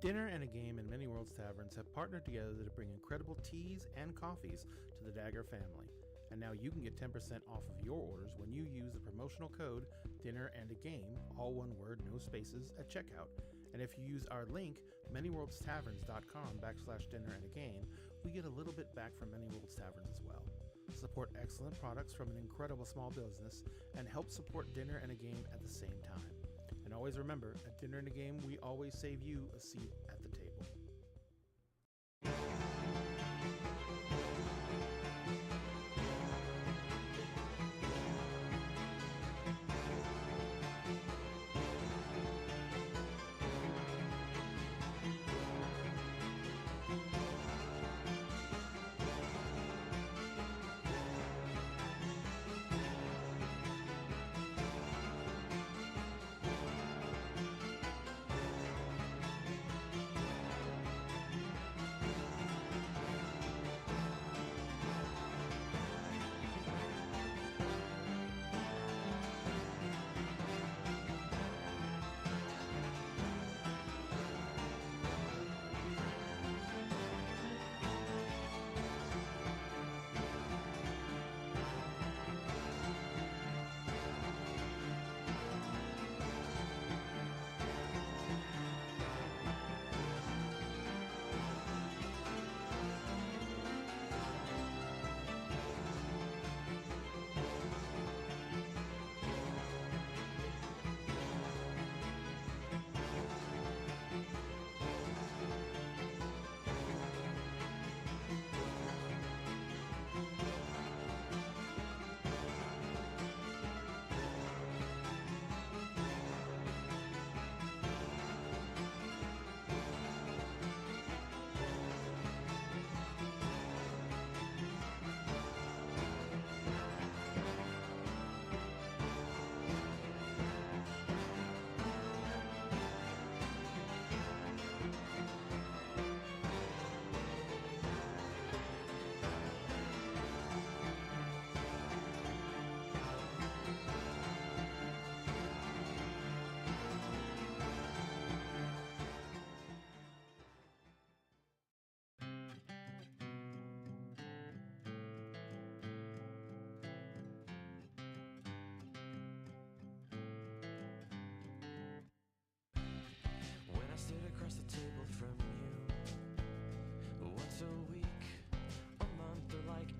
Dinner and a Game and Many Worlds Taverns have partnered together to bring incredible teas and coffees to the Dagger family. And now you can get 10% off of your orders when you use the promotional code Dinner and a Game, all one word, no spaces, at checkout. And if you use our link, manyworldstaverns.com/dinner and a game, we get a little bit back from Many Worlds Taverns as well. Support excellent products from an incredible small business and help support Dinner and a Game at the same time. And always remember, at Dinner and a Game, we always save you a seat at the table.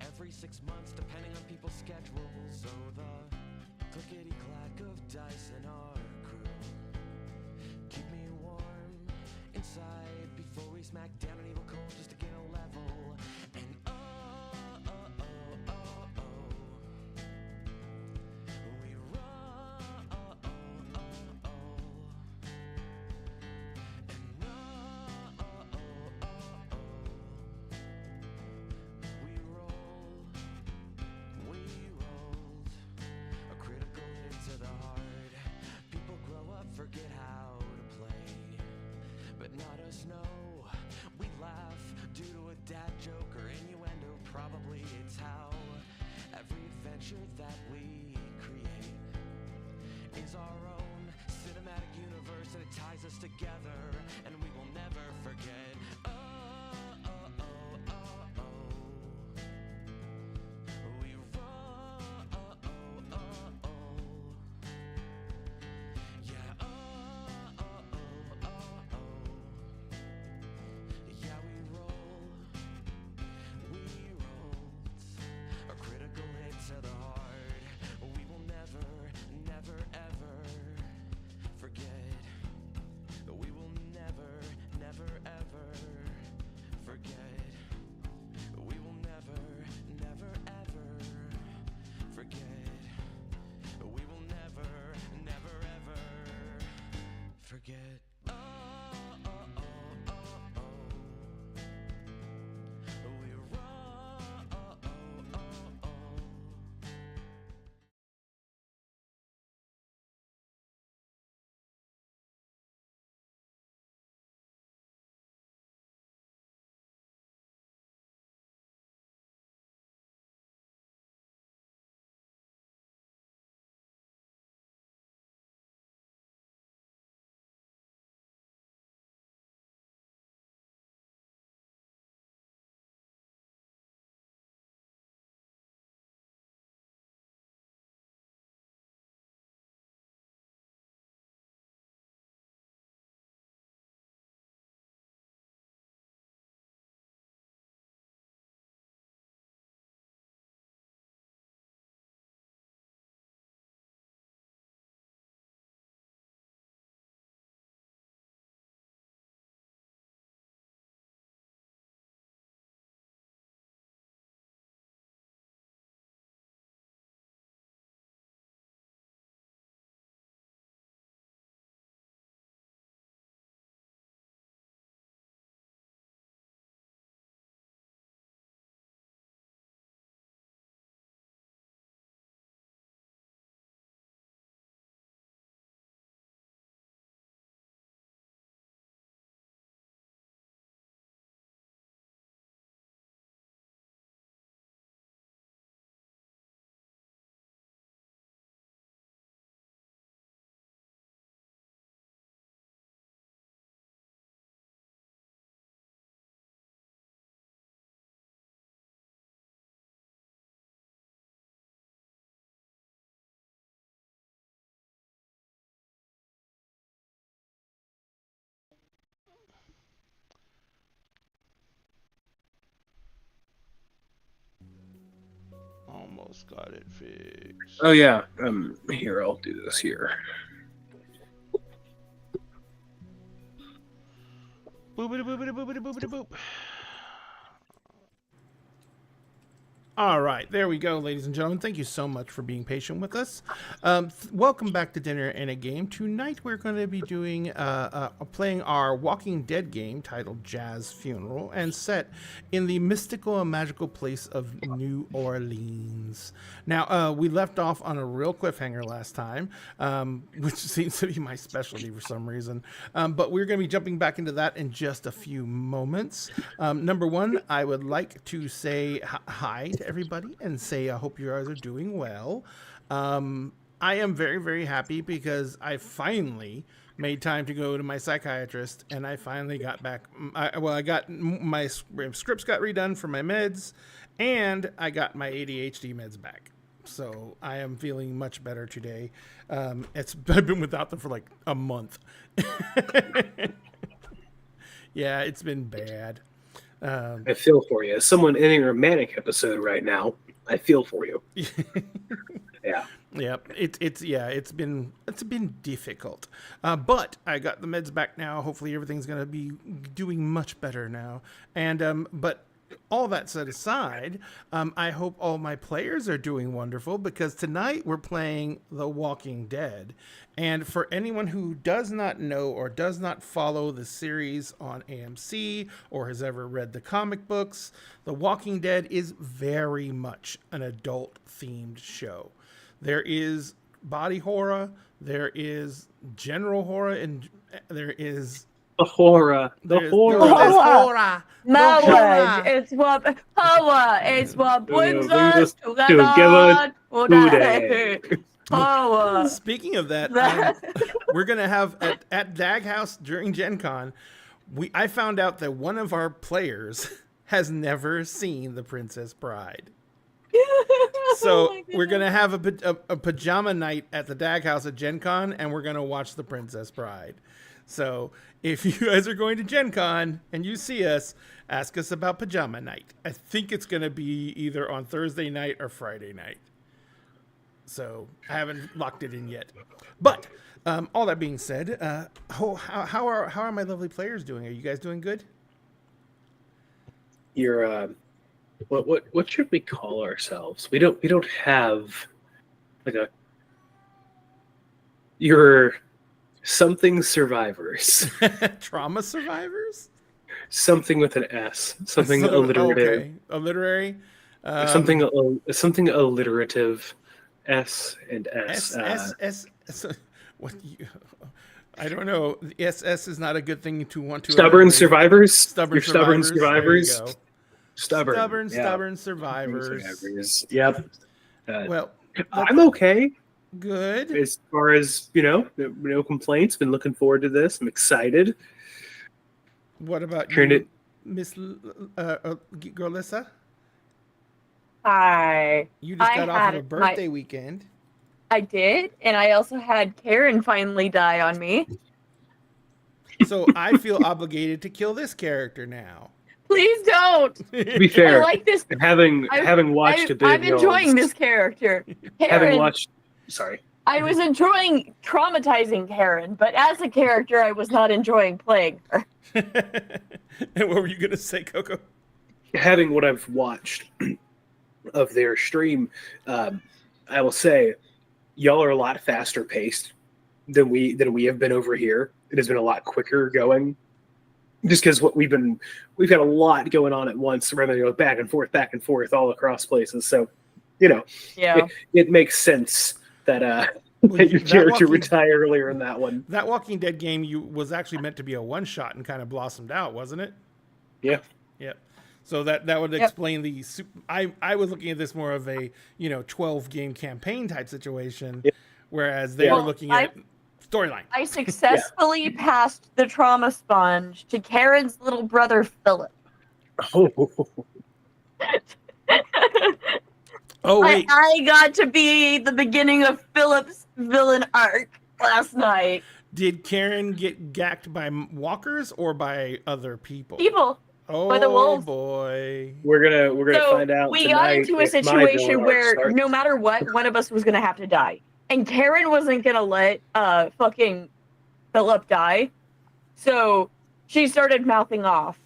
Every 6 months, depending on people's schedules. So the clickety-clack of dice in our crew keep me warm inside before we smack down an evil cold just to gain a level. And we roll. Forget how to play, but not us, no. We laugh due to a dad joke or innuendo. Probably it's how every adventure that we create is our own cinematic universe, and it ties us together, and we will never forget. Never, ever forget. We almost got it fixed. Oh yeah. Here, I'll do this here. Boopity boopity boopity boopity boop. All right, there we go, ladies and gentlemen. Thank you so much for being patient with us. Welcome back to Dinner and a Game. Tonight we're going to be doing playing our Walking Dead game titled Jazz Funeral and set in the mystical and magical place of New Orleans. Now, we left off on a real cliffhanger last time, which seems to be my specialty for some reason. But we're going to be jumping back into that in just a few moments. Number one, I would like to say hi to everybody and say I hope you guys are doing well. I am very, very happy because I finally made time to go to my psychiatrist and I finally got back. I got my scripts got redone for my meds and I got my ADHD meds back. So I am feeling much better today. I've been without them for like a month. Yeah, it's been bad. I feel for you. As someone in a manic episode right now, I feel for you. Yeah. Yep. It's been difficult. But I got the meds back now. Hopefully everything's gonna be doing much better now. And but all that set aside, I hope all my players are doing wonderful because tonight we're playing The Walking Dead. And for anyone who does not know or does not follow the series on AMC or has ever read the comic books, The Walking Dead is very much an adult-themed show. There is body horror, there is general horror, and there is The horror. There's horror. Knowledge is what power is what brings us together today. Power. Speaking of that, we're gonna have at Dag House during Gen Con. I found out that one of our players has never seen The Princess Bride. So we're gonna have a pajama night at the Dag House at Gen Con, and we're gonna watch The Princess Bride. So if you guys are going to Gen Con and you see us, ask us about pajama night. I think it's going to be either on Thursday night or Friday night. So I haven't locked it in yet. But all that being said, how are my lovely players doing? Are you guys doing good? You're what should we call ourselves? We don't have like a you're something survivors. Trauma survivors? Something with an S. Something alliterative. Okay. Alliterary? Something alliterative. S and S. What I don't know. SS is not a good thing to want to. Stubborn survivors. Stubborn survivors. There you go. Stubborn survivors. Yep. Well, I'm okay. Good. As far as, no complaints. Been looking forward to this. I'm excited. What about you, Miss Girlissa? Hi. You just got off of a birthday weekend. I did, and I also had Karen finally die on me. So I feel obligated to kill this character now. Please don't. To be fair, I like this. Having watched a bit, I'm enjoying this character. Karen, Sorry. I was enjoying traumatizing Karen, but as a character, I was not enjoying playing her. And what were you going to say, Coco? Having what I've watched of their stream, I will say, y'all are a lot faster paced than we have been over here. It has been a lot quicker going, just because we've got a lot going on at once, rather than go back and forth all across places. So, it makes sense that your character retire earlier in that one. That Walking Dead game was actually meant to be a one shot and kind of blossomed out, wasn't it? Yeah. Yeah. So that would explain the. I was looking at this more of a 12 game campaign type situation, whereas they were looking at storyline. I successfully passed the trauma sponge to Karen's little brother Philip. Oh wait! I got to be the beginning of Philip's villain arc last night. Did Karen get gacked by walkers or by other people? People. by the wolves. boy. We're gonna So find out we got tonight into a if my situation villain arc where starts. no matter what, one of us was gonna have to die, and Karen wasn't gonna let fucking Philip die, so she started mouthing off.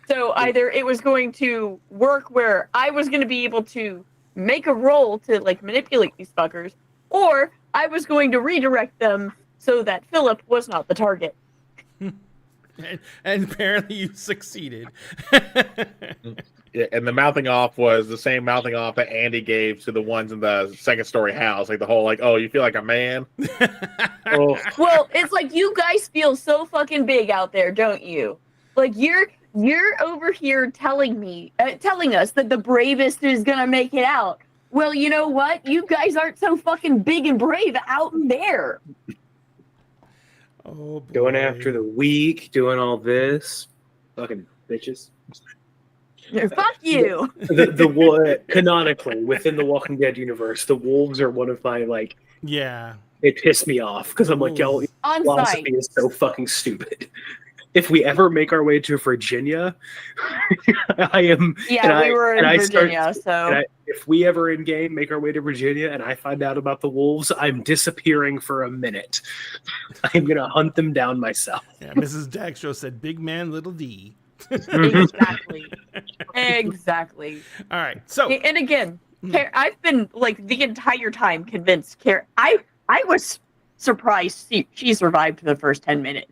So either it was going to work where I was going to be able to make a roll to like manipulate these fuckers, or I was going to redirect them so that Philip was not the target. And apparently you succeeded. Yeah, and the mouthing off was the same mouthing off that Andy gave to the ones in the second story house. Like the whole, like, oh, you feel like a man? Oh, Well, it's like you guys feel so fucking big out there, don't you? Like you're over here telling us that the bravest is gonna make it out. Well, you know what? You guys aren't so fucking big and brave out there. Oh, boy. going after the weak, doing all this, fucking bitches. Fuck you. Canonically within the Walking Dead universe, the wolves are one of my like. Yeah. They piss me off because I'm like, y'all, On philosophy site. is so fucking stupid. If we ever make our way to Virginia, I am. Yeah, we were in Virginia, if we ever in game make our way to Virginia and I find out about the wolves, I'm disappearing for a minute. I'm gonna hunt them down myself. Yeah, Mrs. Daxtro said, "Big man, little D." Exactly. Exactly. All right. So, And again, I've been like the entire time convinced I was surprised she survived the first 10 minutes.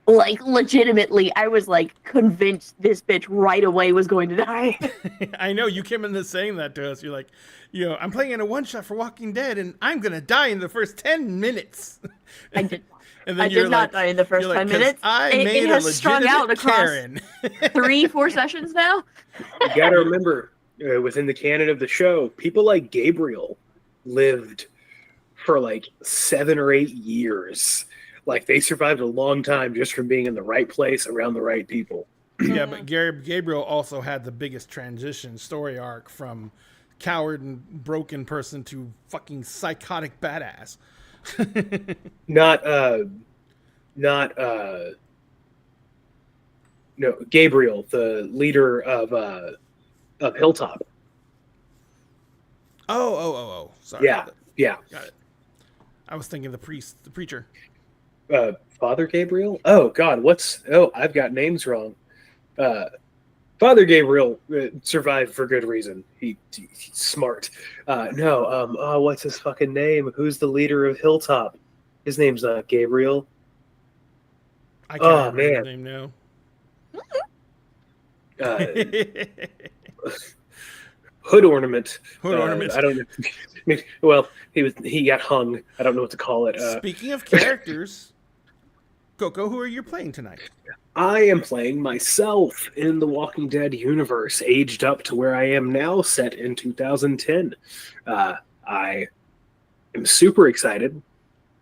Like legitimately, I was like convinced this bitch right away was going to die. I know you came in there saying that to us. You're like, I'm playing in a one shot for Walking Dead, and I'm gonna die in the first 10 minutes. I did not. And then I did not die in the first 10 minutes. It has strung out across Karen. 3-4 sessions now. You gotta remember, within the canon of the show, people like Gabriel lived for like 7 or 8 years. Like they survived a long time just from being in the right place around the right people. Yeah, but Gabriel also had the biggest transition story arc from coward and broken person to fucking psychotic badass. No, Gabriel, the leader of Hilltop. Oh. Sorry. Yeah. Got it. I was thinking the preacher. Father Gabriel? Oh God, I've got names wrong. Father Gabriel survived for good reason. He's smart. What's his fucking name? Who's the leader of Hilltop? His name's not Gabriel. I can't remember the name now. Hood ornament. Hood ornament. I don't know. Well, he got hung. I don't know what to call it. Speaking of characters, Coco, who are you playing tonight? I am playing myself in the Walking Dead universe, aged up to where I am now, set in 2010. I am super excited.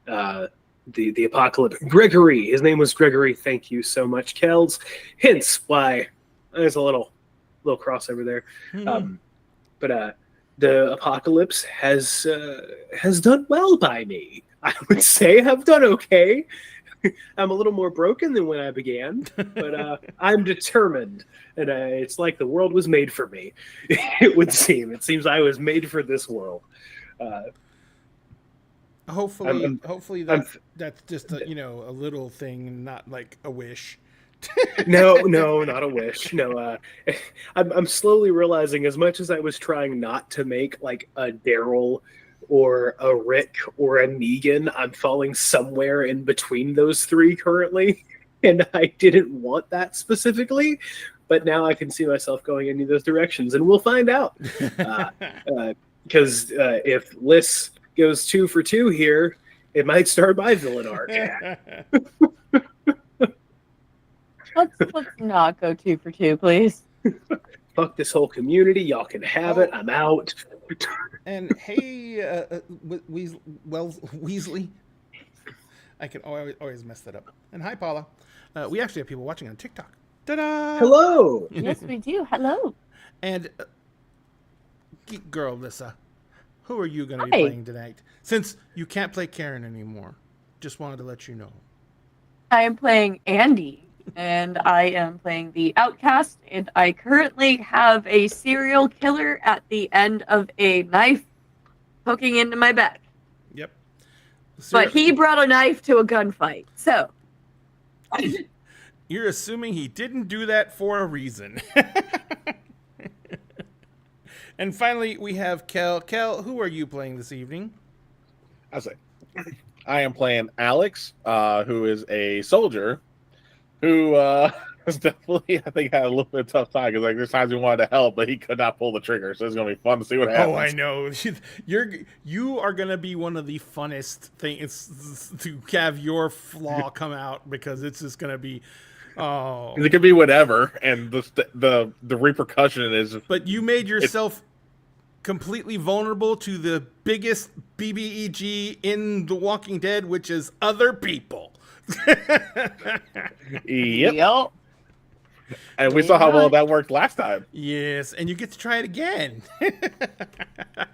The apocalypse. Gregory, his name was Gregory. Thank you so much, Kels. Hence why there's a little crossover there. But the apocalypse has done well by me. I would say I've done okay. I'm a little more broken than when I began, but I'm determined, and it's like the world was made for me. It would seem. It seems I was made for this world. Hopefully that's just a little thing, not like a wish. No, not a wish. No, I'm slowly realizing, as much as I was trying not to make like a Daryl or a Rick or a Negan, I'm falling somewhere in between those three currently, and I didn't want that specifically, but now I can see myself going in those directions, and we'll find out. Because if Liz goes 2 for 2 here, it might start my villain arc. Let's not go 2 for 2, please. Fuck this whole community. Y'all can have it. I'm out. And hey, Weasley. I can always mess that up. And hi, Paula. We actually have people watching on TikTok. Ta-da! Hello. Yes, we do. Hello. And geek girl Lissa, who are you going to be Hi. playing tonight? Since you can't play Karen anymore, just wanted to let you know. I am playing Andy. And I am playing the Outcast, and I currently have a serial killer at the end of a knife poking into my back. Yep. But he brought a knife to a gunfight, so. You're assuming he didn't do that for a reason. And finally, we have Kel. Kel, who are you playing this evening? I am playing Alex, who is a soldier, who is definitely, I think, had a little bit of a tough time because like there's times we wanted to help, but he could not pull the trigger. So it's gonna be fun to see what happens. Oh, I know. You are gonna be one of the funnest things to have your flaw come out because it's just gonna be. Oh, it could be whatever, and the repercussion is. But you made yourself completely vulnerable to the biggest BBEG in The Walking Dead, which is other people. Yep. And we saw how well that worked last time. Yes, and you get to try it again. At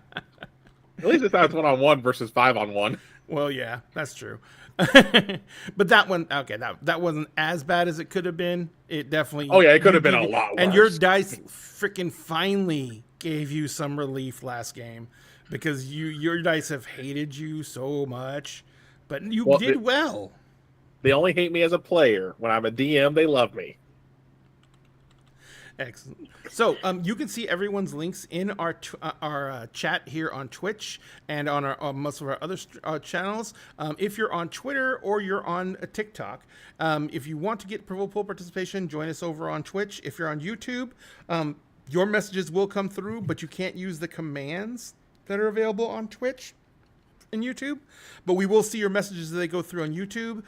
least this time it's 1-on-1 versus 5-on-1. Well, yeah, that's true. But that one, okay, that wasn't as bad as it could have been. It definitely. Oh yeah, it could have been a lot worse. And your dice freaking finally gave you some relief last game because your dice have hated you so much, but you did well. They only hate me as a player. When I'm a DM, they love me. Excellent. So you can see everyone's links in our chat here on Twitch and on our most of our other channels. If you're on Twitter or you're on TikTok, if you want to get full participation, join us over on Twitch. If you're on YouTube, your messages will come through, but you can't use the commands that are available on Twitch and YouTube. But we will see your messages as they go through on YouTube.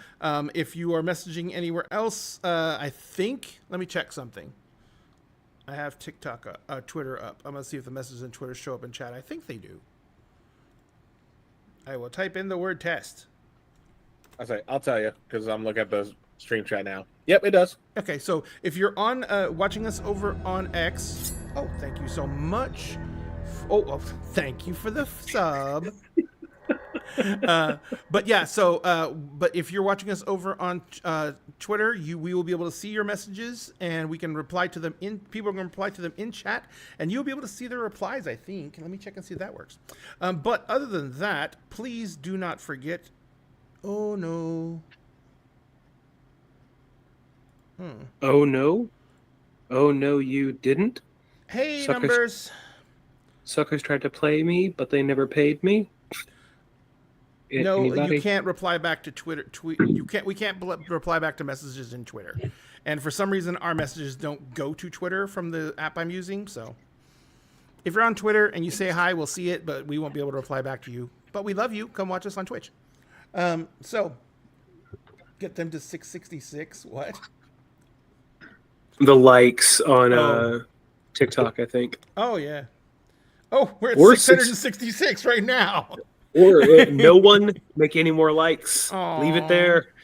If you are messaging anywhere else, I think, let me check something. I have TikTok, Twitter up. I'm going to see if the messages in Twitter show up in chat. I think they do. I will type in the word test. I'll tell you, because I'm looking at the stream chat now. Yep, it does. Okay, so if you're on watching us over on X, oh, thank you so much. Oh, thank you for the sub. But yeah, so but if you're watching us over on Twitter, we will be able to see your messages and we can reply to them people are going to reply to them in chat and you'll be able to see their replies, I think. Let me check and see if that works. But other than that, please do not forget. Oh no. Oh no. Oh no, you didn't. Hey, numbers. Suckers tried to play me, but they never paid me. No, Anybody? you can't reply back to Twitter. We can't reply back to messages in Twitter, and for some reason our messages don't go to Twitter from the app I'm using. So, if you're on Twitter and you say hi, we'll see it, but we won't be able to reply back to you. But we love you. Come watch us on Twitch. So, get them to 666. What? The likes on TikTok, I think. Oh yeah. Oh, we're at Or 666 right now. Or no one make any more likes. Aww. Leave it there.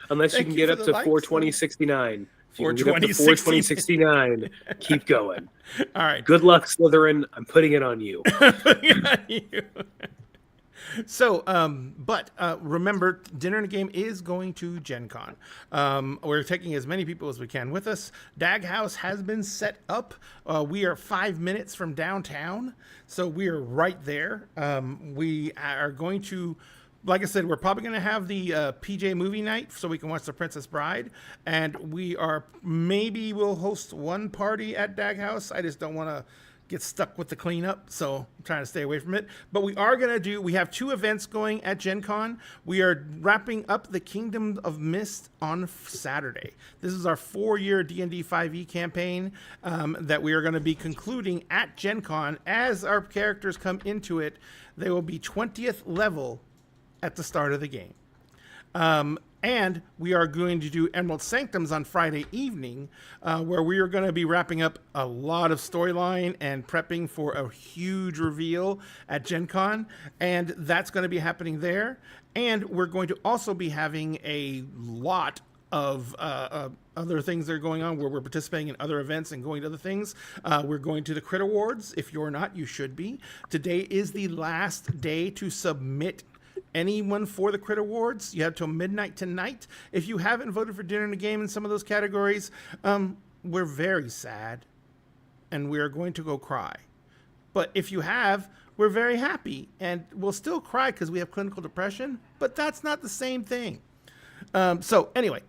Unless Thank you can you get for up the to likes, 42069. 42069. Keep going. All right. Good luck, Slytherin. I'm putting it on you. So, but remember, Dinner and a Game is going to Gen Con. We're taking as many people as we can with us. Dag House has been set up. We are 5 minutes from downtown, so we are right there. We are going to, like I said, we're probably going to have the PJ movie night so we can watch The Princess Bride. And maybe we'll host one party at Dag House. I just don't want to get stuck with the cleanup, so I'm trying to stay away from it. But we have 2 events going at Gen Con. We are wrapping up the Kingdom of Mist on Saturday. This is our 4-year D&D 5e campaign that we are going to be concluding at Gen Con. As our characters come into it, they will be 20th level at the start of the game. And we are going to do Emerald Sanctums on Friday evening, where we are going to be wrapping up a lot of storyline and prepping for a huge reveal at Gen Con. And that's going to be happening there. And we're going to also be having a lot of other things that are going on where we're participating in other events and going to other things. We're going to the Crit Awards. If you're not, you should be. Today is the last day to submit anyone for the Crit Awards. You have till midnight tonight. If you haven't voted for Dinner and a Game in some of those categories, we're very sad, and we are going to go cry. But if you have, we're very happy, and we'll still cry because we have clinical depression, but that's not the same thing. So anyway,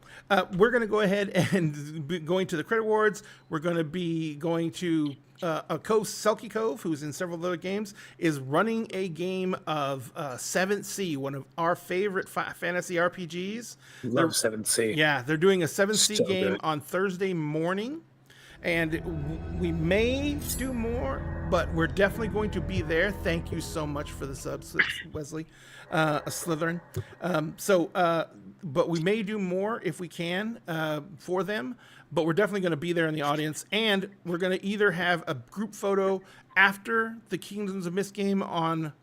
we're going to go ahead and be going to the Crit Awards. We're going to be going to Selkie Cove, who's in several other games, is running a game of 7th Sea, one of our favorite fantasy RPGs. Love 7th Sea. Yeah, they're doing a 7th Sea So game good. on Thursday morning. And we may do more, but we're definitely going to be there. Thank you so much for the subs, Wesley, Slytherin. But we may do more if we can for them. But we're definitely going to be there in the audience. And we're going to either have a group photo after the Kingdoms of Mist game on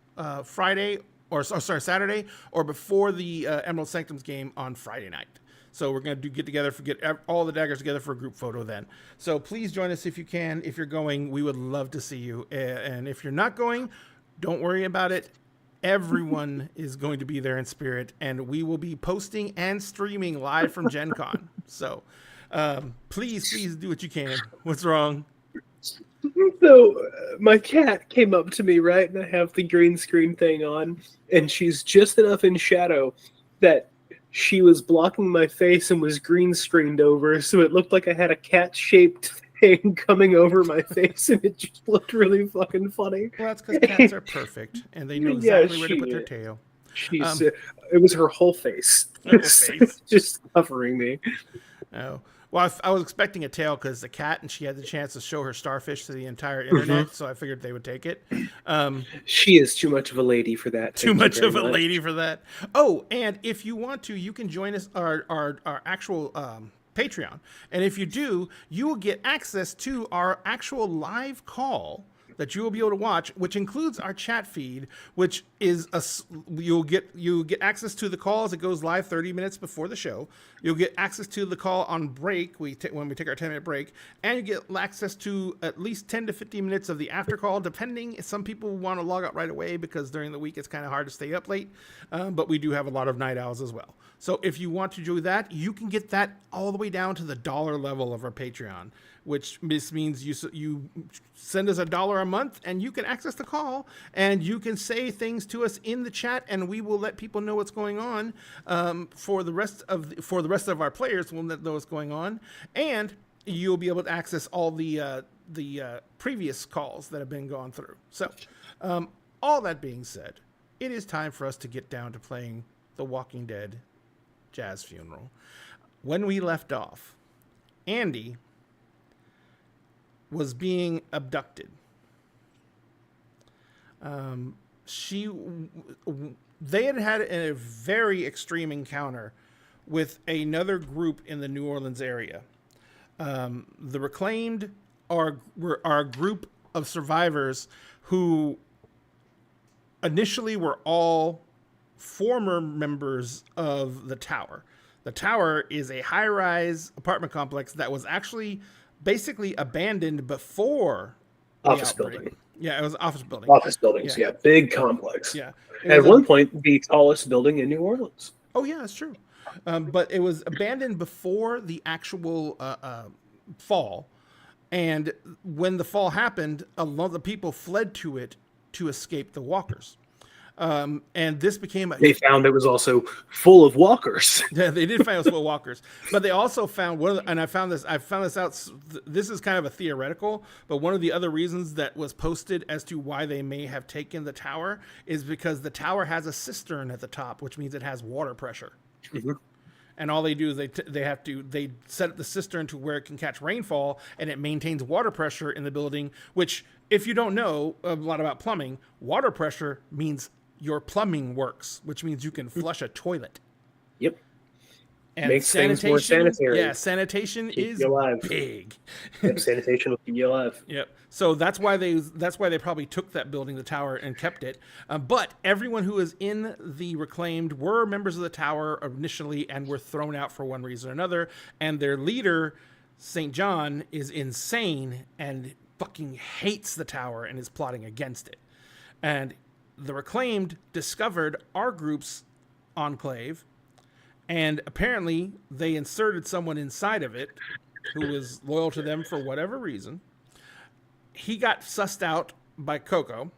Saturday, or before the Emerald Sanctums game on Friday night. So we're going to get all the daggers together for a group photo then. So please join us if you can. If you're going, we would love to see you. And if you're not going, don't worry about it. Everyone is going to be there in spirit, and we will be posting and streaming live from Gen Con. So please do what you can. What's wrong? So my cat came up to me, right, and I have the green screen thing on, and she's just enough in shadow that she was blocking my face and was green screened over, so it looked like I had a cat-shaped thing coming over my face, and it just looked really fucking funny. Well, that's because cats are perfect, and they know exactly where to put their tail. It was her whole face. Whole face. Just covering me. Oh. Well, I was expecting a tail because the cat, and she had the chance to show her starfish to the entire internet, so I figured they would take it. She is too much of a lady for that. Too much of a lady for that. Oh, and if you want to, you can join us our actual Patreon. And if you do, you will get access to our actual live call that you will be able to watch, which includes our chat feed, which is you'll get access to the call as it goes live 30 minutes before the show. You'll get access to the call on break when we take our 10-minute break, and you get access to at least 10 to 15 minutes of the after call, depending. Some people want to log out right away because during the week it's kind of hard to stay up late, but we do have a lot of night owls as well. So if you want to do that, you can get that all the way down to the $1 level of our Patreon, which means you send us $1 a month and you can access the call and you can say things to us in the chat, and we will let people know what's going on. For the rest of our players, we'll know what's going on, and you'll be able to access all the previous calls that have been gone through. So, all that being said, it is time for us to get down to playing The Walking Dead Jazz Funeral. When we left off, Andy was being abducted. They had a very extreme encounter with another group in the New Orleans area. The Reclaimed are a group of survivors who initially were all former members of the Tower. The Tower is a high-rise apartment complex that was actually basically abandoned before the office outbreak. building. Yeah, it was an office building. Office buildings, yeah. Big complex. Yeah. At one point, the tallest building in New Orleans. Oh, yeah, that's true. But it was abandoned before the actual fall. And when the fall happened, a lot of the people fled to it to escape the walkers. And this became They found it was also full of walkers. Yeah, they did find it was full of walkers, but they also found I found this out. This is kind of a theoretical, but one of the other reasons that was posted as to why they may have taken the tower is because the tower has a cistern at the top, which means it has water pressure. Mm-hmm. And all they do is they set up the cistern to where it can catch rainfall, and it maintains water pressure in the building. Which, if you don't know a lot about plumbing, water pressure means your plumbing works, which means you can flush a toilet. Yep. And makes things more sanitary. Yeah, sanitation is big. Yep, sanitation will keep you alive. Yep. So that's why they probably took that building, the tower, and kept it. But everyone who is in the Reclaimed were members of the tower initially and were thrown out for one reason or another. And their leader, St. John, is insane and fucking hates the tower and is plotting against it. And the Reclaimed discovered our group's enclave, and apparently they inserted someone inside of it who was loyal to them for whatever reason. He got sussed out by Coco.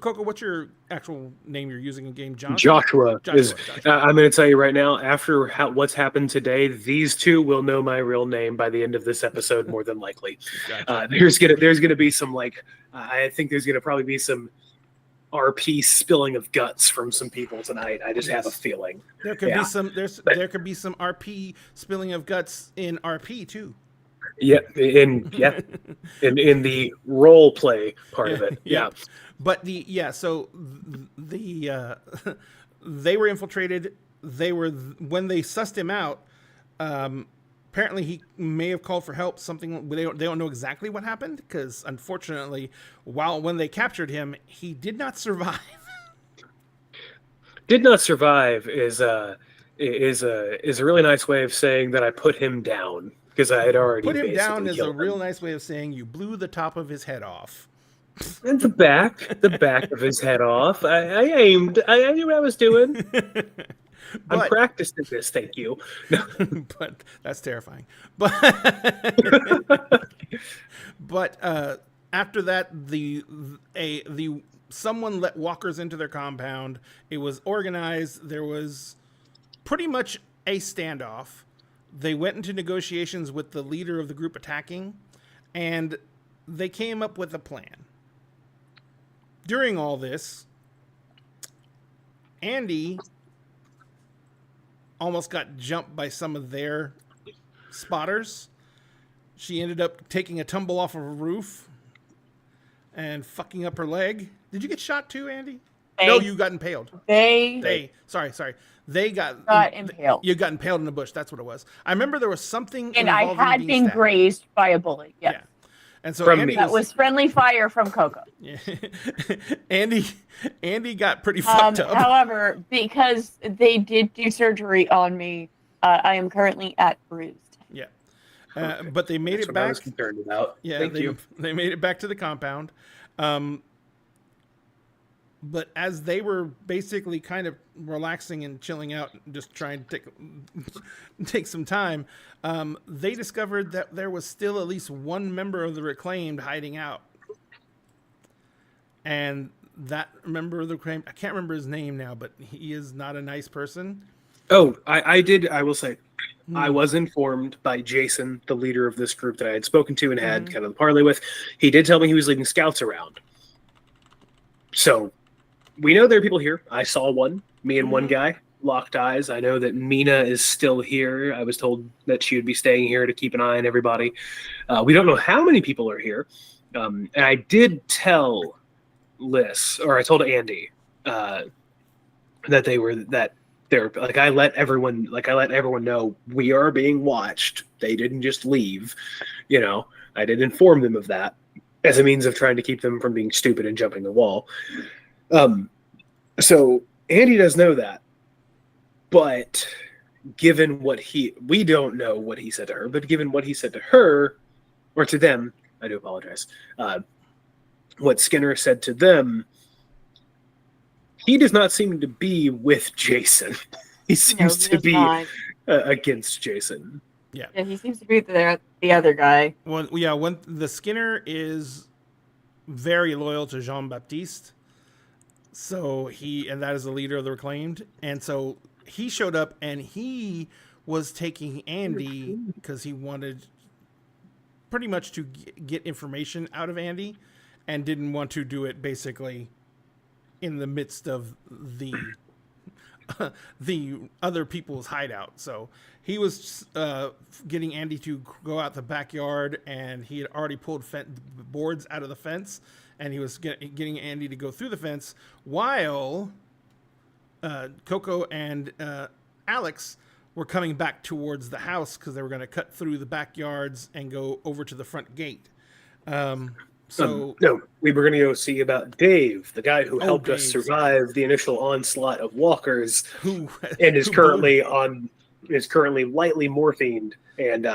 Coco, what's your actual name you're using in game? Joshua is. Joshua. I'm going to tell you right now. After what's happened today, these two will know my real name by the end of this episode, more than likely. Gotcha. There's gonna be some I think there's gonna probably be some RP spilling of guts from some people tonight. I just have a feeling There could be some. There could be some RP spilling of guts in RP too. Yeah, in the role play part of it. Yeah. But so the they were infiltrated. They were when they sussed him out. Apparently, he may have called for help. Something they don't know exactly what happened because, unfortunately, when they captured him, he did not survive. Did not survive is a really nice way of saying that I put him down because I had already put him down is a killed real him. nice way of saying you blew the top of his head off. And the back of his head off. I aimed. I knew what I was doing. I'm practicing this. Thank you. No. But that's terrifying. But after that, someone let walkers into their compound. It was organized. There was pretty much a standoff. They went into negotiations with the leader of the group attacking, and they came up with a plan. During all this, Andy almost got jumped by some of their spotters. She ended up taking a tumble off of a roof and fucking up her leg. Did you get shot too, Andy? No, you got impaled. Sorry. They got impaled. You got impaled in the bush. That's what it was. I remember there was something. And I had been grazed by a bullet. Yes. Yeah. And so that was friendly fire from Coco. Yeah. Andy got pretty fucked up. However, because they did do surgery on me, I am currently at bruised. Yeah. But they made That's it what I back. was concerned about. Yeah, Thank you. They made it back to the compound. But as they were basically kind of relaxing and chilling out, just trying to take some time, they discovered that there was still at least one member of the Reclaimed hiding out. And that member of the Reclaimed, I can't remember his name now, but he is not a nice person. Oh, I will say, I was informed by Jason, the leader of this group that I had spoken to and had kind of the parlay with. He did tell me he was leading scouts around. So we know there are people here. I saw one, me and one guy, locked eyes. I know that Mina is still here. I was told that she would be staying here to keep an eye on everybody. We don't know how many people are here. And I did tell I told Andy that they're like, I let everyone know we are being watched. They didn't just leave, I did inform them of that as a means of trying to keep them from being stupid and jumping the wall. So Andy does know that, but given we don't know what he said to her, but given what he said to her or to them, I do apologize. What Skinner said to them, he does not seem to be with Jason. He seems to be against Jason. Yeah, he seems to be the other guy. Well, yeah, when the Skinner is very loyal to Jean-Baptiste. So and that is the leader of the Reclaimed. And so he showed up and he was taking Andy because he wanted pretty much to get information out of Andy and didn't want to do it basically in the midst of the other people's hideout. So he was getting Andy to go out the backyard, and he had already pulled boards out of the fence, and he was getting Andy to go through the fence while Coco and Alex were coming back towards the house because they were going to cut through the backyards and go over to the front gate. No, we were going to go see about Dave, the guy who helped us survive the initial onslaught of walkers, and is currently lightly morphined and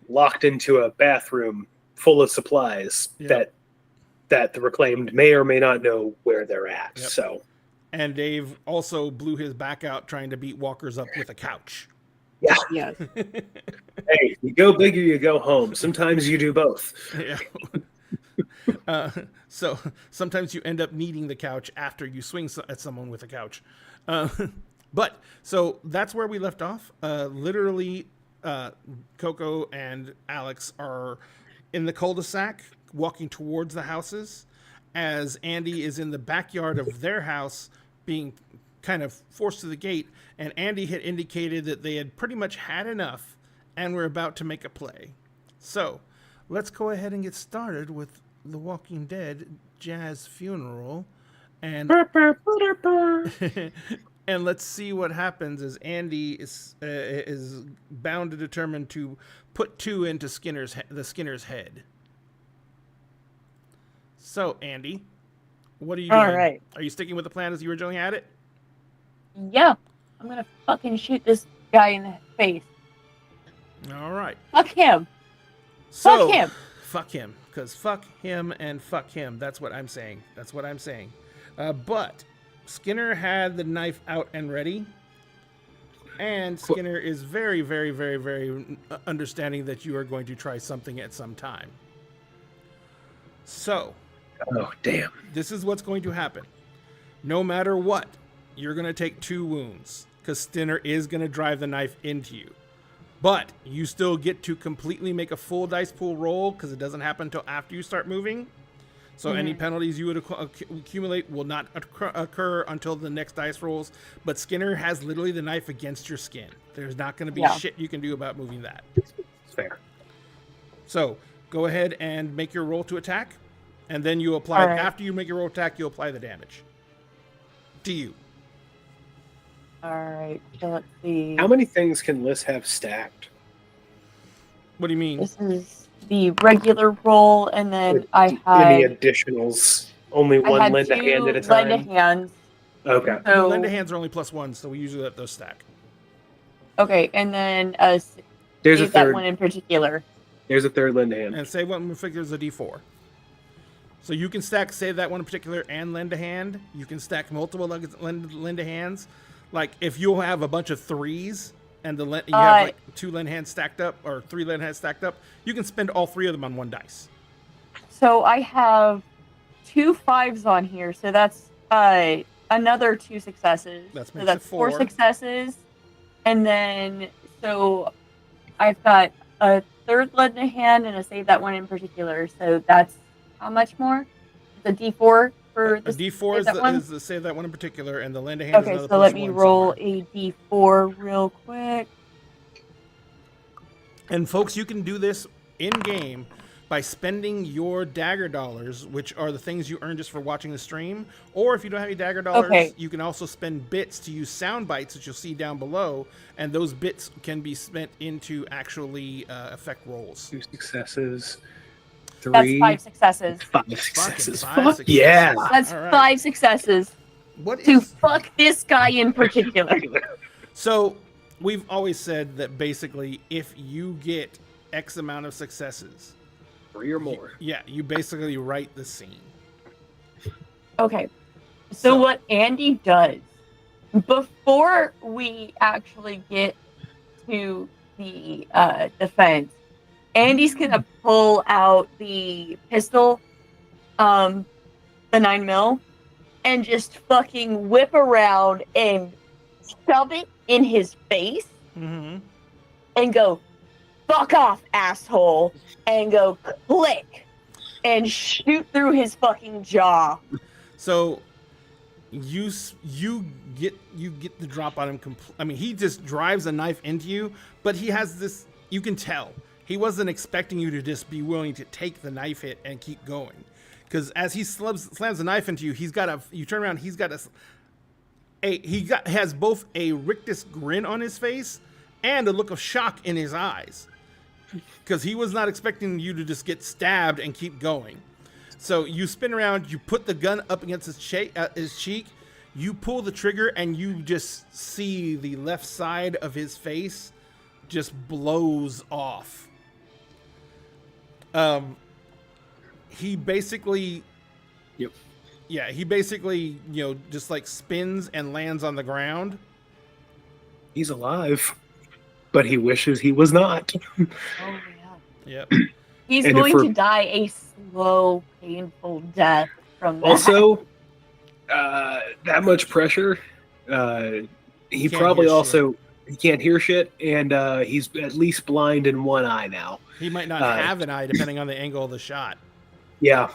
locked into a bathroom full of supplies that that the reclaimed may or may not know where they're at. Yep. So, And Dave also blew his back out trying to beat walkers up with a couch. yeah. Yes. Hey, you go big or you go home. Sometimes you do both. Yeah. So sometimes you end up needing the couch after you swing at someone with a couch. But so that's where we left off. Literally, Coco and Alex are in the cul-de-sac walking towards the houses as Andy is in the backyard of their house being kind of forced to the gate. And Andy had indicated that they had pretty much had enough and were about to make a play. So let's go ahead and get started with The Walking Dead Jazz Funeral. And and let's see what happens as Andy is bound to determine to put 2 into the Skinner's head. So, Andy, what are you doing? All right. Are you sticking with the plan as you originally had it? Yeah. I'm gonna fucking shoot this guy in the face. All right. Fuck him. So, Fuck him. Fuck him. Because fuck him and fuck him. That's what I'm saying. That's what I'm saying. But Skinner had the knife out and ready. And Skinner is very, very, very, very understanding that you are going to try something at some time. So, Oh, damn. this is what's going to happen. No matter what, you're going to take 2 wounds because Skinner is going to drive the knife into you. But you still get to completely make a full dice pool roll because it doesn't happen until after you start moving. So any penalties you would accumulate will not occur until the next dice rolls. But Skinner has literally the knife against your skin. There's not going to be shit you can do about moving that. Fair. So go ahead and make your roll to attack. And then you apply, after you make your roll attack, you apply the damage to you. All right. So let's see. How many things can Liz have stacked? What do you mean? This is the regular roll, and then I Any had additionals? Only I one had lend a 2 hand at a time? lend a hands. Okay. So Lend a hands are only +1, so we usually let those stack. okay, and then There's a save that third. one in particular. There's a third lend a hand. And save one in particular is a D4. So you can stack save that one in particular and lend a hand. You can stack multiple lend a hands. Like if you'll have a bunch of 3s and you have like 2 lend hands stacked up or 3 lend hands stacked up, you can spend all 3 of them on 1 dice. So I have 2 5s on here, so that's another 2 successes. That So makes that's it 4 4. successes, and then so I've got a third lend a hand and a save that one in particular. So that's how much more? The D4 for A the D4 save that one? is the save that one in particular, and the lend a hand is Okay, another so let +1 me roll somewhere. a D4 real quick. And folks, you can do this in game by spending your dagger dollars, which are the things you earn just for watching the stream. Or if you don't have any dagger dollars, you can also spend bits to use sound bites, which you'll see down below. And those bits can be spent into actually affect rolls. 2 successes. That's 3. 5 successes. 5 successes. Fucking 5 Fuck successes. yeah. That's All right. 5 successes What to is fuck this guy in particular. so? We've always said that basically, if you get X amount of successes, 3 or more. yeah, you basically write the scene. Okay. So what Andy does before we actually get to the defense, Andy's gonna pull out the pistol, the 9mm, and just fucking whip around and shove it in his face Mm-hmm. and go, "Fuck off, asshole," and go click and shoot through his fucking jaw. So you get the drop on him. I mean, he just drives a knife into you, but he has this. You can tell he wasn't expecting you to just be willing to take the knife hit and keep going, because as he slams the knife into you, he's got a. You turn around, he's got has both a rictus grin on his face and a look of shock in his eyes, because he was not expecting you to just get stabbed and keep going. So you spin around, you put the gun up against his cheek, you pull the trigger, and you just see the left side of his face just blows off. He basically Yep. Yeah, he basically, just like spins and lands on the ground. He's alive, but he wishes he was not. Oh yeah. Yep. He's And if going we're- to die a slow, painful death from that. Also, that much pressure, he Can't probably hear also he can't hear shit, and he's at least blind in one eye now. He might not have an eye depending on the angle of the shot. Yeah.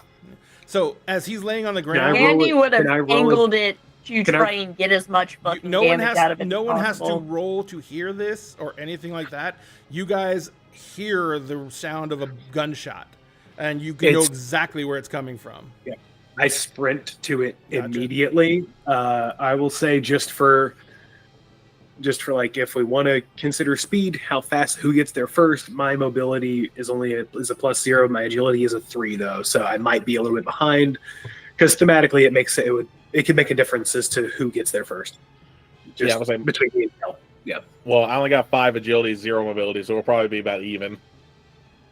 So as he's laying on the I ground, roll Andy it? would have Can I roll it? angled it to Can I- try and get as much fucking no one damage out of it. no as one has to possible. roll to hear this or anything like that. You guys hear the sound of a gunshot, and you can know It's- exactly where it's coming from. I sprint to it Gotcha. immediately. I will say just for like if we want to consider speed, how fast who gets there first. My mobility is only a +0. My agility is a 3 though, so I might be a little bit behind because thematically it could make a difference as to who gets there first. Yeah, I was saying- between me and Kel. Yeah, Well, I only got 5 agility, 0 mobility, so we'll probably be about even.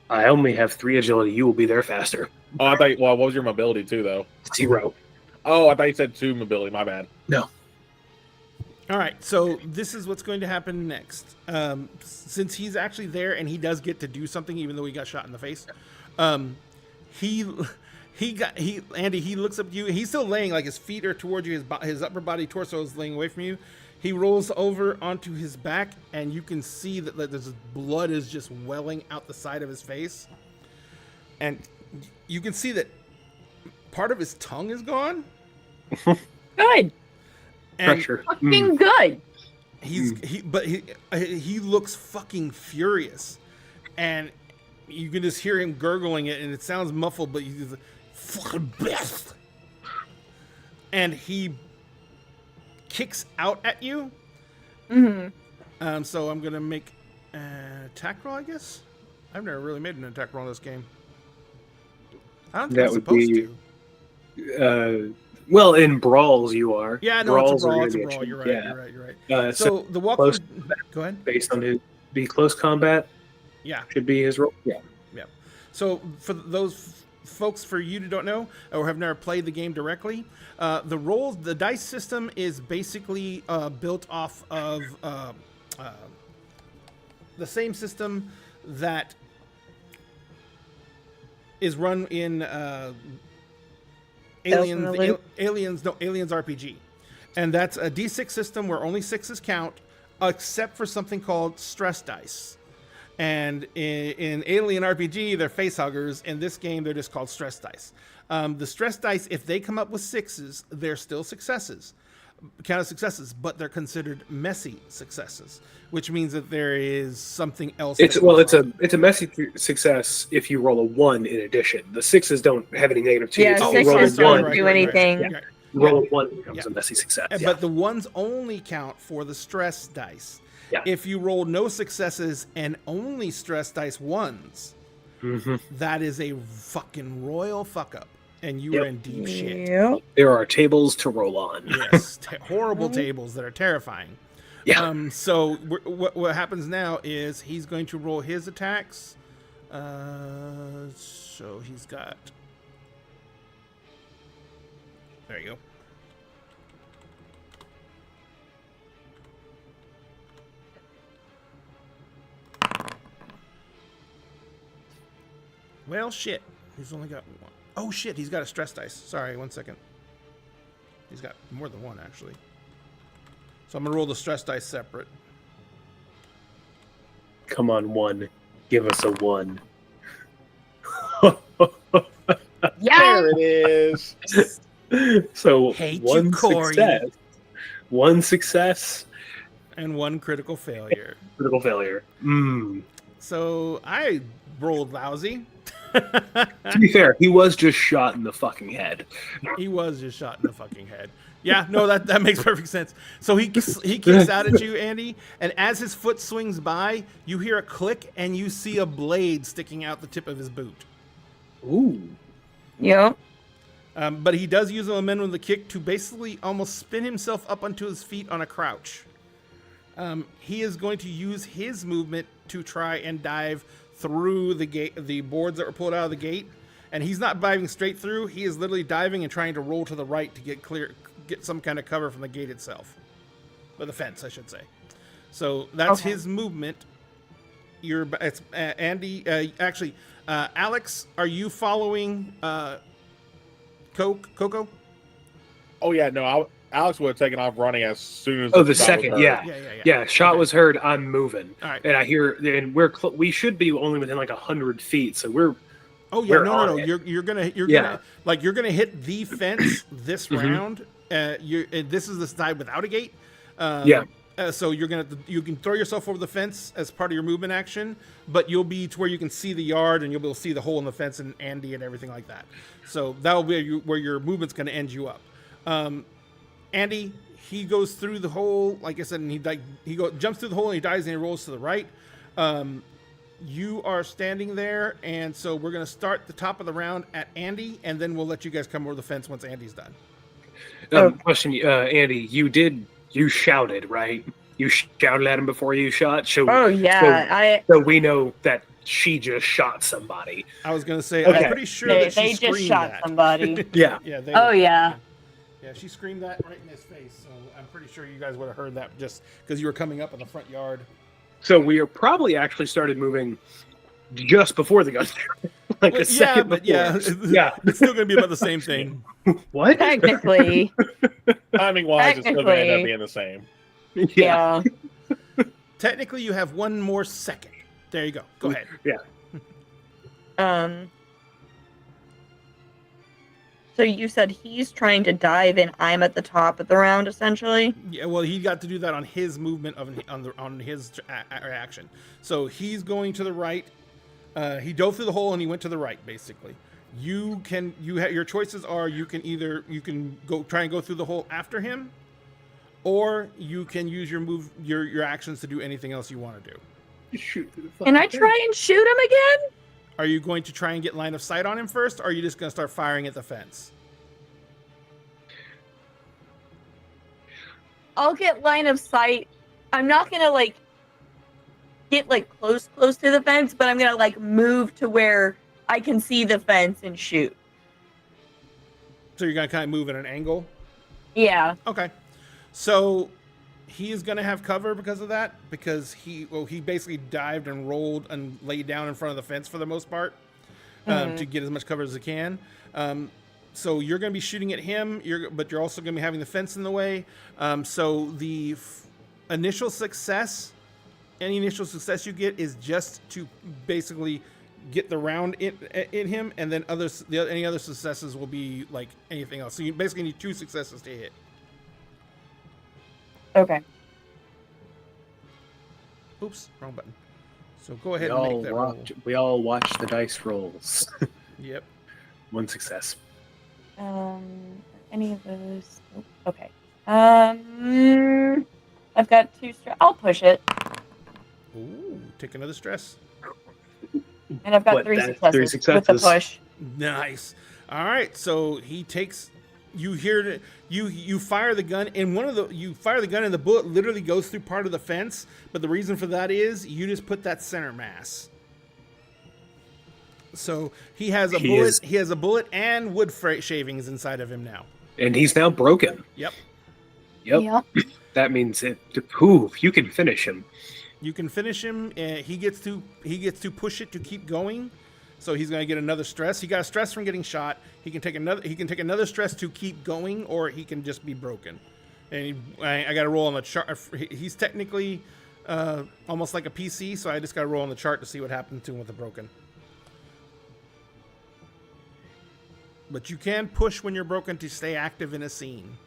I only have 3 agility. You will be there faster. Oh, I thought. Well, what was your mobility too, though? 0. Oh, I thought you said 2 mobility. My bad. No. All right, so this is what's going to happen next. Since he's actually there and he does get to do something, even though he got shot in the face, he looks up at you. He's still laying, like his feet are towards you. His upper body torso is laying away from you. He rolls over onto his back, and you can see that there's blood is just welling out the side of his face, and you can see that part of his tongue is gone. Good. And Pressure. Fucking good. he looks fucking furious, and you can just hear him gurgling it, and it sounds muffled, but he's like, fucking best. And he kicks out at you. Mm-hmm. So I'm gonna make an attack roll, I guess. I've never really made an attack roll in this game. I don't think That I'm would supposed be- to. Well, in brawls you are. Yeah, no, Brawls it's a are brawl. gonna It's a be brawl. action. You're right. Yeah. You're right. So So the walk. close- Go ahead. based on it, be close combat Yeah. should be his role. Yeah. So for those folks, for you who don't know or have never played the game directly, the dice system is basically built off of the same system that is run in Aliens RPG, and that's a D6 system where only 6s count, except for something called stress dice. And in Alien RPG, they're face huggers. In this game, they're just called stress dice. The stress dice, if they come up with 6s, they're still successes, count as successes, but they're considered messy successes, which means that there is something else. It's that goes a wrong. messy success if you roll a 1 in addition. The 6s don't have any negative to Yeah, it. Oh, If you roll a sixes right, don't one, do anything. Right. you roll a 1 it becomes Yeah. a messy success. But Yeah. the ones only count for the stress dice. Yeah. If you roll no successes and only stress dice 1s, Mhm. that is a fucking royal fuck up, and you are in deep shit. Yep. There are tables to roll on. Yes, horrible tables that are terrifying. Yeah. So what happens now is he's going to roll his attacks. So he's got. There you go. Well, shit. He's only got one. Oh, shit. He's got a stress dice. Sorry, 1 second. He's got more than one, actually. So I'm going to roll the stress dice separate. Come on, 1. Give us a 1. Yeah. There it is. So Hate you, one Corey. success. 1 success, And 1 critical failure. critical failure. So I rolled lousy. To be fair, he was just shot in the fucking head. He was just shot in the fucking head. Yeah, no, that makes perfect sense. So he kicks out at you, Andy, and as his foot swings by, you hear a click and you see a blade sticking out the tip of his boot. Ooh. Yep. But he does use the momentum of the kick to basically almost spin himself up onto his feet on a crouch. He is going to use his movement to try and dive through the gate, the boards that were pulled out of the gate, and he's not diving straight through. He is literally diving and trying to roll to the right to get some kind of cover from the gate itself, or the fence, I should say. So that's his movement. It's Andy. Alex, are you following Coco? Oh yeah, no, Alex would have taken off running as soon as. Oh, the shot was second, heard. yeah. Shot was heard. I'm moving, All right. and I hear, and we should be only within like 100 feet, so we're. Oh yeah, We're no. on it. You're gonna hit the fence this round. This is the side without a gate. So you can throw yourself over the fence as part of your movement action, but you'll be to where you can see the yard and you'll be able to see the hole in the fence and Andy and everything like that. So that'll be where your movement's going to end you up. Andy, he goes through the hole, like I said, and he jumps through the hole and he dies and he rolls to the right. You are standing there, and so we're going to start the top of the round at Andy, and then we'll let you guys come over the fence once Andy's done. Question, Andy, you shouted, right? You shouted at him before you shot. So we know that she just shot somebody. I was going to say, I'm pretty sure that she they just screamed shot that. somebody. Yeah. Yeah, she screamed that right in his face. So I'm pretty sure you guys would have heard that just because you were coming up in the front yard. So we are probably actually started moving just before the gun, like a second before. Yeah, it's still going to be about the same thing. What? Technically. Timing wise, it's still going to end up being the same. Yeah. Technically, you have one more second. There you go. Go ahead. Yeah. So you said he's trying to dive and I'm at the top of the round, essentially? Yeah, well, he got to do that on his movement on his action. So he's going to the right. He dove through the hole and he went to the right, basically. Your choices are you can go try and go through the hole after him, or you can use your actions to do anything else you want to do. Shoot through the Can I try and shoot him again? Are you going to try and get line of sight on him first, or are you just going to start firing at the fence? I'll get line of sight. I'm not going to get close to the fence, but I'm going to move to where I can see the fence and shoot. So you're going to kind of move at an angle? Yeah. Okay. So he is going to have cover because of that, because he basically dived and rolled and laid down in front of the fence for the most part to get as much cover as he can. So you're going to be shooting at him, but you're also going to be having the fence in the way. So the initial success, any initial success you get is just to basically get the round in him, and then any other successes will be like anything else. So you basically need 2 successes to hit. Okay. Oops, wrong button. So go ahead and make that roll. We all watch the dice rolls. Yep. 1 success. Any of those? Nope. Okay. I've got 2 stress. I'll push it. Ooh, take another stress. And I've got 3 successes, 3 successes with the push. Nice. All right. So he takes. You hear you fire the gun, and you fire the gun, and the bullet literally goes through part of the fence. But the reason for that is you just put that center mass. So he has a bullet. He has a bullet and wood shavings inside of him now. And he's now broken. Yep. That means you can finish him. You can finish him. He gets to push it to keep going. So he's going to get another stress. He got a stress from getting shot. He can take another stress to keep going, or he can just be broken. And I got to roll on the chart. He's technically almost like a PC, so I just got to roll on the chart to see what happened to him with the broken. But you can push when you're broken to stay active in a scene.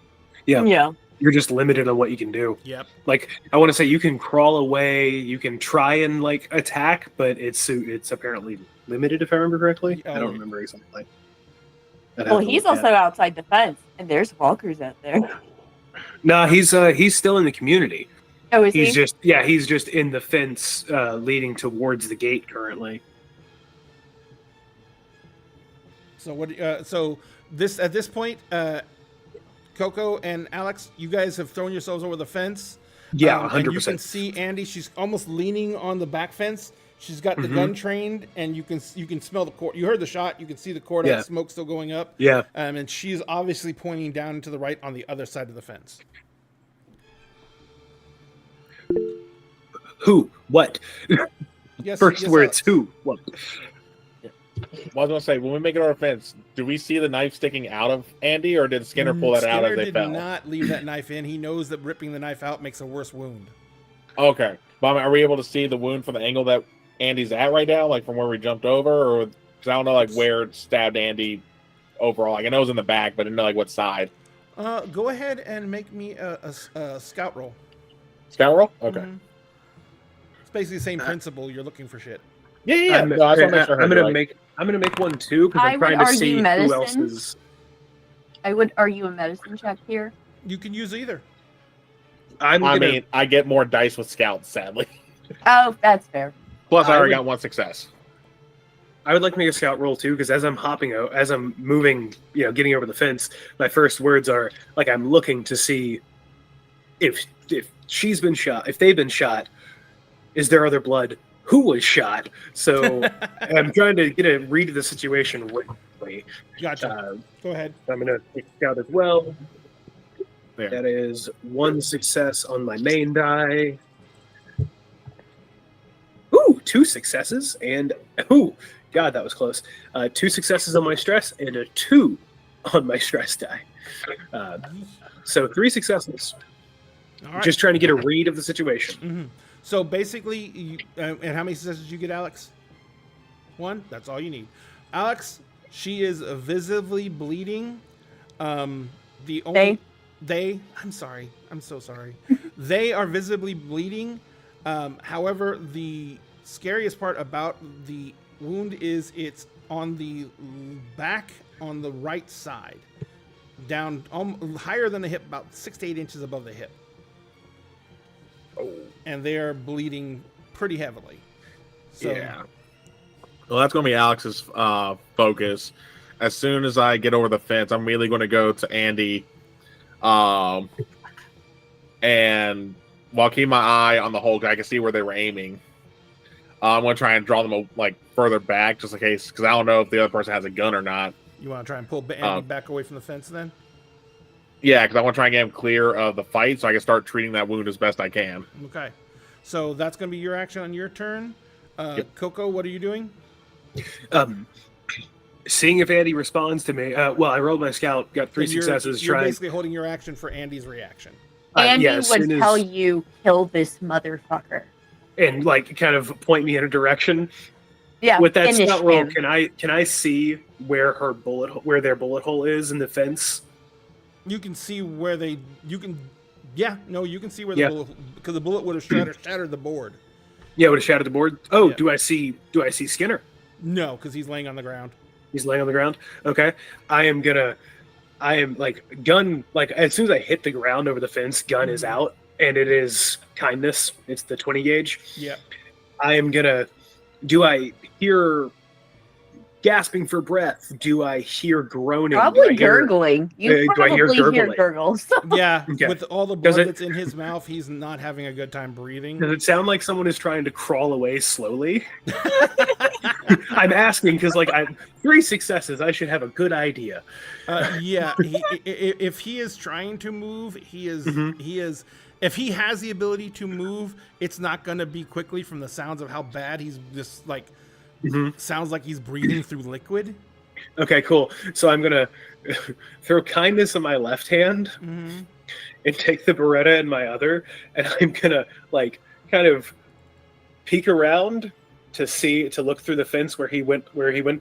Yeah. You're just limited on what you can do. Yep. Like, I want to say you can crawl away, you can try and attack, but it's apparently limited, if I remember correctly. I don't remember exactly. Well, he's also outside the fence, and there's walkers out there. No, he's still in the community. Oh, is he? He's just in the fence leading towards the gate currently. So at this point, Coco and Alex, you guys have thrown yourselves over the fence. Yeah, And you 100%. can see Andy. She's almost leaning on the back fence. She's got the gun trained, and you can smell the cord. You heard the shot. You can see the cord Yeah. smoke still going up. Yeah. And she's obviously pointing down to the right on the other side of the fence. Who? What? Yes. First yes, words. Alex. Who? What? Well, I was gonna say, when we make it over the fence, do we see the knife sticking out of Andy, or did Skinner pull that out as Skinner they did fell? not leave that knife in. He knows that ripping the knife out makes a worse wound. Okay, but I mean, are we able to see the wound from the angle that Andy's at right now, like from where we jumped over, or because I don't know like where it stabbed Andy overall? Like I know it was in the back, but I didn't know like what side. Go ahead and make me a scout roll. Scout roll? Okay. Mhm. It's basically the same principle. You're looking for shit. Yeah. I'm, No, I just wanna make sure I I'm heard gonna you make. I'm gonna make one too because I I'm would trying to argue see who else medicine. is. I would argue a medicine check here. You can use either. I'm I gonna. mean, I get more dice with scouts, sadly. Oh, that's fair. Plus, I I already would- got one success. I would like to make a scout roll too because as I'm hopping out, as I'm moving, getting over the fence, my first words are like I'm looking to see if she's been shot, if they've been shot, is there other blood? Who was shot? So I'm trying to get a read of the situation quickly. Gotcha. Go ahead. I'm gonna take scout as well. There. That is one success on my main die. Ooh, 2 successes and God, that was close. 2 successes on my stress and a 2 on my stress die. So 3 successes. All right. Just trying to get a read of the situation. Mhm. So basically, and how many successes did you get, Alex? 1. That's all you need. Alex, she is visibly bleeding. The only I'm sorry. I'm so sorry. They are visibly bleeding. However, the scariest part about the wound is it's on the back on the right side, down higher than the hip, about 6 to 8 inches above the hip. Oh. And they are bleeding pretty heavily. So, Yeah. Well, that's going to be Alex's focus. As soon as I get over the fence, I'm immediately going to go to Andy, and while keeping my eye on the hole, I can see where they were aiming. I'm going to try and draw them like further back, just in case, because I don't know if the other person has a gun or not. you want to try and pull Andy back away from the fence then? Yeah, because I want to try and get him clear of the fight, so I can start treating that wound as best I can. Okay. So that's going to be your action on your turn. Yep. Coco, what are you doing? Seeing if Andy responds to me. Well, I rolled my scout, got 3 successes. You're basically holding your action for Andy's reaction. Andy yeah, as would soon as- tell you, kill this motherfucker. and like kind of point me in a direction. Yeah, With that finish scout roll, him. can I see where their bullet hole is in the fence? You can see where you can see where Yeah. the bullet, because the bullet would have shattered the board. Yeah, would have shattered the board. Oh, Yeah. do I see Skinner? No, because he's laying on the ground. He's laying on the ground. Okay. I am like gun, like as soon as I hit the ground over the fence, gun is out, and it is kindness. It's the 20 gauge. Yeah. I am gonna, do I hear gasping for breath? Do I hear groaning? Do I Probably hear- gurgling. You do I probably hear hear gurgling? gurgles. Yeah. Okay. With all the Does blood it- that's in his mouth, he's not having a good time breathing. Does it sound like someone is trying to crawl away slowly? I'm asking because like I'm 3 successes. I should have a good idea. Yeah. If he is trying to move, he is. If he has the ability to move, it's not going to be quickly from the sounds of how bad he's just like. Sounds like he's breathing through liquid. Okay, cool. So I'm gonna throw kindness in my left hand and take the Beretta in my other, and I'm gonna like kind of peek around to look through the fence where he went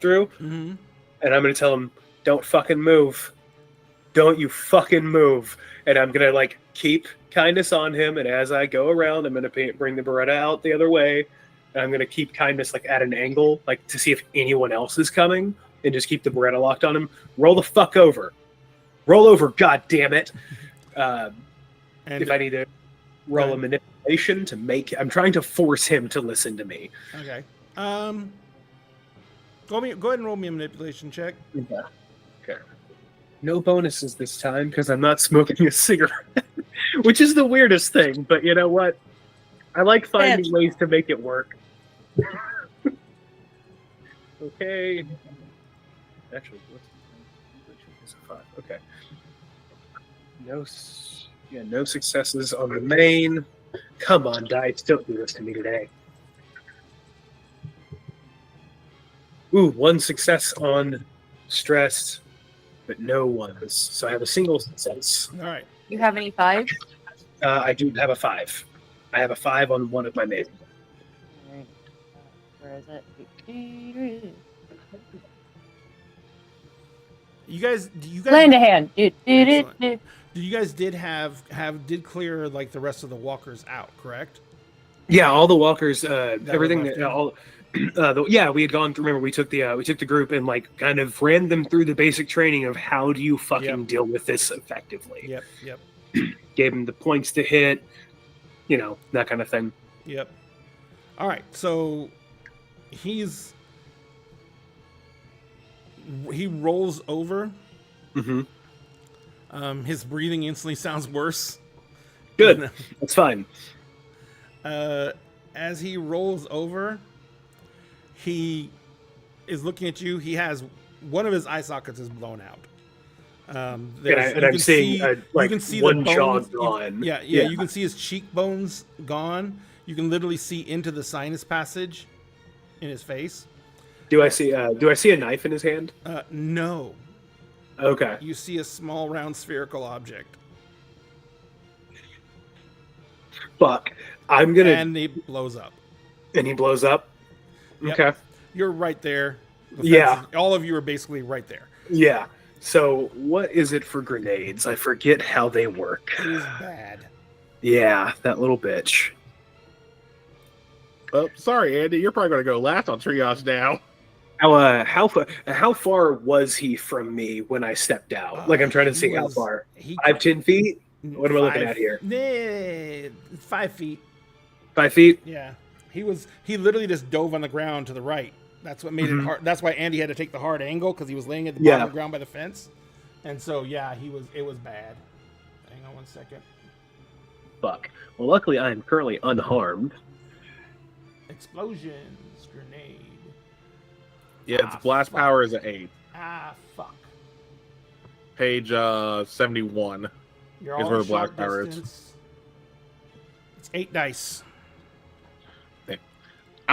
through, and I'm gonna tell him, "Don't fucking move, don't you fucking move." And I'm gonna like keep kindness on him, and as I go around, I'm gonna bring the Beretta out the other way. And I'm gonna keep kindness like at an angle, like to see if anyone else is coming, and just keep the Beretta locked on him. Roll the fuck over. Roll over, god damn it. And If I need to roll a manipulation to make, I'm trying to force him to listen to me. okay. Go ahead and roll me a manipulation check. Okay. No bonuses this time because I'm not smoking a cigarette. which is the weirdest thing. But you know what? I like finding ways to make it work. Okay. Actually, what's a 5? Okay. No successes on the main. Come on, dice, don't do this to me today. Ooh, 1 success on stress, but no ones. So I have a single success. All right. You have any 5s? I do have a 5. I have a 5 on one of my main. Alright. Where is it? You guys, Lend a hand. Excellent. You guys did did clear like the rest of the walkers out, correct? Yeah, all the walkers, everything. left in? All, we had gone through. Remember, we took the group and like kind of ran them through the basic training of how do you fucking deal with this effectively. Yep. Gave them the points to hit, that kind of thing. Yep. All right, so he rolls over. Mm-hmm. His breathing instantly sounds worse. Good. That's fine. As he rolls over, he is looking at you. He has one of his eye sockets is blown out. I'm seeing you can see one the bones, jaw gone. Yeah. You can see his cheekbones gone. You can literally see into the sinus passage in his face. Do I see a knife in his hand? No. Okay. You see a small round spherical object. Fuck. I'm gonna. And he blows up. And he blows up. Yep. Okay. You're right there. Yeah. All of you are basically right there. Yeah. So what is it for grenades? I forget how they work. It is bad. Yeah, that little bitch. Oh, sorry, Andy. You're probably going to go last on triage now. How far was he from me when I stepped out? Like I'm trying to see how far. 10 feet? What am I looking at here? 5 feet. 5 feet? Yeah. He literally just dove on the ground to the right. That's what made it hard. That's why Andy had to take the hard angle because he was laying at the bottom of the ground by the fence. And so yeah, it was bad. Hang on 1 second. Fuck. Well, luckily I am currently unharmed. Explosions, grenade. Yeah, its blast power is an 8. Fuck. Page 71. You're is all where the short blast power distance. It's 8 dice. I'm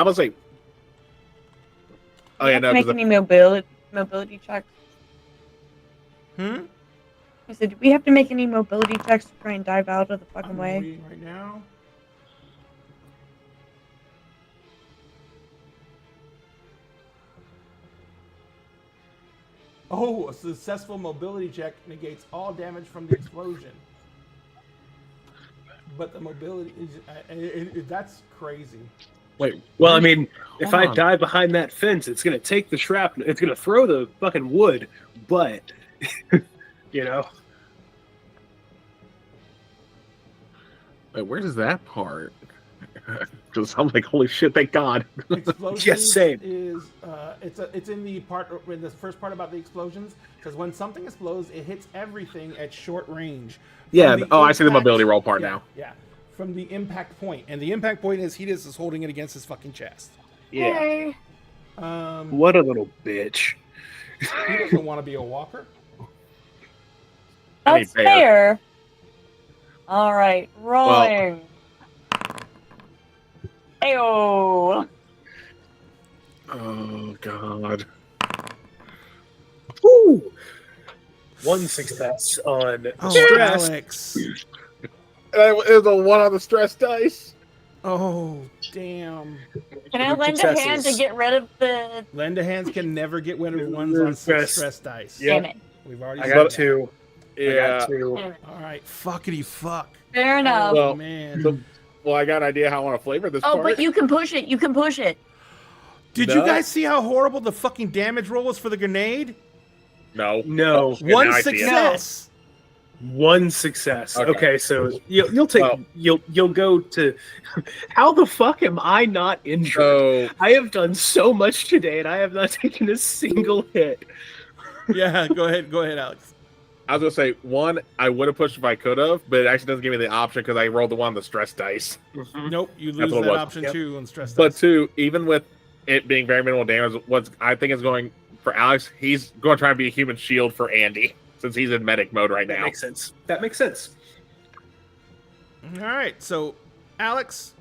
gonna say. Oh yeah, no. Make any mobility checks? I said, do we have to make any mobility checks to try and dive out of the fucking way? Reading right now. Oh, a successful mobility check negates all damage from the explosion. But the mobility is that's crazy. Wait. Well, I mean, if I on. dive behind that fence, it's gonna take the shrapnel. It's gonna throw the fucking wood, but Wait, where is that part? Because I'm like, holy shit! Thank God. Explosions Yes, same. is it's in the first part about the explosions, because when something explodes, it hits everything at short range. Yeah. From the Oh, I see the impact- mobility roll part yeah, now. Yeah, from the impact point, and the impact point is he just is holding it against his fucking chest. Yeah. Hey. What a little bitch. He doesn't want to be a walker. I mean, That's fair. All right, rolling. Ayo. Oh God. Woo! 1 success on stress. Alex. It was a 1 on the stress dice. Oh, damn. Can I lend a hand to get rid of the... Lend a hands can never get rid of ones on stress dice. Yep. Damn it. We've already I said got that. 2. Yeah. I got 2. Damn it. All right, fuckity fuck. Fair enough. Well, Man. Well, I got an idea how I want to flavor this Oh, part. but you can push it. You can push it. Did No. you guys see how horrible the fucking damage roll was for the grenade? No. No. Yeah, One now I see it. success. 1 success. Okay. Okay, so you'll take Well- you'll go to. How the fuck am I not injured? So I have done so much today, and I have not taken a single hit. Yeah, go ahead, Alex. I was gonna say one. I would have pushed if I could have, but it actually doesn't give me the option because I rolled the one on the stress dice. Nope, you That's lose what it that was. option Yep. too on stress But dice. two, even with it being very minimal damage, what I think is going for Alex, he's going to try and be a human shield for Andy since he's in medic mode right That now. makes sense. That makes sense. All right, so Alex,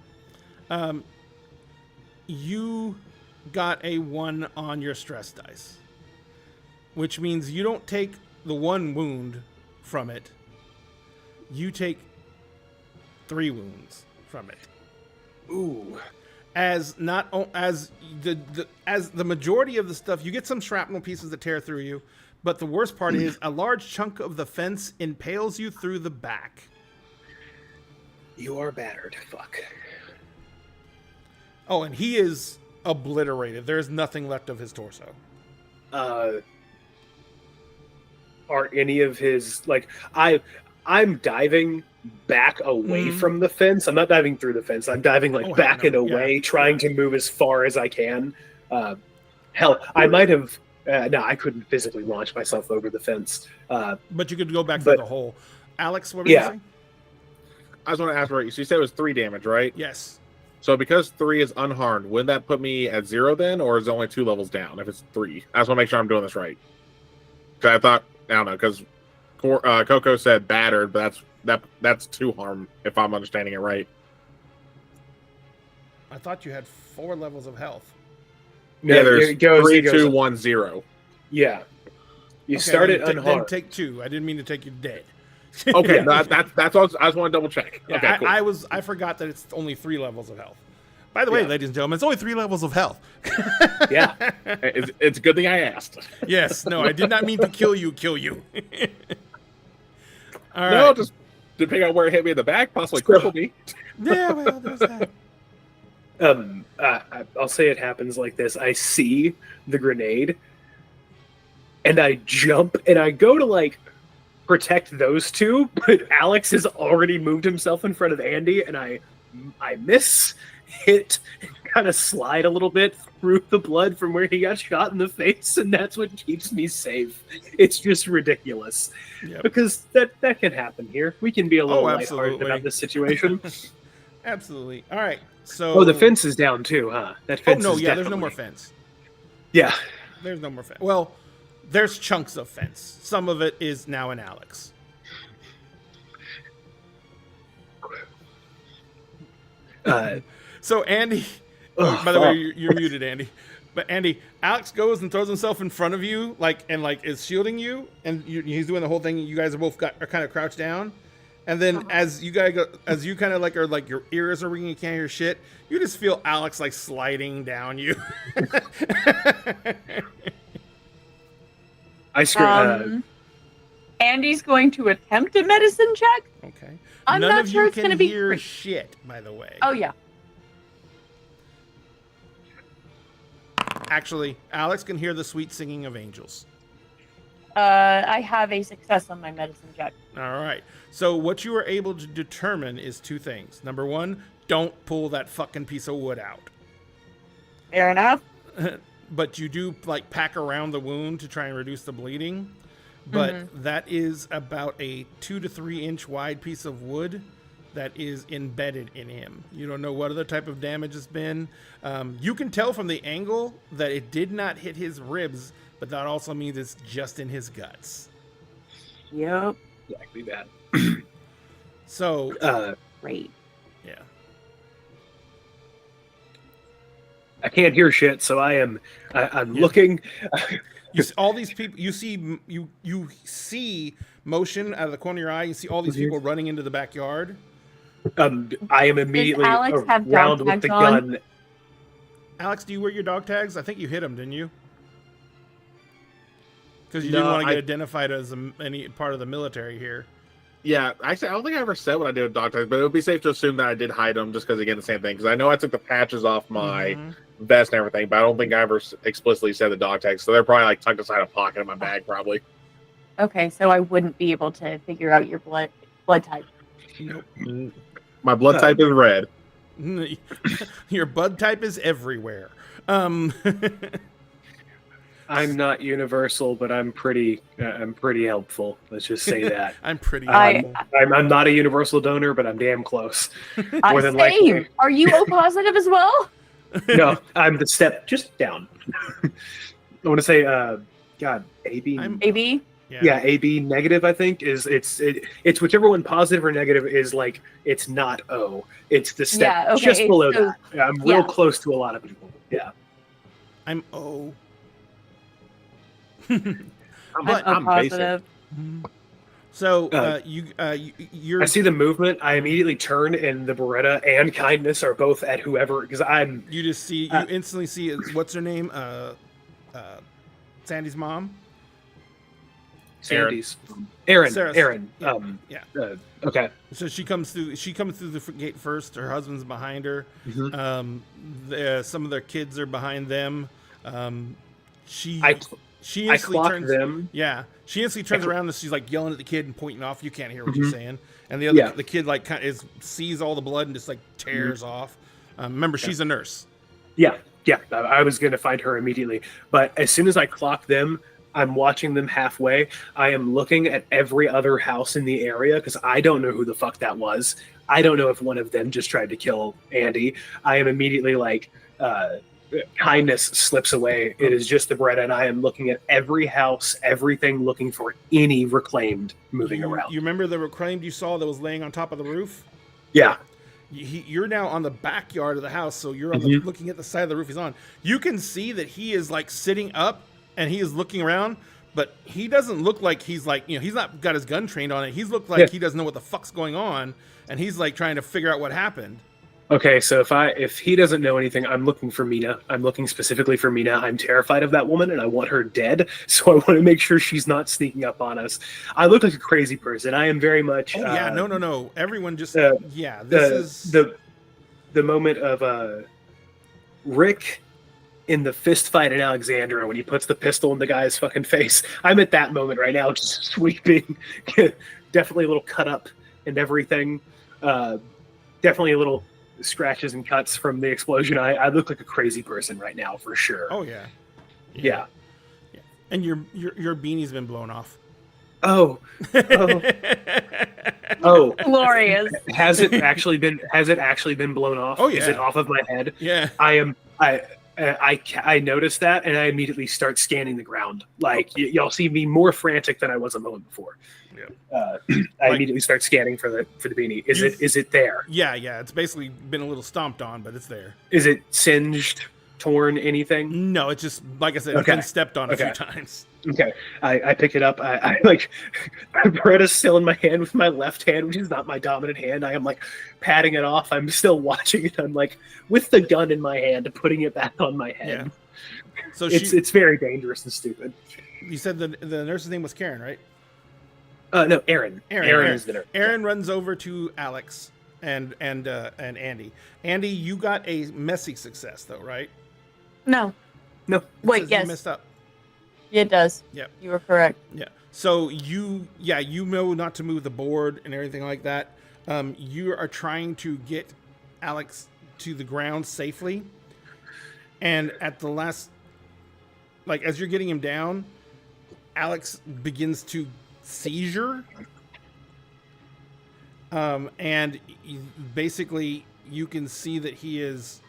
you got a 1 on your stress dice, which means you don't take the 1 wound from it. You take 3 wounds from it. Ooh. As not as the majority of the stuff, you get some shrapnel pieces that tear through you, but the worst part is a large chunk of the fence impales you through the back. You are battered. Fuck. Oh, and he is obliterated. There's nothing left of his torso. Are any of his I'm diving back away from the fence. I'm not diving through the fence. I'm diving Oh, back no. and away, trying to move as far as I can. Hell, I might have. No, I couldn't physically launch myself over the fence. But you could go back through the hole. Alex, what were Yeah. you saying? I just want to ask, right? So you said it was 3 damage, right? Yes. So because 3 is unharmed, wouldn't that put me at 0 then, or is it only 2 levels down if it's 3? I just want to make sure I'm doing this right. Because I thought, I don't know, because Coco said battered, but that's 2 harm if I'm understanding it right. I thought you had 4 levels of health. No, Yeah, there's it goes- 3, it goes 2, up. 1, 0. Yeah. You Okay, started then unharmed. take 2. I didn't mean to take you dead. Okay, Yeah. no, that's all. I just want to double check. Yeah, Okay, cool. I forgot that it's only 3 levels of health. By the way, Yeah. ladies and gentlemen, it's only 3 levels of health. Yeah. It's a good thing I asked. Yes, no, I did not mean to kill you. All right. No, just depending on where it hit me in the back, possibly cripple me. Yeah, well, there's that. I'll say it happens like this. I see the grenade, and I jump, and I go to protect those two, but Alex has already moved himself in front of Andy, and I miss, hit, kind of slide a little bit through the blood from where he got shot in the face, and that's what keeps me safe. It's just ridiculous. Yep. Because that can happen here. We can be a little lighthearted absolutely. about this situation. Absolutely. All right. So. Oh, the fence is down too, huh? That Oh fence no, is yeah. There's no more definitely- fence. Yeah. There's no more fence. Well, there's chunks of fence. Some of it is now in Alex. So Andy, by the way, you're muted, Andy. But Andy, Alex goes and throws himself in front of you, is shielding you, and he's doing the whole thing. You guys are both are kind of crouched down, and then as you guys go, as you kind of your ears are ringing, you can't hear shit. You just feel Alex sliding down you. I scream. Andy's going to attempt a medicine check. Okay. I'm None not of sure you it's can gonna be hear great. shit, by the way. Oh yeah. Actually, Alex can hear the sweet singing of angels. I have a success on my medicine check. All right. So what you are able to determine is 2 things. Number 1, don't pull that fucking piece of wood out. Fair enough. But you do pack around the wound to try and reduce the bleeding. But that is about a 2 to 3 inch wide piece of wood that is embedded in him. You don't know what other type of damage it's been. You can tell from the angle that it did not hit his ribs, but that also means it's just in his guts. Yep. Exactly that. So, Great. yeah. I can't hear shit, so I'm looking. You see all these people. You see motion out of the corner of your eye. You see all these people running into the backyard. I am immediately Alex have around dog with the tags on? gun. Alex, do you wear your dog tags? I think you hit them, didn't you? Because you No, didn't want to get I- identified as any part of the military here. Yeah, actually, I don't think I ever said what I did with dog tags, but it would be safe to assume that I did hide them just because, again, the same thing. Because I know I took the patches off my Mhm. vest and everything, but I don't think I ever explicitly said the dog tags. So they're probably tucked inside a pocket in my bag, probably. Okay, so I wouldn't be able to figure out your blood type. Nope. My blood type is red. Your bud type is everywhere. I'm not universal, but I'm pretty helpful. Let's just say that. I'm pretty. I- helpful. I'm not a universal donor, but I'm damn close. More than Same. likely. Are you O positive as well? No, I'm the step just down. I want to say, God, AB. Maybe. Yeah, AB negative. I think it's whichever one positive or negative is like it's not O. It's the step Yeah, okay, just below so- that. Yeah, I'm real yeah. close to a lot of people. Yeah, I'm O. I'm O basic. positive. So Uh, you're I see the movement. I immediately turn, and the Beretta and kindness are both at whoever because I'm. you just see you instantly see what's her name? Sandy's mom. Sandy's Aaron. Sarah's- Aaron. yeah. Okay. So she comes through the gate first. Her husband's behind her. Mhm. Some of their kids are behind them. She I instantly clock turns. them. Yeah, she instantly turns around and she's like yelling at the kid and pointing off. You can't hear what she's Mhm. saying. And the other Yeah. the kid like sees all the blood and just like tears off. Remember, she's a nurse. Yeah. I was going to find her immediately, but as soon as I clock them, I'm watching them halfway. I am looking at every other house in the area because I don't know who the fuck that was. I don't know if one of them just tried to kill Andy. I am immediately like, kindness slips away. It is just the Beretta, and I am looking at every house, everything, looking for any reclaimed moving around. You remember the reclaimed you saw that was laying on top of the roof? Yeah. You're now on the backyard of the house, so you're on Mhm. looking at the side of the roof he's on. You can see that he is like sitting up and he is looking around, but he doesn't look like he's like, he's not got his gun trained on it. He's looked like Yeah. he doesn't know what the fuck's going on, and he's like trying to figure out what happened. Okay, so if he doesn't know anything, I'm looking for Mina. I'm looking specifically for Mina. I'm terrified of that woman, and I want her dead. So I want to make sure she's not sneaking up on us. I look like a crazy person. I am very much. Oh yeah, no. Everyone just uh, yeah. This is the moment of Rick in the fist fight in Alexandria when he puts the pistol in the guy's fucking face. I'm at that moment right now, just sweeping. Definitely a little cut up and everything. Definitely a little scratches and cuts from the explosion. I look like a crazy person right now for sure. oh yeah. Yeah. And your beanie's been blown off. Oh. Oh. Glorious. Has it actually been blown off? Oh, Is yeah. it off of my head? Yeah. I noticed that, and I immediately start scanning the ground. Like y'all see me more frantic than I was a moment before. Yeah. I immediately start scanning for the beanie. Is it there? Yeah. It's basically been a little stomped on, but it's there. Is it singed, torn, anything? No, it's just like I said, it's Okay. been stepped on a few Okay. times. Okay, I pick it up. I like Beretta's still in my hand with my left hand, which is not my dominant hand. I am like patting it off. I'm still watching it. I'm like with the gun in my hand, putting it back on my head. So It's very dangerous and stupid. you said the nurse's name was Karen, right? No, Aaron. Aaron. Is the nurse. Aaron runs over to Alex and Andy. Andy, you got a messy success though, right? No. No. It Wait, says you yes. messed up. It does. Yep. You were correct. Yeah. So you know not to move the board and everything like that. You are trying to get Alex to the ground safely, and at the last, like as you're getting him down, Alex begins to seizure, and basically you can see that he is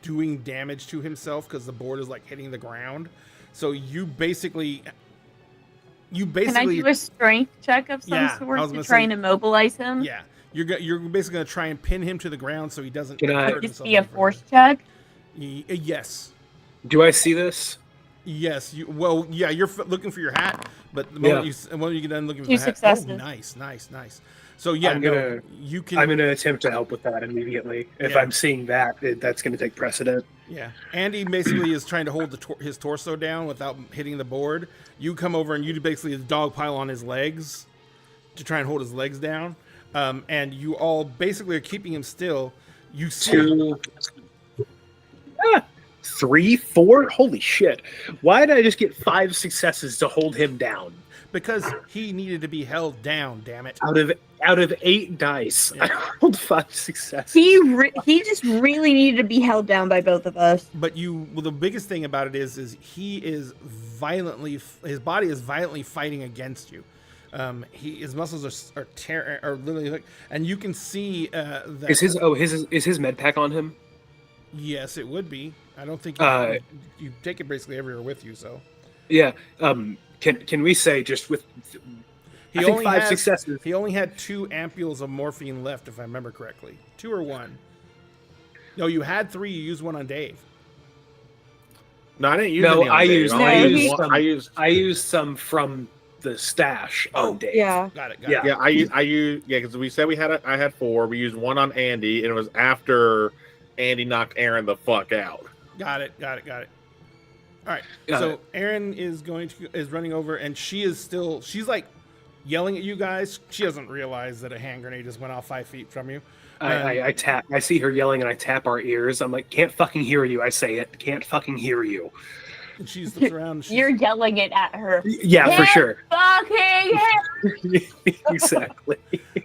doing damage to himself because the board is like hitting the ground. So you basically Can I do a strength check of some Yeah, I sort was to gonna try say- and immobilize him? yeah, you're basically gonna try and pin him to the ground so he doesn't. Can I- hurt Just himself be a any further. force check? Yes, Do I see this? yes. You're looking for your hat, but the moment you get done looking for Two the hat, successes. oh, nice. So yeah, I'm gonna- you can. I'm going to attempt to help with that immediately. If Yeah. I'm seeing that, that's going to take precedent. Yeah, Andy basically is trying to hold his torso down without hitting the board. You come over and you basically dog pile on his legs to try and hold his legs down, and you all basically are keeping him still. You see, 2, 3, 4. Holy shit! Why did I just get 5 successes to hold him down? because he needed to be held down. Damn it! out of 8 dice, Yeah. I rolled 5 successes. He just really needed to be held down by both of us. But the biggest thing about it is he is his body is violently fighting against you. His muscles are literally like, and you can see that. Is his med pack on him? Yes, it would be. I don't think you take it basically everywhere with you. So Yeah. Can we say just with I think 5 successes? He only had 2 ampules of morphine left, if I remember correctly. 2 or 1. No, you had 3. You used 1 on Dave. No, I didn't use No, any on Dave. I used some from the stash on Dave. Yeah. Got it. Yeah, I used because we said I had 4. We used 1 on Andy, and it was after Andy knocked Aaron the fuck out. Got it. All right. So Aaron is running over, and she's like yelling at you guys. She doesn't realize that a hand grenade just went off 5 feet from you. I tap. I see her yelling, and I tap our ears. I'm like, "Can't fucking hear you." I say it. Can't fucking hear you. And she looks around. You're yelling it at her. Yeah, for sure. Fucking Exactly.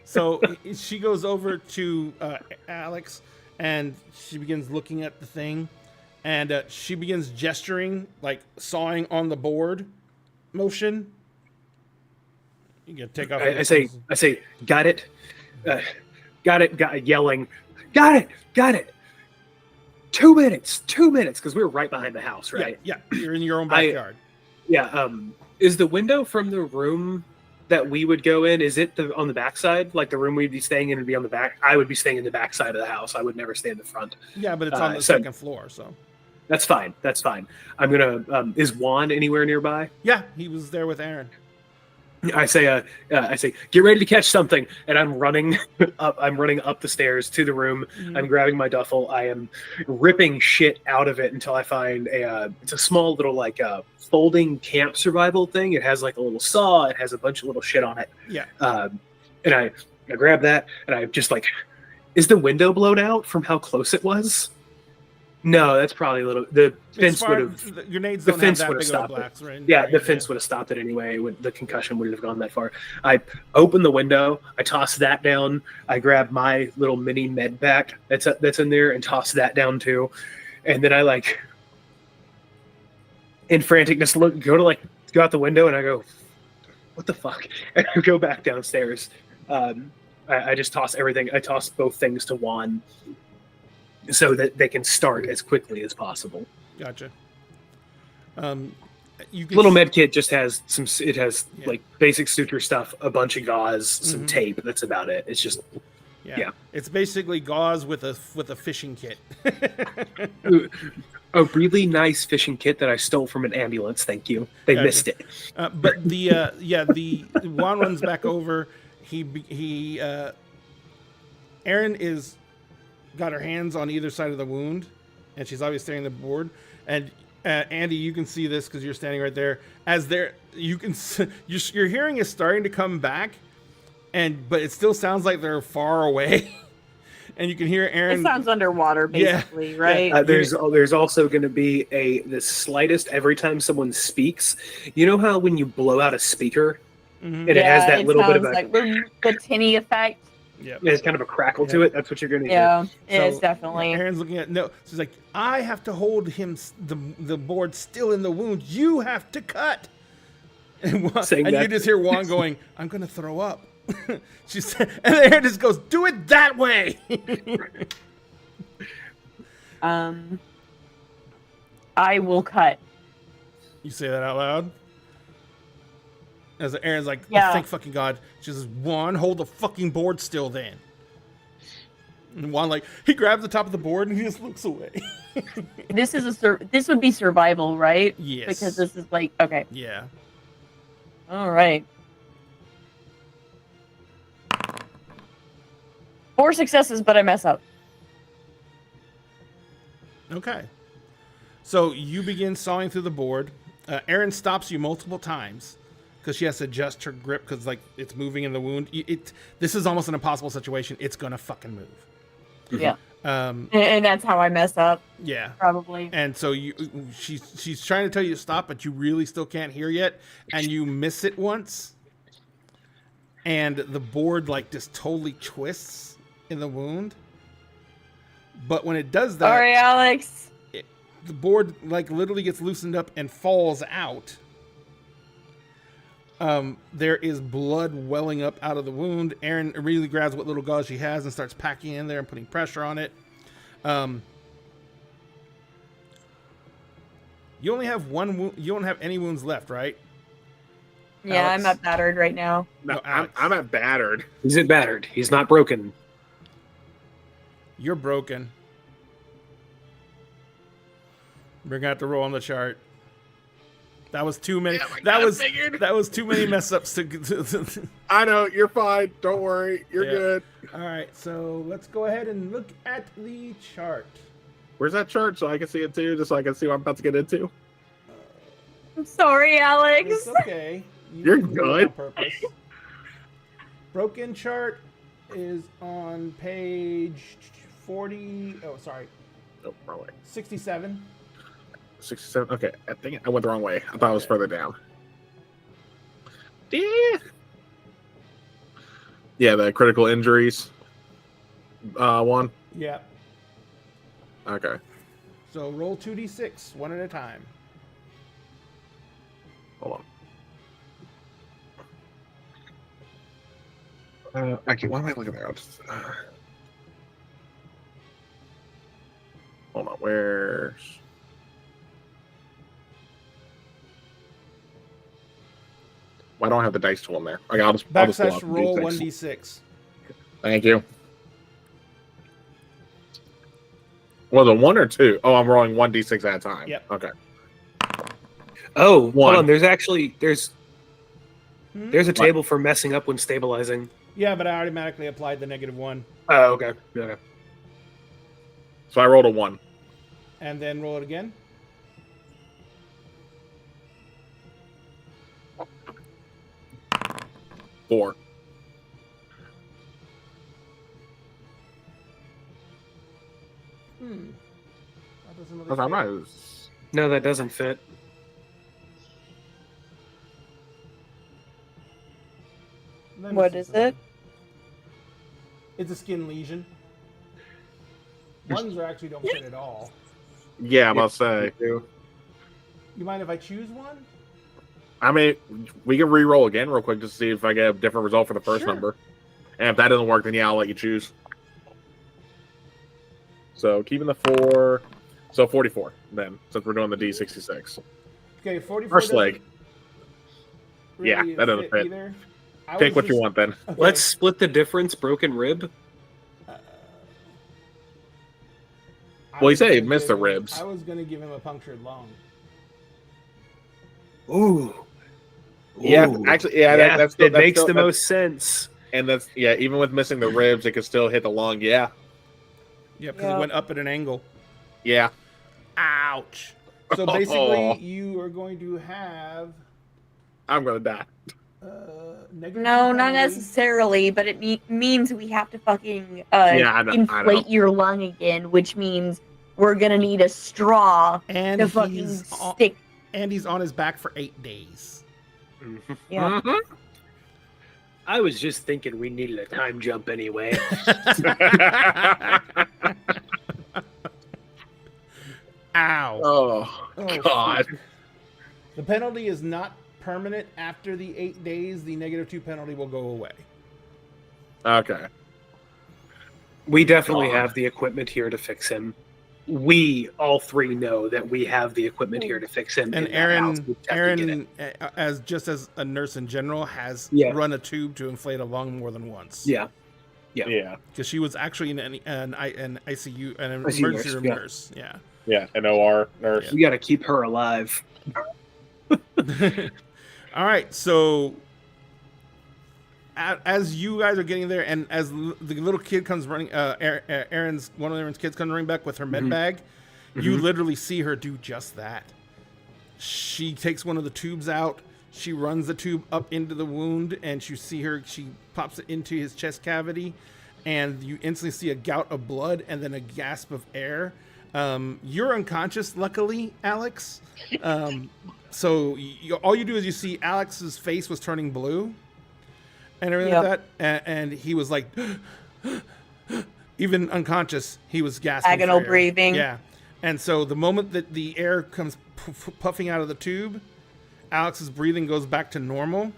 So she goes over to Alex, and she begins looking at the thing, and she begins gesturing, like sawing on the board motion. You can take off. I say, got it, yelling, got it. 2 minutes, because we were right behind the house, right? Yeah, you're in your own backyard. Is the window from the room that we would go in, is it on the backside? Like the room we'd be staying in would be on the back? I would be staying in the backside of the house. I would never stay in the front. Yeah, but it's on the second floor, so. That's fine. I'm going to, is Juan anywhere nearby? Yeah, he was there with Aaron. I say, get ready to catch something, and I'm running up. I'm running up the stairs to the room. Mm-hmm. I'm grabbing my duffel. I am ripping shit out of it until I find it's a small little folding camp survival thing. It has like a little saw. It has a bunch of little shit on it. Yeah. And I grab that, and I just like, is the window blown out from how close it was? No, that's probably a little. The fence would have. Grenades the don't fence have that would have big of a stopped blacks, it. right? Yeah, the fence would have stopped it anyway. The concussion wouldn't have gone that far. I open the window. I toss that down. I grab my little mini med pack that's in there and toss that down too. And then I in franticness go out the window, and I go, what the fuck? And I go back downstairs. I just toss everything. I toss both things to Juan, so that they can start as quickly as possible. Gotcha. You can Little med kit just has like basic suture stuff, a bunch of gauze, some tape. That's about it. It's just yeah. It's basically gauze with a fishing kit. a really nice fishing kit that I stole from an ambulance. Thank you. They missed it. But the Juan runs back over. Aaron is got her hands on either side of the wound, and she's obviously staring at the board. And Andy, you can see this because you're standing right there. Your hearing is starting to come back, but it still sounds like they're far away. And you can hear Aaron. It sounds underwater, basically, right? There's also going to be the slightest every time someone speaks. You know how when you blow out a speaker, and it has that little bit of the tinny effect. Yeah, there's kind of a crackle to it. That's what you're going to hear. Yeah, it's definitely. Aaron's looking at she's like, I have to hold him the board still in the wound. You have to cut. And you just hear Juan going, I'm going to throw up. She said, and Aaron just goes, do it that way. I will cut. You say that out loud? As Aaron's like, yeah. Oh, thank fucking God. She says, Juan, hold the fucking board still then. And Juan, he grabs the top of the board and he just looks away. This would be survival, right? Yes. Because this is okay. Yeah. All right. 4 successes, but I mess up. Okay. So you begin sawing through the board. Aaron stops you multiple times because she has to adjust her grip because it's moving in the wound. This is almost an impossible situation. It's gonna fucking move. Yeah. And that's how I mess up. Yeah. Probably. And so she's trying to tell you to stop, but you really still can't hear yet, and you miss it once. and the board like just totally twists in the wound. But when it does that, Sorry, Alex. the board like literally gets loosened up and falls out. There is blood welling up out of the wound. Aaron immediately grabs what little gauze she has and starts packing in there and putting pressure on it. You only have one wound. You don't have any wounds left, right? Yeah, Alex? I'm at battered right now. No, No, I'm, Alex. I'm at battered. He's at battered. He's not broken. You're broken. We're gonna have to roll on the chart. That was too many. Yeah, that was too many mess ups to I know, you're fine. Don't worry. You're Yeah. good. All right, so let's go ahead and look at the chart. Where's that chart so I can see it too, just so I can see what I'm about to get into? I'm sorry, Alex. It's okay. You're can do it good. on purpose. Broken chart is on page 40. Oh, sorry, Oh, wrong way. 67. 67. Okay, I think I went the wrong way. I thought it was Okay. further down. Yeah. Yeah, the critical injuries. One. Yeah. Okay. So roll 2d6 one at a time. Hold on. Actually, why am I looking there? I'll just, hold on. Where's? Why don't I have the dice tool in there? Okay, I'll just pull Backslash up the roll D6. 1d6. Thank you. Was it 1 or 2? Oh, I'm rolling 1d6 at a time. Yep. Okay. Oh, One. hold on. There's Hmm? a table for messing up when stabilizing. Yeah, but I automatically applied the -1. Oh, okay. Okay. So I rolled a 1. And then roll it again. Four. That doesn't really That's not fit. nice. No, that doesn't fit. Let me What see is something. it? It's a skin lesion. Ones are actually don't fit at all. Yeah, I'm about to say. You mind if I choose one? I mean, we can re-roll again real quick just to see if I get a different result for the first Sure. number. And if that doesn't work, then yeah, I'll let you choose. So keeping the 4. So 44 then, since we're doing the D66. Okay, 44. First doesn't leg. Yeah, really that doesn't fit. either. I Pick was what you just- want then. okay, Let's split the difference. Broken rib. I Well, he was said he gonna missed the give- ribs. I was going to give him a punctured lung. Ooh. Yeah, Ooh. actually, yeah, that's it makes still, the most sense. And that's, yeah, even with missing the ribs, it could still hit the lung. Yeah. Yeah, because Yeah. it went up at an angle. Yeah. Ouch. So basically, you are going to have I'm going to die. negative No, not penalty. necessarily, but it means we have to fucking Yeah, I know. inflate your lung again, which means we're gonna need a straw And to fucking he's on, stick. and he's on his back for 8 days. Yeah. Mhm. I was just thinking we needed a time jump anyway. Ow. Oh, Oh, God. The penalty is not permanent. After the 8 days, the -2 penalty will go away. Okay. We definitely God. have the equipment here to fix him. We all three know that we have the equipment here to fix him. And in that house. We Aaron, just have to get it. as just as a nurse in general, has Yeah. run a tube to inflate a lung more than once. Yeah. Yeah. Because she was actually in an ICU, an ICU emergency nurse, room yeah. nurse. Yeah. Yeah. An OR nurse. We got to keep her alive. All right, so as you guys are getting there, and as the little kid comes running, Aaron's one of Aaron's kids comes running back with her med Mhm. bag. You Mhm. literally see her do just that. She takes one of the tubes out. She runs the tube up into the wound, and you see her. She pops it into his chest cavity, and you instantly see a gout of blood and then a gasp of air. You're unconscious, luckily, Alex. So all you do is you see Alex's face was turning blue, and everything like that. And he was like, even unconscious, he was gasping. Agonal for air. breathing. Yeah. And so the moment that the air comes puffing out of the tube, Alex's breathing goes back to normal.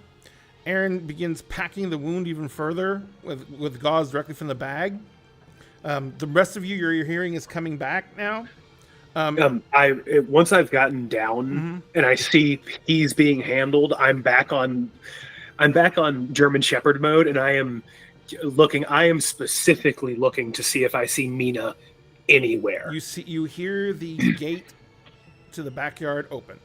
Aaron begins packing the wound even further with gauze directly from the bag. The rest of you, your hearing is coming back now. Once I've gotten down and I see he's being handled, I'm back on German Shepherd mode, and I am specifically looking to see if I see Mina anywhere. You hear the gate to the backyard open.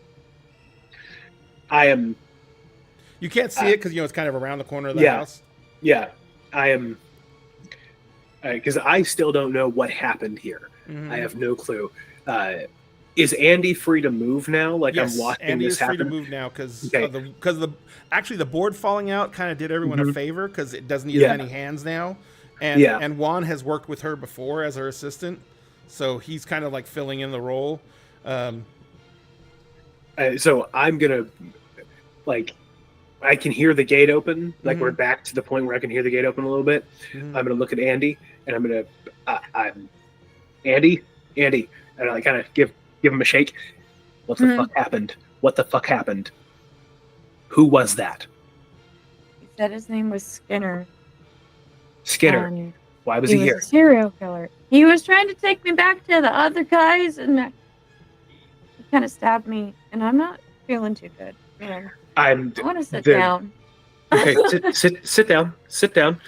You can't see it because it's kind of around the corner of the house. Yeah, I am, because I still don't know what happened here. I have no clue. Is Andy free to move now? Like, yes, I'm watching Andy this is happen. free to move now because the board falling out kind of did everyone a favor because it doesn't need as many hands now, and Juan has worked with her before as her assistant, so he's kind of like filling in the role. So I'm gonna, like, I can hear the gate open. Like, we're back to the point where I can hear the gate open a little bit. I'm gonna look at Andy, and I'm gonna, Andy, and I kind of give him a shake. What the fuck happened? What the fuck happened? Who was that? He said his name was Skinner. Skinner. Why was he here? He was a serial killer. He was trying to take me back to the other guys, and he kind of stabbed me, and I'm not feeling too good. I want to sit down. Okay, sit down. Sit down.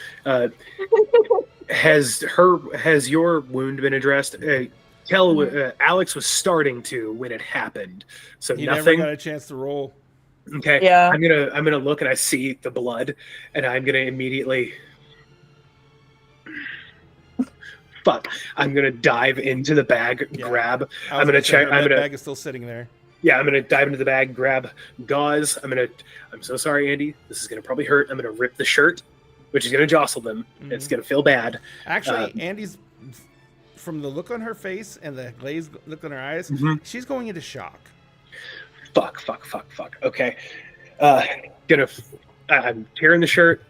Has your wound been addressed? Alex was starting to when it happened, so he nothing. Never got a chance to roll. Okay. Yeah. I'm gonna look and I see the blood, and I'm gonna immediately. Fuck! I'm gonna dive into the bag, grab. I'm gonna check. The bag is still sitting there. Yeah, I'm gonna dive into the bag, grab gauze. I'm so sorry, Andy. This is gonna probably hurt. I'm gonna rip the shirt, which is gonna jostle them. It's gonna feel bad. Actually, Andy's, from the look on her face and the glazed look on her eyes, she's going into shock. Fuck. Okay. I'm tearing the shirt,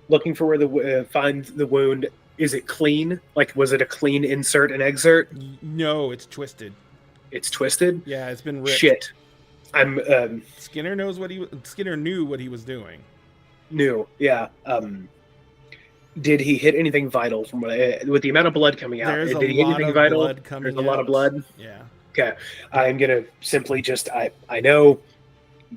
looking for where find the wound. Is it clean? Like, was it a clean insert and exert? No, it's twisted. It's twisted? Yeah, it's been ripped. Shit. Skinner knew what he was doing. Yeah. Did he hit anything vital from with the amount of blood coming out? There's did he hit anything vital? There's a lot of blood. Yeah. Okay. I'm gonna simply just I know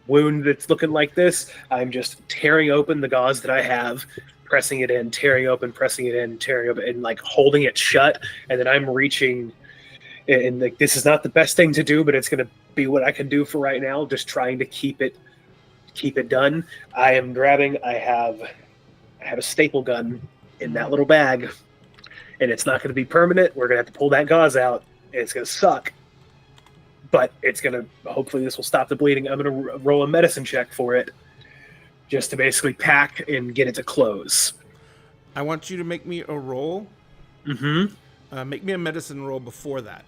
wound that's looking like this. I'm just tearing open the gauze that I have, pressing it in, tearing open, pressing it in, tearing open, and like holding it shut. And then I'm reaching, and like, this is not the best thing to do, but it's gonna be what I can do for right now. Just trying to keep it done. I am grabbing. I have a staple gun in that little bag, and it's not going to be permanent. We're going to have to pull that gauze out, and it's going to suck. But it's going to, hopefully this will stop the bleeding. I'm going to roll a medicine check for it, just to basically pack and get it to close. I want you to make me a roll. Make me a medicine roll before that.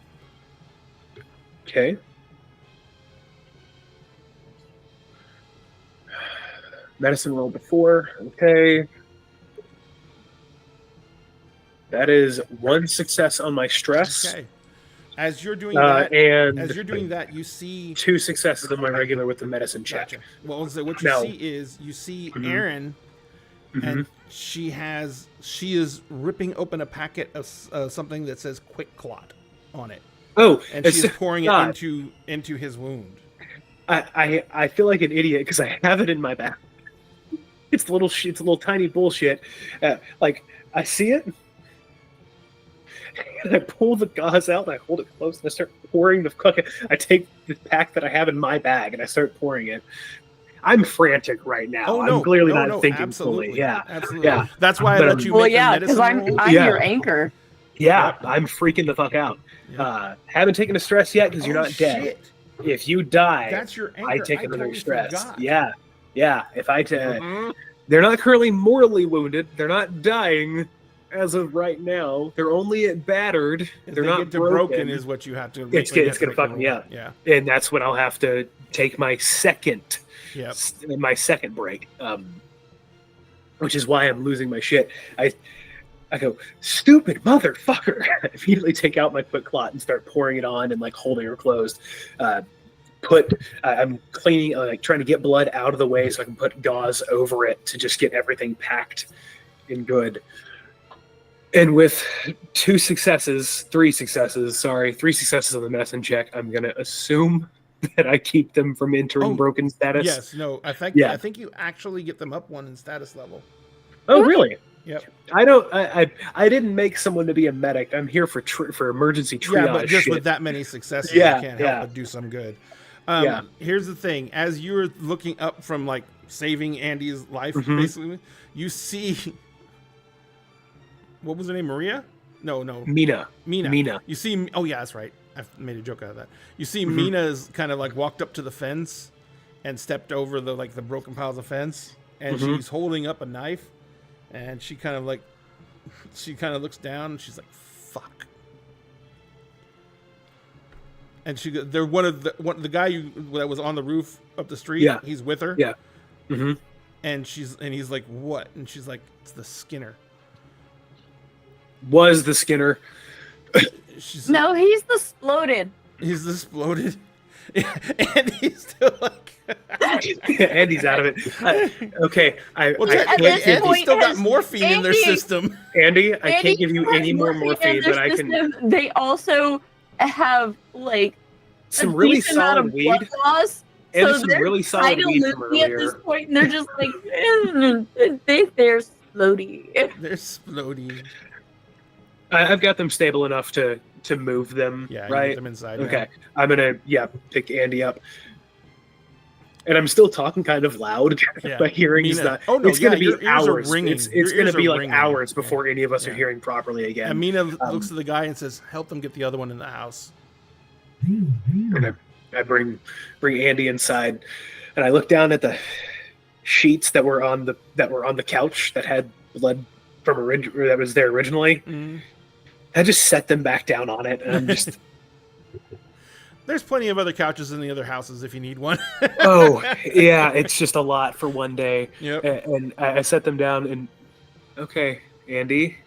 Okay. Medicine roll before. Okay. That is one success on my stress. Okay. As you're doing that, you see 2 successes on my regular with the medicine check. Gotcha. Well, so what you see Erin, and she is ripping open a packet of something that says Quick Clot on it. Oh, and she is pouring it into his wound. I feel like an idiot because I have it in my back. It's a little tiny bullshit. Like, I see it, and I pull the gauze out, and I hold it close, and I start pouring the cookie. I take the pack that I have in my bag, and I start pouring it. I'm frantic right now. Oh, no, I'm clearly not thinking absolutely. fully. Yeah, absolutely. Yeah. That's why I let you make the medicine because I'm roll. your anchor. Yeah, I'm freaking the fuck out. Yeah. Haven't taken a stress yet because you're not dead. Shit. If you die, That's your anchor. I take another totally stress. forgot. Yeah. If I they're not currently mortally wounded. They're not dying as of right now. They're only battered. If they're they not get to broken is what you have to. It's gonna fuck me up. Yeah. And that's when I'll have to take my second. Yep. My second break. which is why I'm losing my shit. I go, stupid motherfucker. I immediately take out my quick clot and start pouring it on and like holding her closed. I'm cleaning, like trying to get blood out of the way so I can put gauze over it to just get everything packed and good. And with three successes on the medicine check, I'm going to assume that I keep them from entering broken status. Yes, no, I think you actually get them up one in status level. Oh, really? Yep. I didn't make someone to be a medic. I'm here for emergency triage. Yeah, but just shit. with that many successes, you can't help but do some good. Here's the thing: as you're looking up from like saving Andy's life, basically, you see what was her name? Maria? No, Mina. You see? Oh yeah, that's right. I made a joke out of that. You see, Mina's kind of like walked up to the fence and stepped over the broken piles of fence, and she's holding up a knife. And she kind of looks down and she's like, "Fuck." And they're the guy that was on the roof up the street. Yeah. He's with her. Yeah. And he's like, "What?" And she's like, "It's the Skinner." Was the Skinner? No, he's the Sploded. He's the Sploded. And he's still like. Andy's out of it. Okay, Andy's still got morphine in their system. Andy, I can't give you any more morphine, but I can. They also have like some really solid weed. Loss, and so some really solid weed from earlier. At this point, and they're just like they're splody. They're splody. I've got them stable enough to move them. Yeah, right. Get them inside. Okay, I'm gonna pick Andy up. And I'm still talking kind of loud. My hearing is not. Oh, no, it's going to be hours. Ringing. It's going to be like ringing. hours before any of us are hearing properly again. And Mina looks at the guy and says, "Help them get the other one in the house." And I bring Andy inside, and I look down at the sheets that were on the couch that had blood that was there originally. I just set them back down on it, and I'm just. There's plenty of other couches in the other houses if you need one. Oh, yeah, it's just a lot for one day. Yep. And I set them down and, okay, Andy,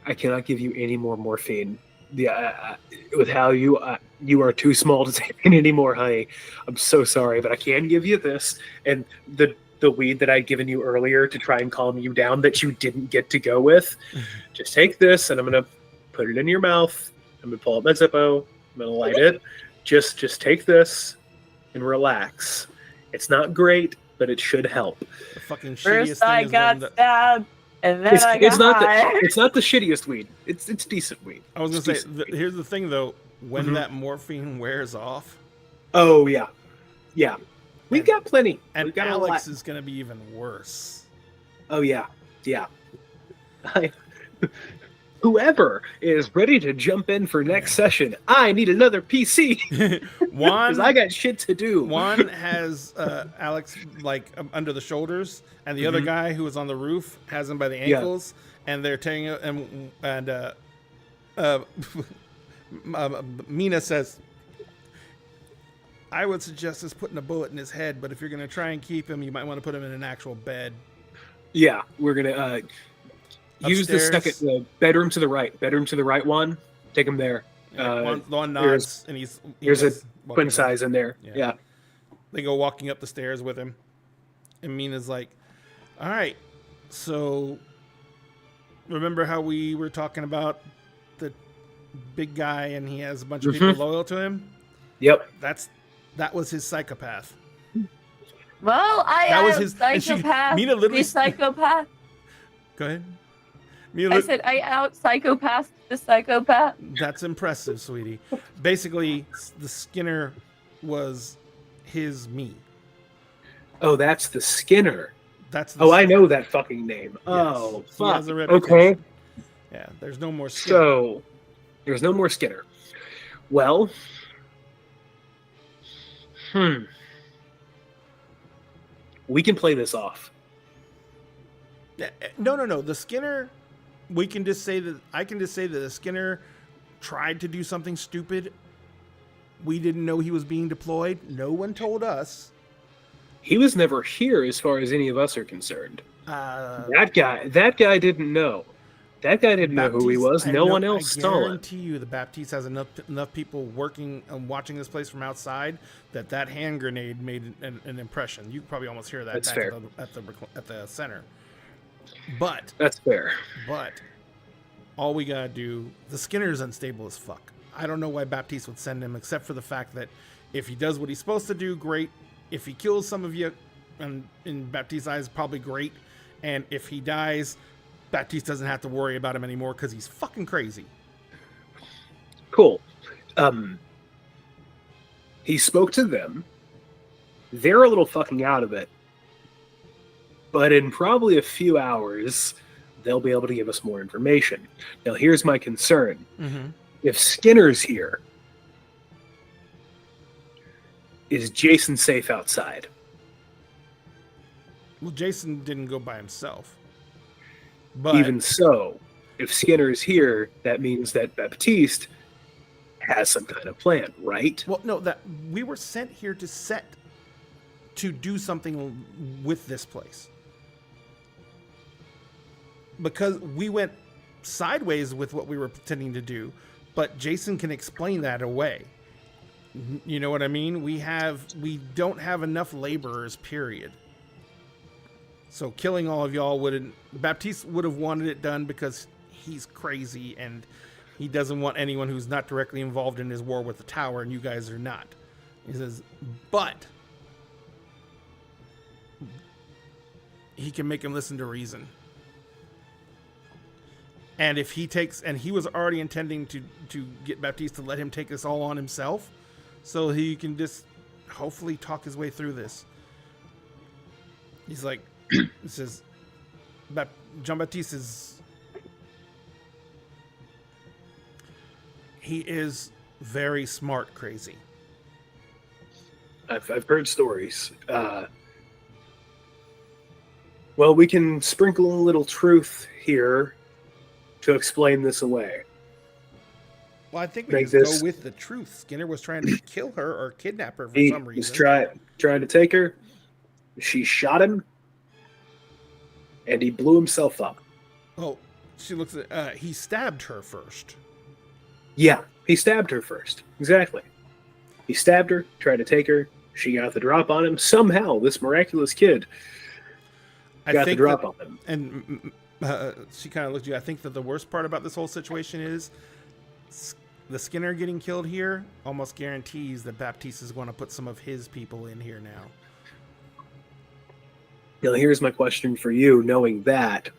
I cannot give you any more morphine. Yeah, with how you are too small to take in anymore, honey. I'm so sorry, but I can give you this. And the weed that I'd given you earlier to try and calm you down that you didn't get to go with, just take this and I'm going to put it in your mouth. I'm going to pull out my Zippo. I'm going to light it. Just take this and relax. It's not great, but it should help. The fucking shittiest First thing I is got stabbed, and then I got it's not the shittiest weed. It's decent weed. I was going to say, here's the thing, though. When that morphine wears off... Oh, yeah. Yeah. We've got plenty. And We've got Alex is going to be even worse. Oh, yeah. Yeah. Whoever is ready to jump in for next session, I need another PC. Because I got shit to do. Juan has Alex under the shoulders, and the other guy who was on the roof has him by the ankles, and they're tearing him. And Mina says, "I would suggest us putting a bullet in his head, but if you're going to try and keep him, you might want to put him in an actual bed." Yeah, we're gonna. Use the second bedroom to the right. Bedroom to the right one. Take him there. Juan nods, and here's a twin size in there. Yeah. They go walking up the stairs with him. And Mina's like, "All right, so remember how we were talking about the big guy and he has a bunch of people loyal to him? Yep. That was his psychopath." Well, psychopath. Mina literally psychopath. Go ahead. I said I out psychopath the psychopath. That's impressive, sweetie. Basically, the Skinner was his me. Oh, that's the Skinner. That's I know that fucking name. Yes. Oh, fuck. Okay. Yeah, there's no more Skinner. So, there's no more Skinner. Well, we can play this off. No. The Skinner, I can just say that the Skinner tried to do something stupid. We didn't know he was being deployed. No one told us. He was never here as far as any of us are concerned. Uh, That guy didn't know. That guy didn't know who he was. No one else saw I him. guarantee you the Baptiste has enough people working and watching this place from outside that hand grenade made an impression. You could probably almost hear that That's back fair. at the center. But That's fair. all we gotta do, the Skinner's unstable as fuck. I don't know why Baptiste would send him, except for the fact that if he does what he's supposed to do, great. If he kills some of you, and in Baptiste's eyes, probably great. And if he dies, Baptiste doesn't have to worry about him anymore because he's fucking crazy. Cool. He spoke to them. They're a little fucking out of it. But in probably a few hours, they'll be able to give us more information. Now, here's my concern. Mm-hmm. If Skinner's here, is Jason safe outside? Well, Jason didn't go by himself. But Even so, if Skinner's here, that means that Baptiste has some kind of plan, right? well, no, that we were sent here to do something with this place. Because we went sideways with what we were pretending to do, but Jason can explain that away. You know what I mean? We don't have enough laborers, period. So killing all of y'all Baptiste would have wanted it done because he's crazy and he doesn't want anyone who's not directly involved in his war with the tower, and you guys are not. He says, but he can make him listen to reason. And if he he was already intending to get Baptiste to let him take this all on himself, so he can just hopefully talk his way through this. He's like, he says, Jean-Baptiste he is very smart crazy. I've heard stories. Well, we can sprinkle a little truth here to explain this away. Well, I think we Make just this- go with the truth. Skinner was trying to kill her or kidnap her for He some was reason. trying to take her. She shot him, and he blew himself up. Oh, she looks at. He stabbed her first. Yeah, he stabbed her first. Exactly. He stabbed her, tried to take her. She got the drop on him. Somehow, this miraculous kid got the drop on him. And she kind of looked at you. I think that the worst part about this whole situation is the Skinner getting killed here almost guarantees that Baptiste is going to put some of his people in here now. Now, here's my question for you. Knowing that,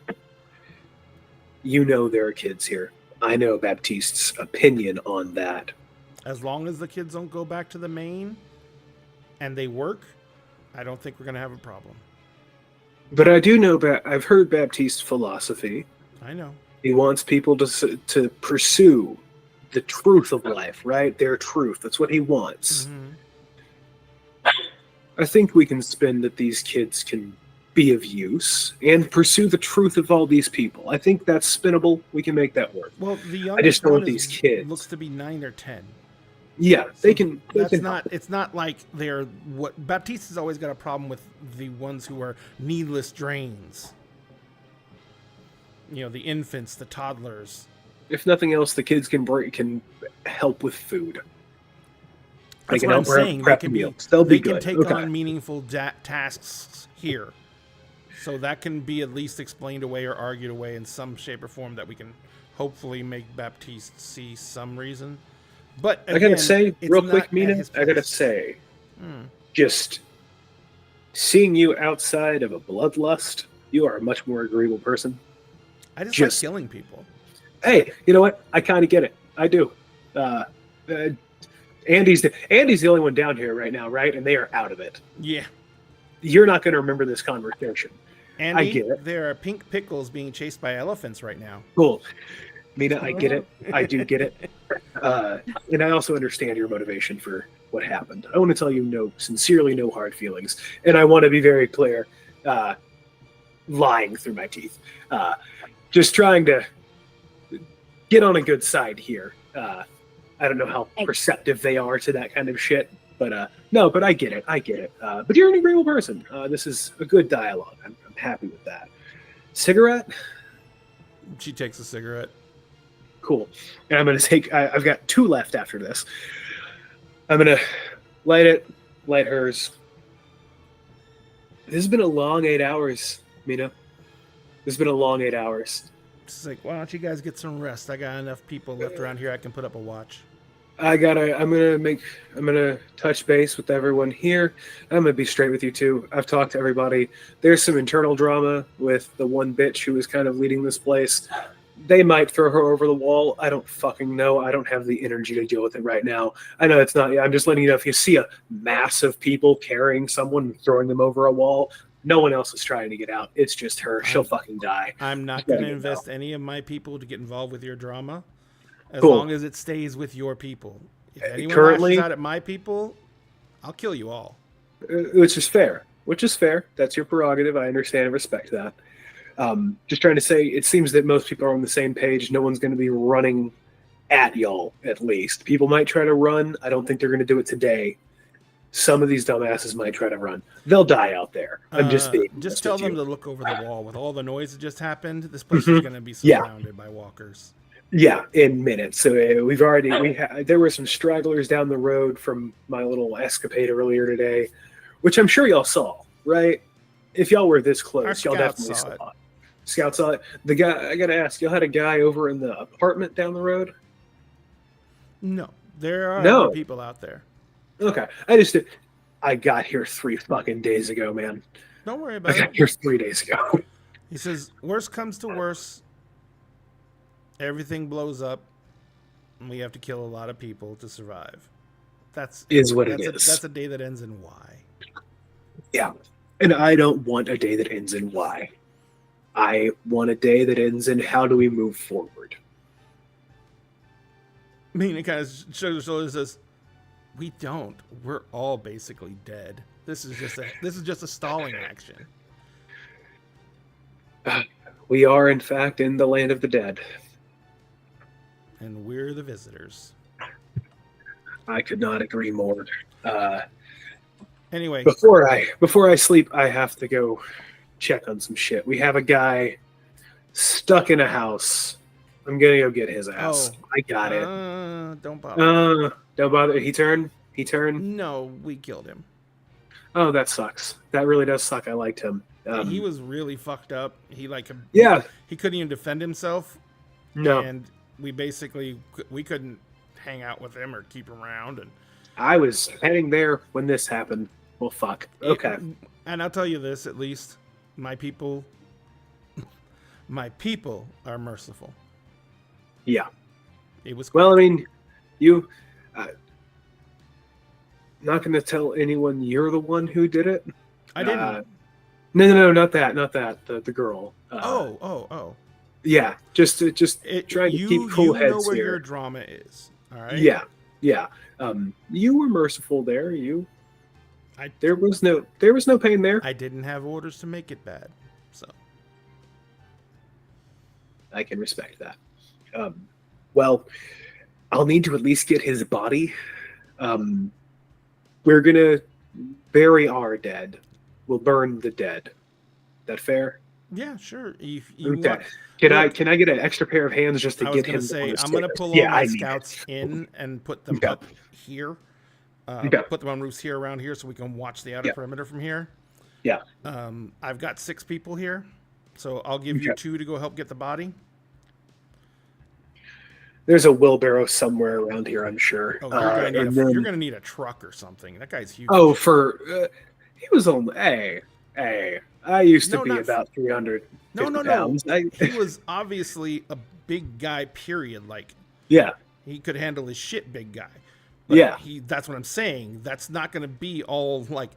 you know there are kids here. I know Baptiste's opinion on that. As long as the kids don't go back to the main and they work, I don't think we're going to have a problem. But I do know, I've heard Baptiste's philosophy. I know. He wants people to pursue the truth of life, right? Their truth. That's what he wants. Mm-hmm. I think we can spin that these kids can be of use and pursue the truth of all these people. I think that's spinnable. We can make that work. Well, the youngest I just know one these kids. looks to be 9 or 10. Yeah, they can. That's can not. It's not like they're what Baptiste has always got a problem with the ones who are needless drains. You know, the infants, the toddlers. If nothing else, the kids can help with food. That's can what I'm help saying. prep They can meals. They'll be they can good. take Okay. on meaningful tasks here, so that can be at least explained away or argued away in some shape or form that we can hopefully make Baptiste see some reason. But again, I gotta say, it's real not quick, at Mina, his I gotta place. say, Hmm. just seeing you outside of a bloodlust, you are a much more agreeable person. I just just- like killing people. Hey, you know what? I kind of get it. I do. Andy's the only one down here right now, right? And they are out of it. Yeah. You're not going to remember this conversation. Andy, get it. there are pink pickles being chased by elephants right now. Cool. Mina, I get it. I do get it. And I also understand your motivation for what happened. I want to tell you sincerely no hard feelings. And I want to be very clear, lying through my teeth. Just trying to get on a good side here. I don't know how perceptive they are to that kind of shit. But no, but I get it. But you're an agreeable person. This is a good dialogue. I'm happy with that. Cigarette? She takes a cigarette. Cool. And I'm going to take, I've got 2 left after this. I'm going to light hers. This has been a long 8 hours, Mina. This has been a long 8 hours. She's like, why don't you guys get some rest? I got enough people left around here I can put up a watch. I'm gonna touch base with everyone here. I'm gonna be straight with you too. I've talked to everybody. There's some internal drama with the one bitch who is kind of leading this place. They might throw her over the wall. I don't fucking know. I don't have the energy to deal with it right now. I know it's not. I'm just letting you know, if you see a mass of people carrying someone and throwing them over a wall, no one else is trying to get out. It's just her. She'll fucking die. I'm not going to invest any of my people to get involved with your drama, as Cool. long as it stays with your people. If anyone Currently- lashes out at my people, I'll kill you all. Which is fair. That's your prerogative. I understand and respect that. Just trying to say, it seems that most people are on the same page. No one's going to be running at y'all, at least. People might try to run. I don't think they're going to do it today. Some of these dumbasses might try to run. They'll die out there. I'm just being Just honest tell with them you. to look over the wall. With all the noise that just happened, this place is going to be Yeah. surrounded by walkers. Yeah, in minutes. So there were some stragglers down the road from my little escapade earlier today, which I'm sure y'all saw, right? If y'all were this close, Our y'all scouts definitely saw saw it. it. Scouts saw it. The guy, I gotta ask, y'all had a guy over in the apartment down the road? No, there are No. other people out there. Okay, I got here 3 fucking days ago, man. Don't worry I about got it. here 3 days ago. He says, worst comes to worst, everything blows up, and we have to kill a lot of people to survive. That's Is what it that's is. That's a day that ends in Y. Yeah, and I don't want a day that ends in Y. I want a day that ends in how do we move forward. I mean, it kind of shows and says, we don't. We're all basically dead. This is just a stalling action. We are, in fact, in the land of the dead. And we're the visitors. I could not agree more. Anyway, Before I sleep, I have to go check on some shit. We have a guy stuck in a house. I'm gonna go get his ass. Oh. I got it. Don't bother. Don't bother. He turned. No, we killed him. Oh, that sucks. That really does suck. I liked him. He was really fucked up. He Yeah. He couldn't even defend himself. No. And we couldn't hang out with him or keep him around. And I was heading there when this happened. Well, fuck. Okay. And I'll tell you this, at least my people are merciful. Yeah. It was Well, I mean, you. Not going to tell anyone you're the one who did it. I didn't. No, not that. The girl. Oh. Yeah, just trying to keep cool heads You know where here. your drama is. All right. Yeah. You were merciful there. There was no pain there. I didn't have orders to make it bad, so I can respect that. Well, I'll need to at least get his body. We're gonna bury our dead. We'll burn the dead. That fair? yeah, sure. If you Okay. want, Can I get an extra pair of hands just to I was get gonna him? say on the I'm gonna stairs? pull Yeah, all my I need scouts it. in and put them Okay. up here. Okay. Put them on roofs here around here so we can watch the outer Yeah. perimeter from here. Yeah. I've got 6 people here, so I'll give you Okay. 2 to go help get the body. There's a wheelbarrow somewhere around here, I'm sure. Oh, and then- you're gonna need a truck or something. That guy's huge. Oh, he was only. Hey, I used to No, be not- about 300 no. pounds. He was obviously a big guy. Period. Like Yeah, he could handle his shit, big guy. But Yeah. That's what I'm saying. That's not gonna be all like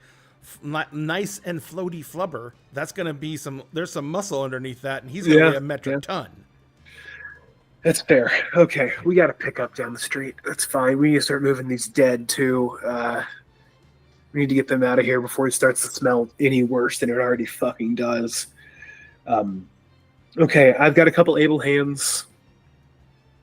nice and floaty flubber. That's gonna be there's some muscle underneath that, and he's gonna Yeah, weigh a metric yeah. ton. that's fair. Okay, we got to pick up down the street. That's fine. We need to start moving these dead too. We need to get them out of here before it starts to smell any worse than it already fucking does. Okay, I've got a couple able hands.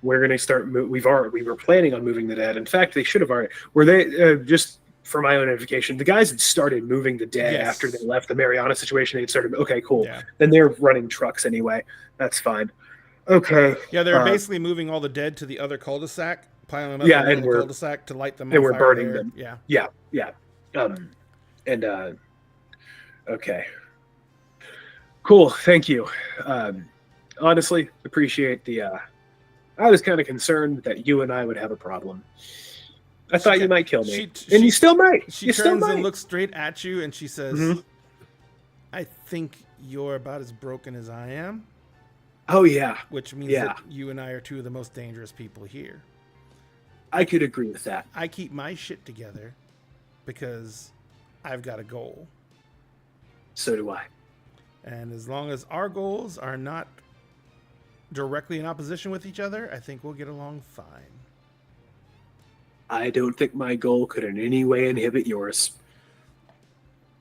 We're gonna start. We were planning on moving the dead. In fact, they should have already. Were they just for my own edification, the guys had started moving the dead Yes. after they left the Mariana situation. They'd started, okay, cool. Yeah. Then they're running trucks anyway. That's fine. Okay. Yeah, they're basically moving all the dead to the other cul-de-sac, piling them up Yeah, in the and other we're- cul-de-sac to light them and on we're fire burning there. them. Yeah. Yeah. Okay. Cool. Thank you. Honestly, appreciate the. I was kind of concerned that you and I would have a problem. I thought you might kill me, and you still might. She You still turns and might. looks straight at you, and she says, Mhm. "I think you're about as broken as I am," Oh yeah, which means Yeah. that you and I are two of the most dangerous people here. I could agree with that. I keep my shit together because I've got a goal. So do I. And as long as our goals are not directly in opposition with each other, I think we'll get along fine. I don't think my goal could in any way inhibit yours.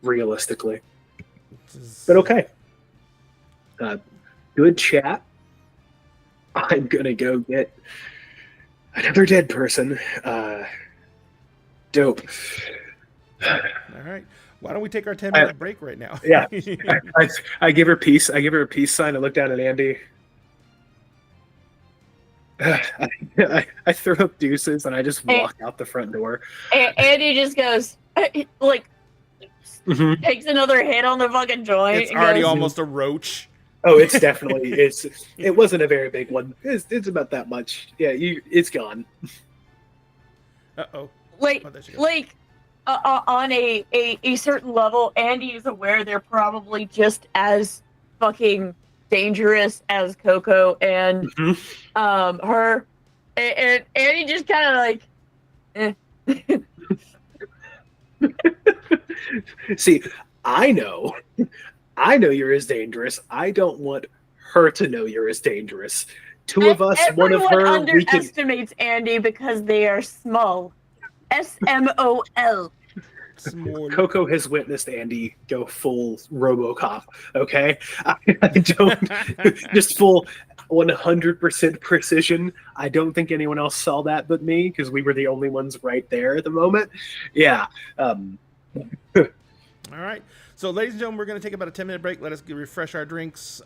Realistically. But okay. Good chat. I'm gonna go get another dead person. Dope. All right. Why don't we take our 10-minute break right now? Yeah. I give her peace. I give her a peace sign. I look down at Andy. I throw up deuces and I just walk out the front door. Andy just goes, like, Mhm. takes another hit on the fucking joint. It's and already goes, almost a roach. Oh, it's definitely it wasn't a very big one. It's about that much. Yeah, it's gone. Uh-oh. Like, Oh, there she goes. like on a certain level, Andy is aware they're probably just as fucking dangerous as Coco and her, and Andy just kind of like, See, I know you're as dangerous. I don't want her to know you're as dangerous. Two of us, one of Everyone her. We can. underestimates Andy because they are small. SMOL. Small. Coco has witnessed Andy go full RoboCop. Okay, I don't just full 100% precision. I don't think anyone else saw that but me because we were the only ones right there at the moment. Yeah. All right. So, ladies and gentlemen, we're going to take about a 10-minute break. Let us refresh our drinks,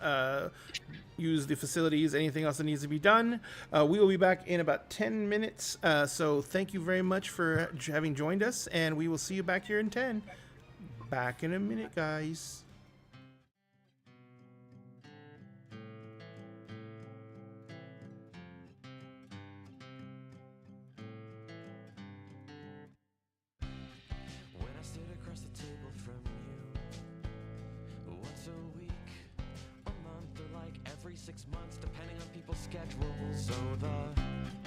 use the facilities, anything else that needs to be done. We will be back in about 10 minutes. So thank you very much for having joined us, and we will see you back here in 10. Back in a minute, guys. When I stood across the table from you, once a week, a month, or like every 6 months, depending on people's schedules. So the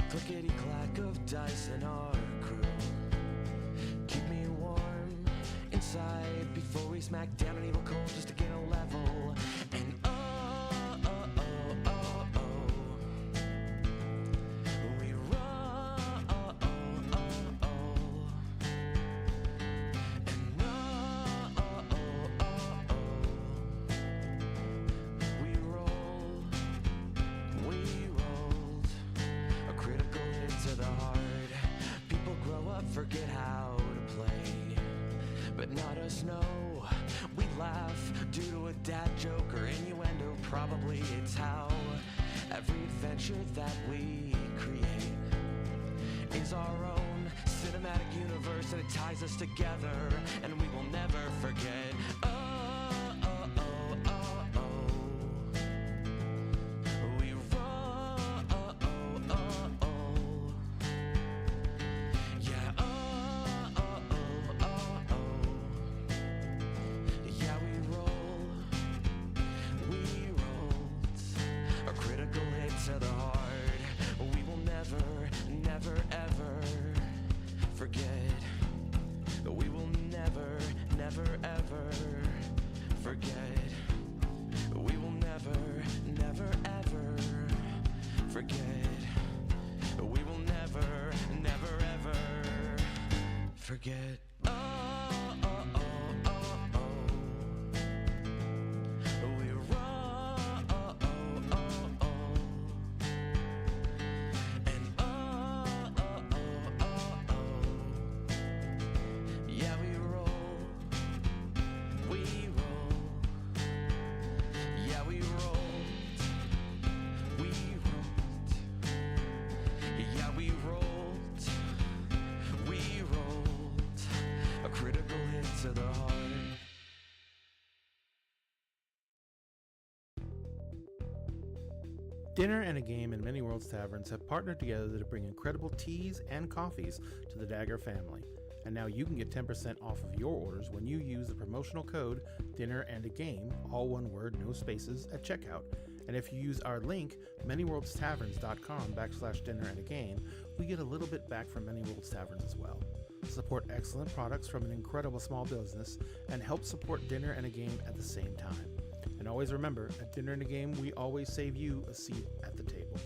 clickety-clack of dice in our crew keep me warm inside before we smack down an evil cold just to gain a level. And we roll. We rolled a critical hit to the heart. People grow up, forget how to play, but not us, no. We laugh due to a dad joke or innuendo. Probably it's how every adventure that we create is our own cinematic universe, and it ties us together, and we will never forget. We roll. Yeah. Yeah, we roll. We rolled a critical hit to the heart. We will never, never, ever forget. We will never, never, ever forget. We will never, never, ever forget. We will never, never, ever forget. We roll. And Dinner and a Game and Many Worlds Taverns have partnered together to bring incredible teas and coffees to the Dagger family. And now you can get 10% off of your orders when you use the promotional code Dinner and a Game, all one word, no spaces, at checkout. And if you use our link, manyworldstaverns.com/dinner and a game, we get a little bit back from Many Worlds Taverns as well. Support excellent products from an incredible small business and help support Dinner and a Game at the same time. And always remember, at Dinner and a Game, we always save you a seat at the table.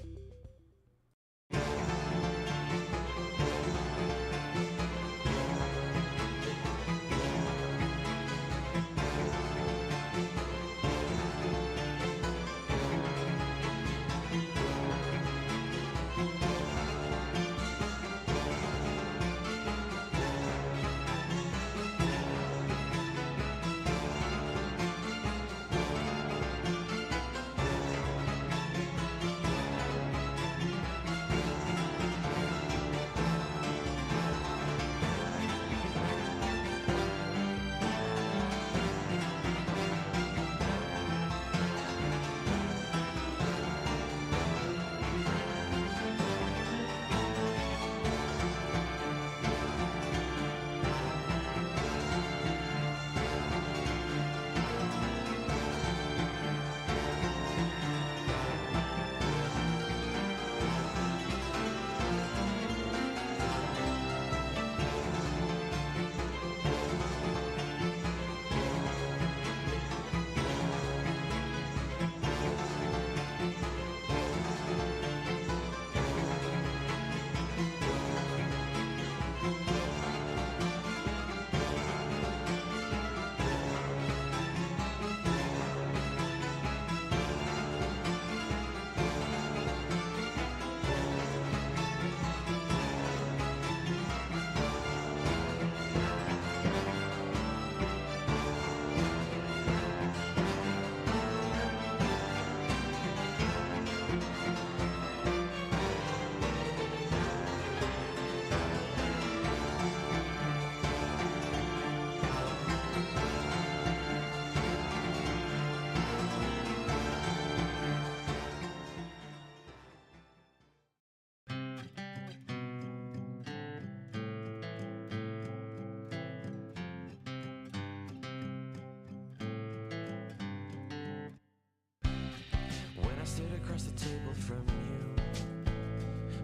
When I sit across the table from you,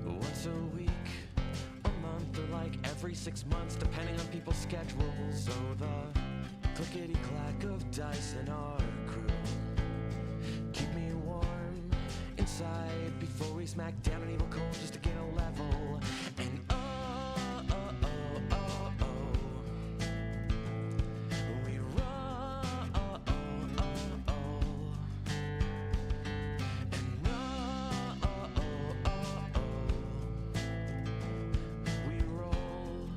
once a week, a month, or like every 6 months, depending on people's schedules. So the clickety-clack of dice in our crew keep me warm inside before we smack down an evil cold just to gain a level. And we roll.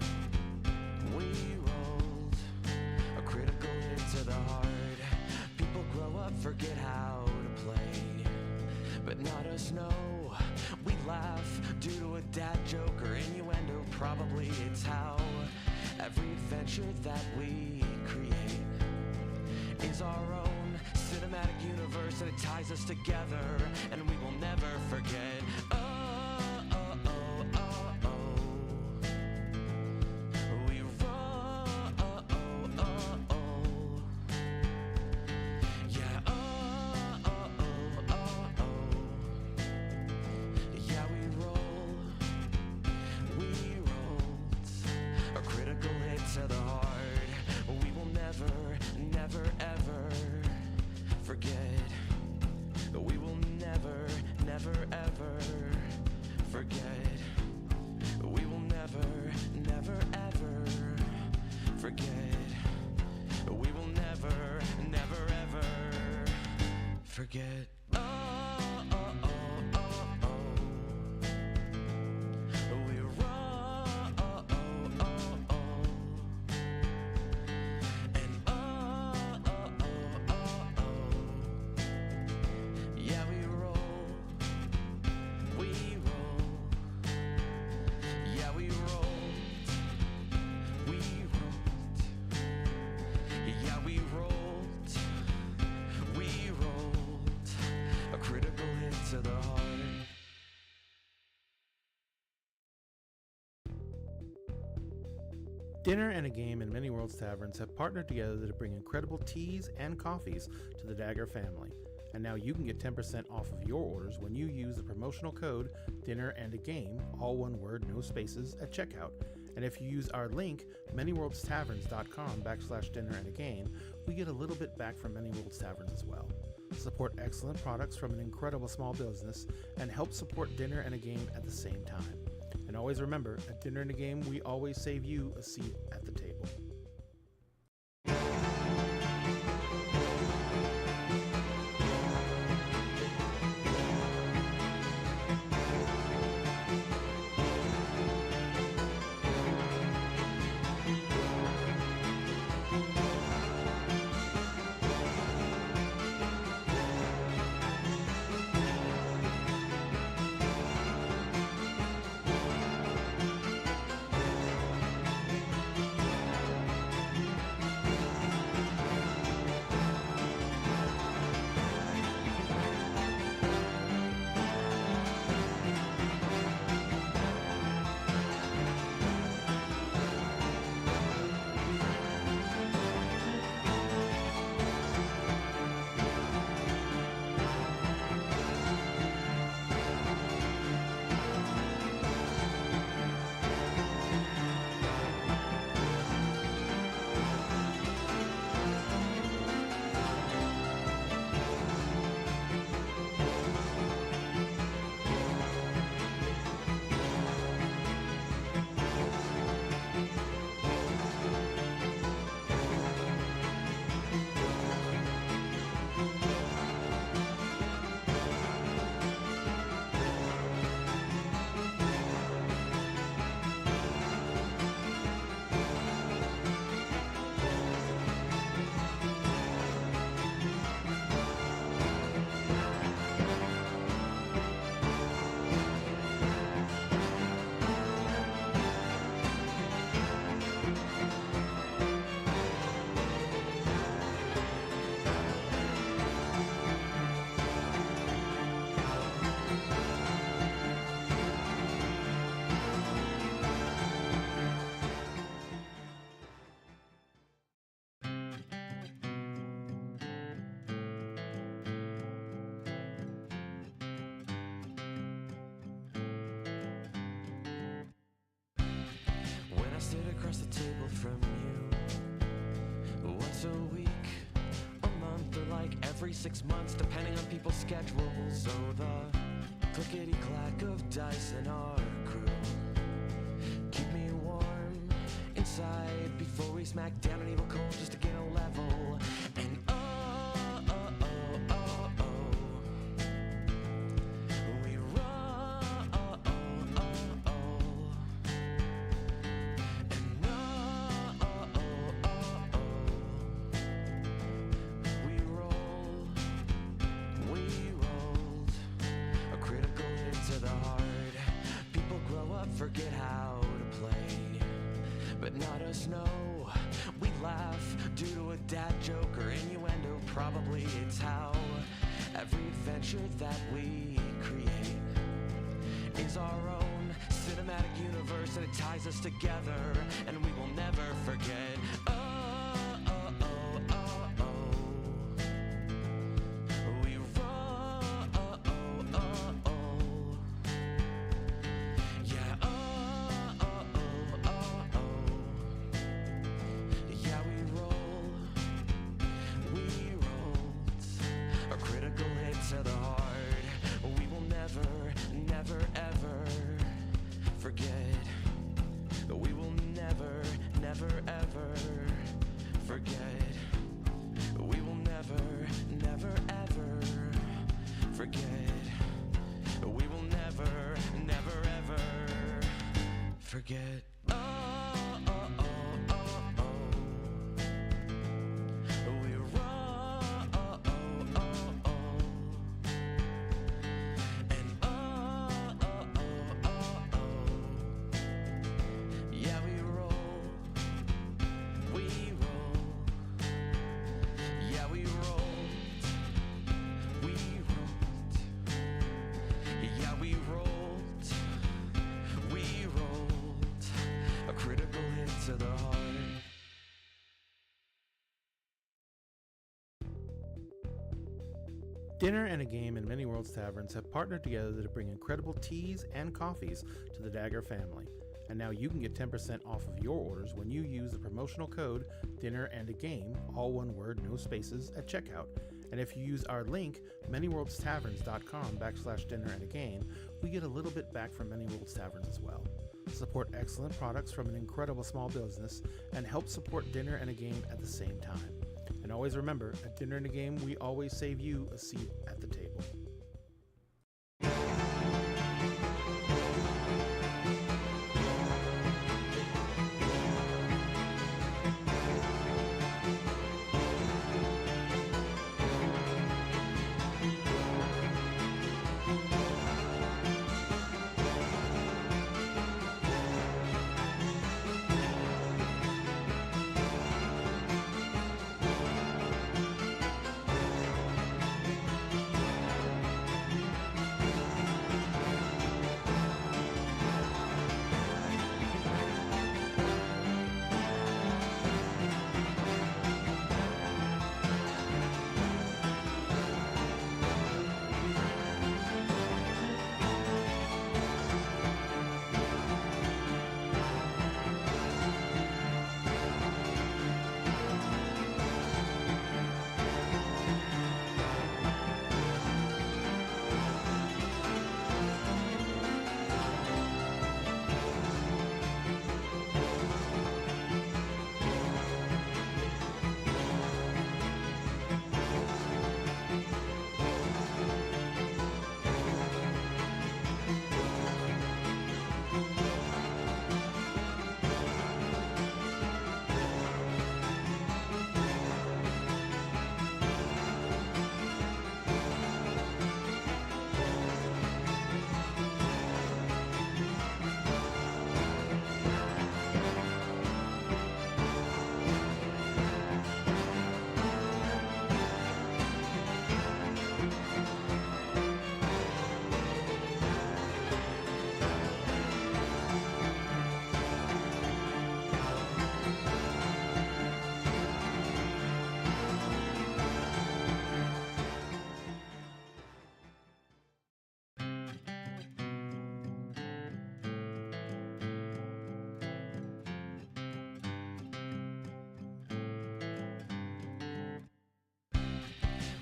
We rolled a critical hit to the heart. People grow up, forget how to play, but not us, no. We laugh due to a dad joke or innuendo. Probably it's how every adventure that we create is our own cinematic universe, and it ties us together, and we will never forget. We roll. Yeah. Yeah, we roll. We rolled a critical hit to the heart. We will never, never, ever forget. We will never, never, ever forget. We will never, never, ever forget. We will never, never, ever forget. We roll. And yeah, we roll. We roll. Yeah, we roll. We rolled. Yeah, we rolled. We rolled. Dinner and a Game and Many Worlds Taverns have partnered together to bring incredible teas and coffees to the Dagger family. And now you can get 10% off of your orders when you use the promotional code Dinner and a Game, all one word, no spaces, at checkout. And if you use our link, manyworldstaverns.com/dinner and a game, we get a little bit back from Many Worlds Taverns as well. Support excellent products from an incredible small business and help support Dinner and a Game at the same time. And always remember, at Dinner and a Game, we always save you a seat at the table. When I sit across the table from you, once a week, a month, or like every 6 months, depending on people's schedules. So the clickety-clack of dice in our crew keep me warm inside before we smack down an evil cold just to get a level. And we roll. We rolled a critical hit to the heart. People grow up, forget how to play, but not us, no. We laugh due to a dad joke or innuendo. Probably it's how every adventure that we create is our own cinematic universe, and it ties us together, and we will never forget. We roll. Yeah. Yeah, we roll. We rolled a critical hit to the heart. We will never, never, ever forget. We will never, never, ever forget. We will never, never, ever forget. We will never, never, ever forget. We roll. And yeah, we roll. We roll. Yeah, we rolled. We rolled. Yeah, we rolled. We rolled. Dinner and a Game and Many Worlds Taverns have partnered together to bring incredible teas and coffees to the Dagger family. And now you can get 10% off of your orders when you use the promotional code Dinner and a Game, all one word, no spaces, at checkout. And if you use our link, manyworldstaverns.com/dinner and a game, we get a little bit back from Many Worlds Taverns as well. Support excellent products from an incredible small business and help support Dinner and a Game at the same time. And always remember, at Dinner and a Game, we always save you a seat at the table.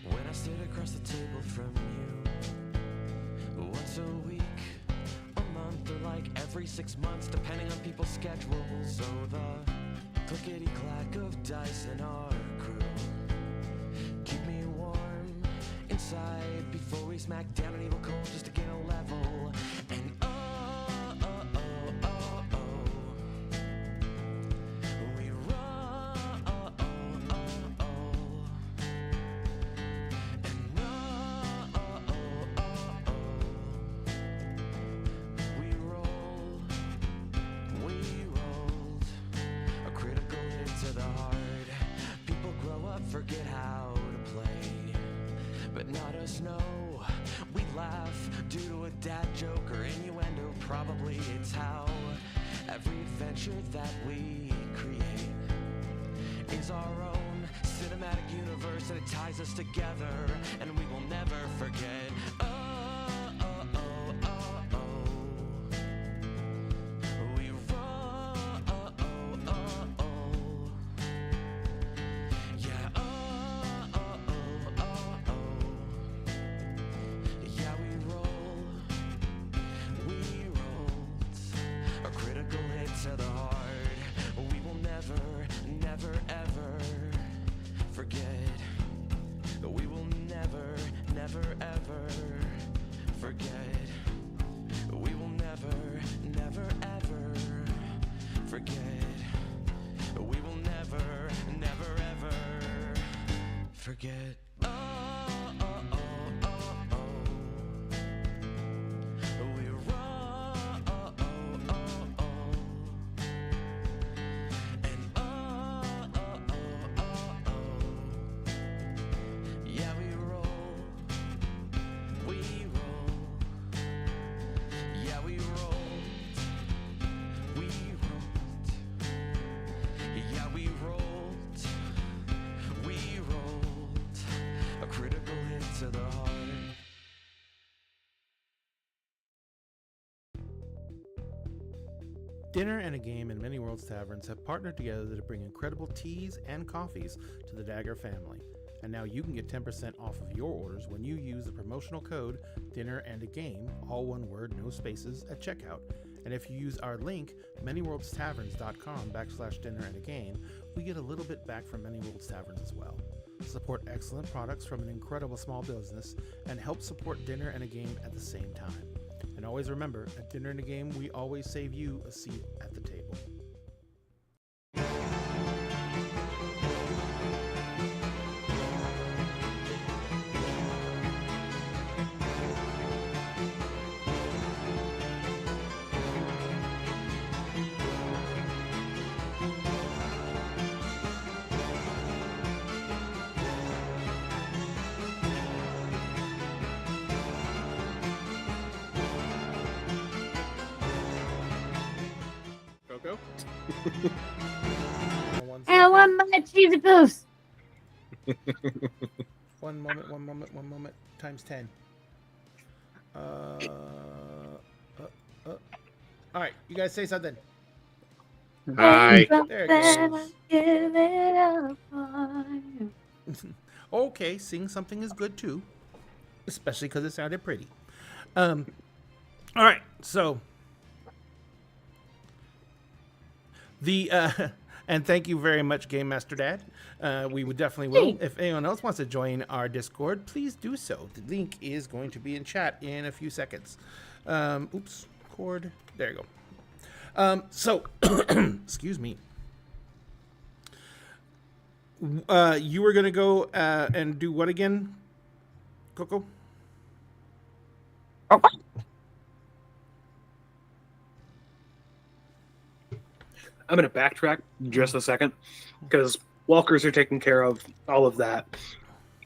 When I sit across the table from you, once a week, a month, or like every 6 months, depending on people's schedules. So the clickety-clack of dice in our crew keep me warm inside before we smack down an evil cold just to gain a level. And we roll. Forget how to play, but not us, no. We laugh due to a dad joke or innuendo. Probably it's how every adventure that we create is our own cinematic universe, and it ties us together, and we will never forget. We roll. Yeah. Yeah, we roll. We rolled a critical hit to the heart. We will never, never, ever forget. We will never, never, ever forget. We will never, never, ever forget. We will never, never, ever forget. We roll. And yeah, we roll. We roll. Yeah, we rolled. We rolled. Yeah, we rolled. We rolled. Dinner and a Game and Many Worlds Taverns have partnered together to bring incredible teas and coffees to the Dagger family. And now you can get 10% off of your orders when you use the promotional code Dinner and a Game, all one word, no spaces, at checkout. And if you use our link, manyworldstaverns.com/dinner and a game, we get a little bit back from Many Worlds Taverns as well. Support excellent products from an incredible small business and help support Dinner and a Game at the same time. And always remember, at Dinner and a Game, we always save you a seat at the table. Coco? I want my cheesy poofs. One moment. Times 10. All right, you guys say something. Hi. There it goes. Okay, sing something is good too, especially because it sounded pretty. All right, so and thank you very much, Game Master Dad. We would definitely will. If anyone else wants to join our Discord, please do so. The link is going to be in chat in a few seconds. Oops, cord. There you go. So, excuse me. You were gonna go and do what again, Coco? I'm going to backtrack just a second because walkers are taking care of all of that.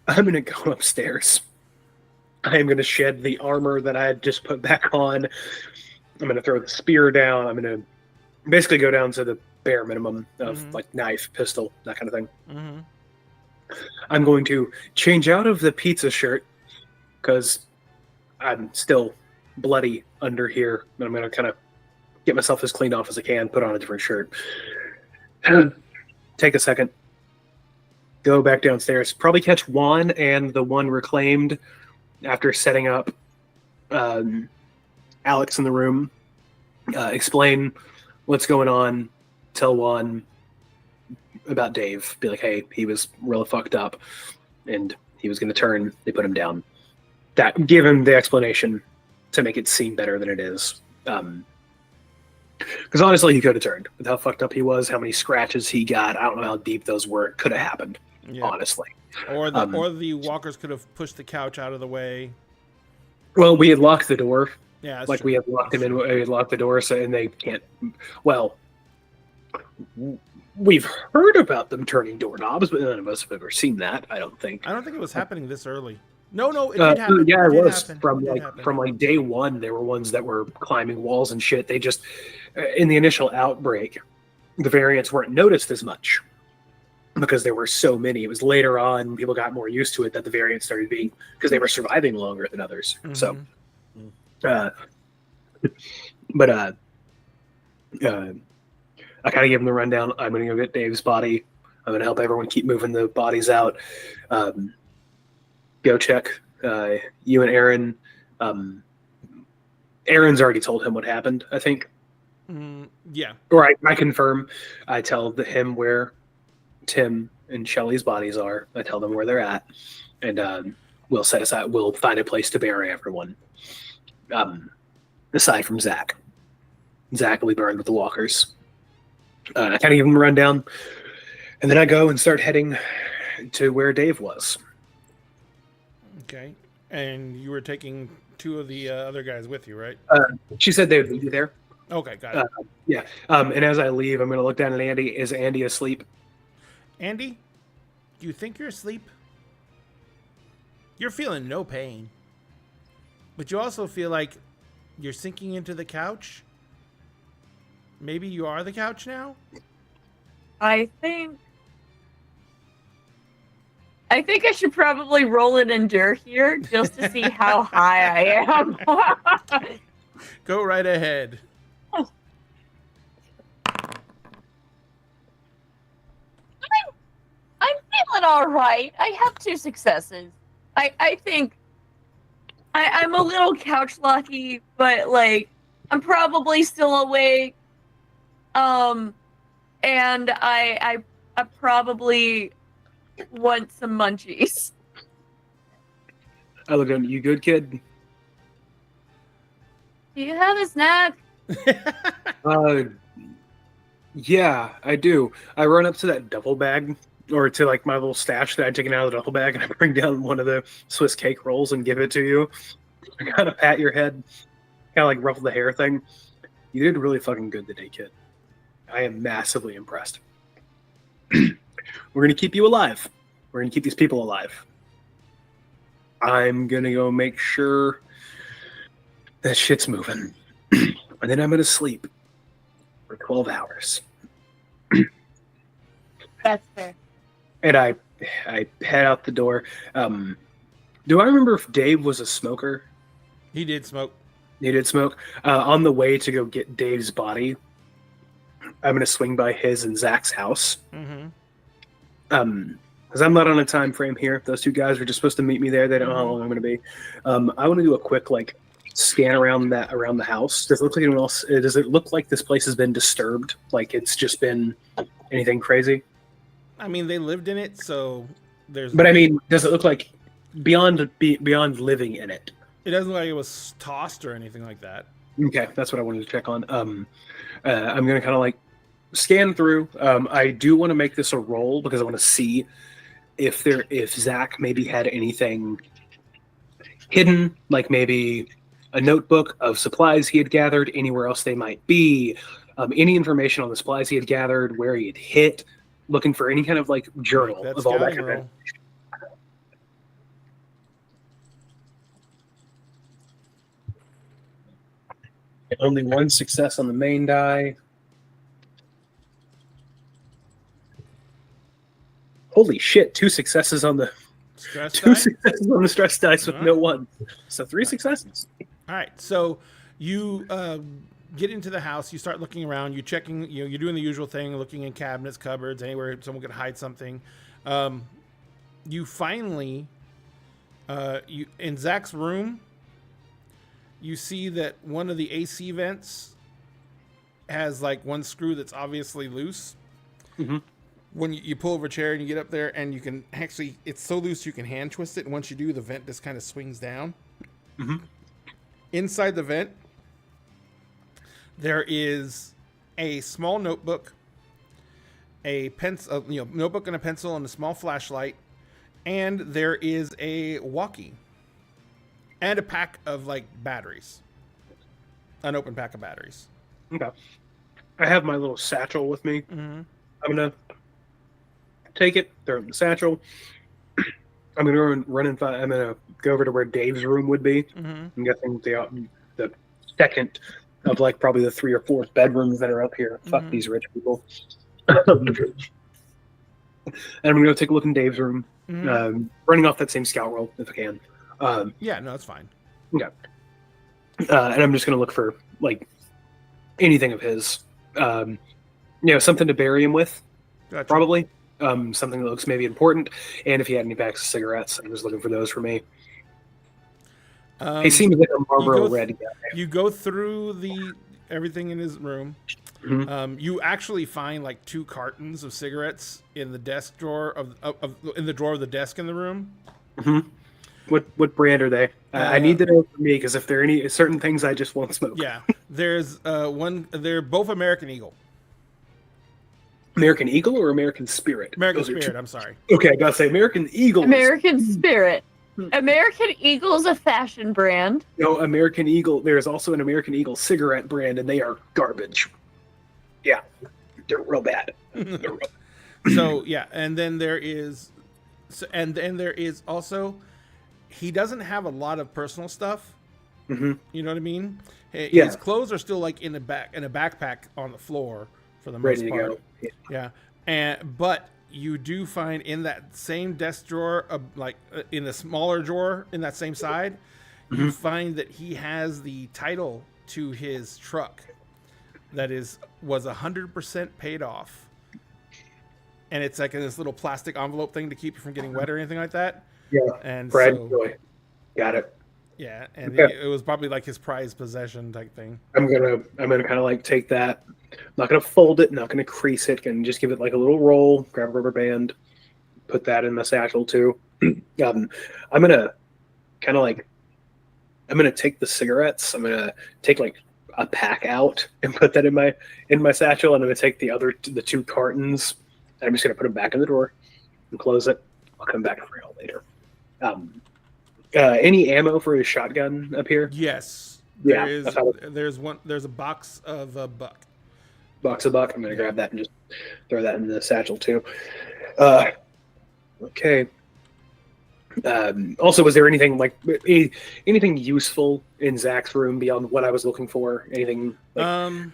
I'm going to go upstairs. I am going to shed the armor that I had just put back on. I'm going to throw the spear down. I'm going to basically go down to the bare minimum of like knife, pistol, that kind of thing. Mm-hmm. I'm going to change out of the pizza shirt because I'm still bloody under here. And I'm going to kind of get myself as cleaned off as I can, put on a different shirt. Take a second. Go back downstairs. Probably catch Juan and the one reclaimed after setting up Alex in the room. Explain what's going on. Tell Juan about Dave. Be like, hey, he was really fucked up and he was going to turn. They put him down. That give him the explanation to make it seem better than it is. Because honestly, he could have turned with how fucked up he was, how many scratches he got. I don't know how deep those were. It could have happened, honestly. Or the walkers could have pushed the couch out of the way. Well, we had locked the door. Yeah, like true. we had locked them in. We had locked the door, so and they can't. Well, we've heard about them turning doorknobs, but none of us have ever seen that. I don't think. I don't think it was happening this early. No, it did happen. Yeah, it did was happen. from It did like happen. from like day one. There were ones that were climbing walls and shit. They just in the initial outbreak, the variants weren't noticed as much because there were so many. It was later on people got more used to it that the variants started being because they were surviving longer than others. Mhm. So, I kind of give him the rundown. I'm going to go get Dave's body. I'm going to help everyone keep moving the bodies out. Go check you and Aaron. Aaron's already told him what happened, I think. Yeah. Or I confirm. I tell him where Tim and Shelly's bodies are. I tell them where they're at. And we'll set aside, we'll find a place to bury everyone. Aside from Zach. Zach will be burned with the walkers. I kind of give him a rundown. And then I go and start heading to where Dave was. Okay. And you were taking two of the other guys with you, right? She said they would meet you there. Okay, got it. Yeah. And as I leave, I'm going to look down at Andy. Is Andy asleep? Andy, do you think you're asleep? You're feeling no pain. But you also feel like you're sinking into the couch. Maybe you are the couch now? I think I should probably roll an endure here just to see how high I am. Go right ahead. all right. I have 2 successes. I think I'm a little couch lucky, but like I'm probably still awake. And I probably want some munchies. I look at him. You good, kid? Do you have a snack? Yeah, I do. I run up to that duffel bag, or to like my little stash that I'd taken out of the duffel bag, and I bring down one of the Swiss cake rolls and give it to you. I kind of pat your head, kind of like ruffle the hair thing. You did really fucking good today, kid. I am massively impressed. We're gonna keep you alive. We're gonna keep these people alive. I'm gonna go make sure that shit's moving, and then I'm gonna sleep for 12 hours. That's fair. And I head out the door. Do I remember if Dave was a smoker? He did smoke. He did smoke. On the way to go get Dave's body, I'm going to swing by his and Zach's house. Mm-hmm. Because I'm not on a time frame here. Those 2 guys are just supposed to meet me there. They don't know how long I'm going to be. I want to do a quick scan around the house. Does it look like anyone else? Does it look like this place has been disturbed? Like it's just been anything crazy? I mean, they lived in it, so there's. But I mean, does it look like beyond living in it? It doesn't look like it was tossed or anything like that. Okay, that's what I wanted to check on. I'm gonna kind of like scan through. I do want to make this a roll because I want to see if Zach maybe had anything hidden, like maybe a notebook of supplies he had gathered, anywhere else they might be, any information on the supplies he had gathered, where he had hit, looking for any kind of like journal That's of all that scouting kind of roll. Only 1 success on the main die. Holy shit! 2 successes on the Stress 2 die? successes on the stress dice with Alright. no 1. So 3 successes. All right, so you get into the house. You start looking around. You're checking. You're doing the usual thing, looking in cabinets, cupboards, anywhere someone could hide something. You finally, in Zach's room, you see that one of the AC vents has like one screw that's obviously loose. Mm-hmm. When you pull over a chair and you get up there, and you can actually, it's so loose you can hand twist it. And once you do, the vent just kind of swings down. Mm-hmm. Inside the vent, there is a small notebook, a pencil, notebook and a pencil, and a small flashlight, and there is a walkie and a pack of like batteries, an open pack of batteries. Okay. I have my little satchel with me. Mm-hmm. I'm gonna take it, throw it in the satchel. I'm gonna run and find. I'm gonna go over to where Dave's room would be. Mm-hmm. I'm guessing the second of like probably the 3 or 4 bedrooms that are up here. Fuck Mhm. these rich people. And I'm gonna go take a look in Dave's room. Mm-hmm. Running off that same scout roll if I can. Yeah, no, that's fine. And I'm just gonna look for like anything of his. Something to bury him with, Gotcha. probably. Something that looks maybe important, and if he had any packs of cigarettes, I'm just looking for those for me. He seems like a Marlboro Red guy. You go through everything in his room. Mhm. You actually find like 2 cartons of cigarettes in the desk drawer in the drawer of the desk in the room. Mm-hmm. What brand are they? I need to know for me because if there are any certain things I just won't smoke. Yeah, there's one. They're both American Eagle. American Eagle or American Spirit? American Those are Spirit. two- I'm sorry. Okay, I gotta say American Eagle. American Spirit. American Eagle's a fashion brand. No, American Eagle. There is also an American Eagle cigarette brand, and they are garbage. Yeah, they're real bad. They're real. So yeah, and then there is also, he doesn't have a lot of personal stuff. Mm-hmm. You know what I mean? Yeah. His clothes are still like in a backpack on the floor for the most Ready to part. go. Yeah. Yeah, but you do find in that same desk drawer, in the smaller drawer in that same side, you find that he has the title to his truck that was 100% paid off. and it's like in this little plastic envelope thing to keep you from getting wet or anything like that. Yeah. And Pride so, and joy. Got it. yeah, and Okay. it was probably like his prized possession type thing. I'm gonna kind of like take that. I'm not gonna fold it. Not gonna crease it. And just give it like a little roll. Grab a rubber band. Put that in the satchel too. I'm gonna kind of like. I'm gonna take the cigarettes. I'm gonna take like a pack out and put that in my satchel. And I'm gonna take the 2 cartons. And I'm just gonna put them back in the drawer and close it. I'll come back for y'all later. Any ammo for his shotgun up here? Yes, Yeah, there's a box of a buck. Box of buck. I'm gonna grab that and just throw that in the satchel too. Okay. Also, was there anything like anything useful in Zach's room beyond what I was looking for? Anything like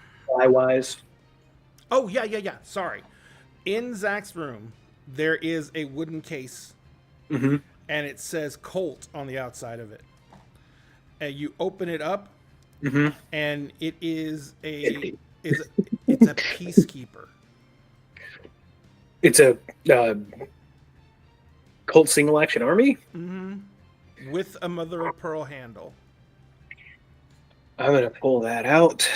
wise? Oh yeah. Sorry. In Zach's room, there is a wooden case, Mm-hmm. and it says Colt on the outside of it. And you open it up, Mm-hmm. and it is Empty. it's a peacekeeper. It's a Colt Single Action Army. Mm-hmm. With a mother of pearl handle. I'm gonna pull that out.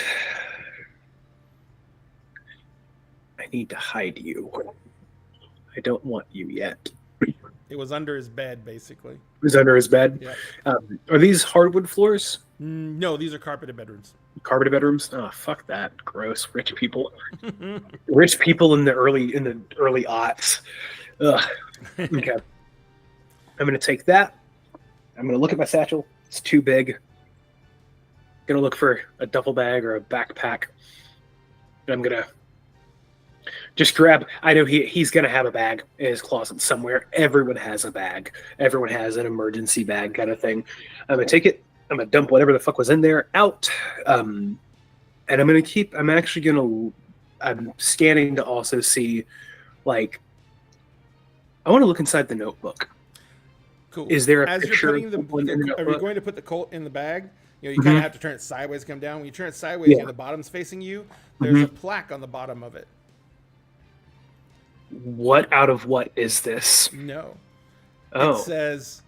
I need to hide you. I don't want you yet. It was under his bed, basically. It was under his bed. Yeah. Are these hardwood floors? No, these are carpeted bedrooms. Carpeted bedrooms? Oh, fuck that. Gross. Rich people. Rich people in the early aughts. Ugh. Okay. I'm gonna take that. I'm gonna look at my satchel. It's too big. Gonna look for a duffel bag or a backpack. And I'm gonna just grab. I know he's gonna have a bag in his closet somewhere. Everyone has a bag. Everyone has an emergency bag kind of thing. I'm gonna take it. I'm gonna dump whatever the fuck was in there out. And I'm gonna keep. I'm scanning to also see, like, I want to look inside the notebook. Cool. Is there a As picture? you're putting in the are you notebook? going to put the Colt in the bag? You kind of have to turn it sideways to come down. When you turn it sideways Yeah. and the bottom's facing you, there's a plaque on the bottom of it. What out of what is this? No. Oh, It says,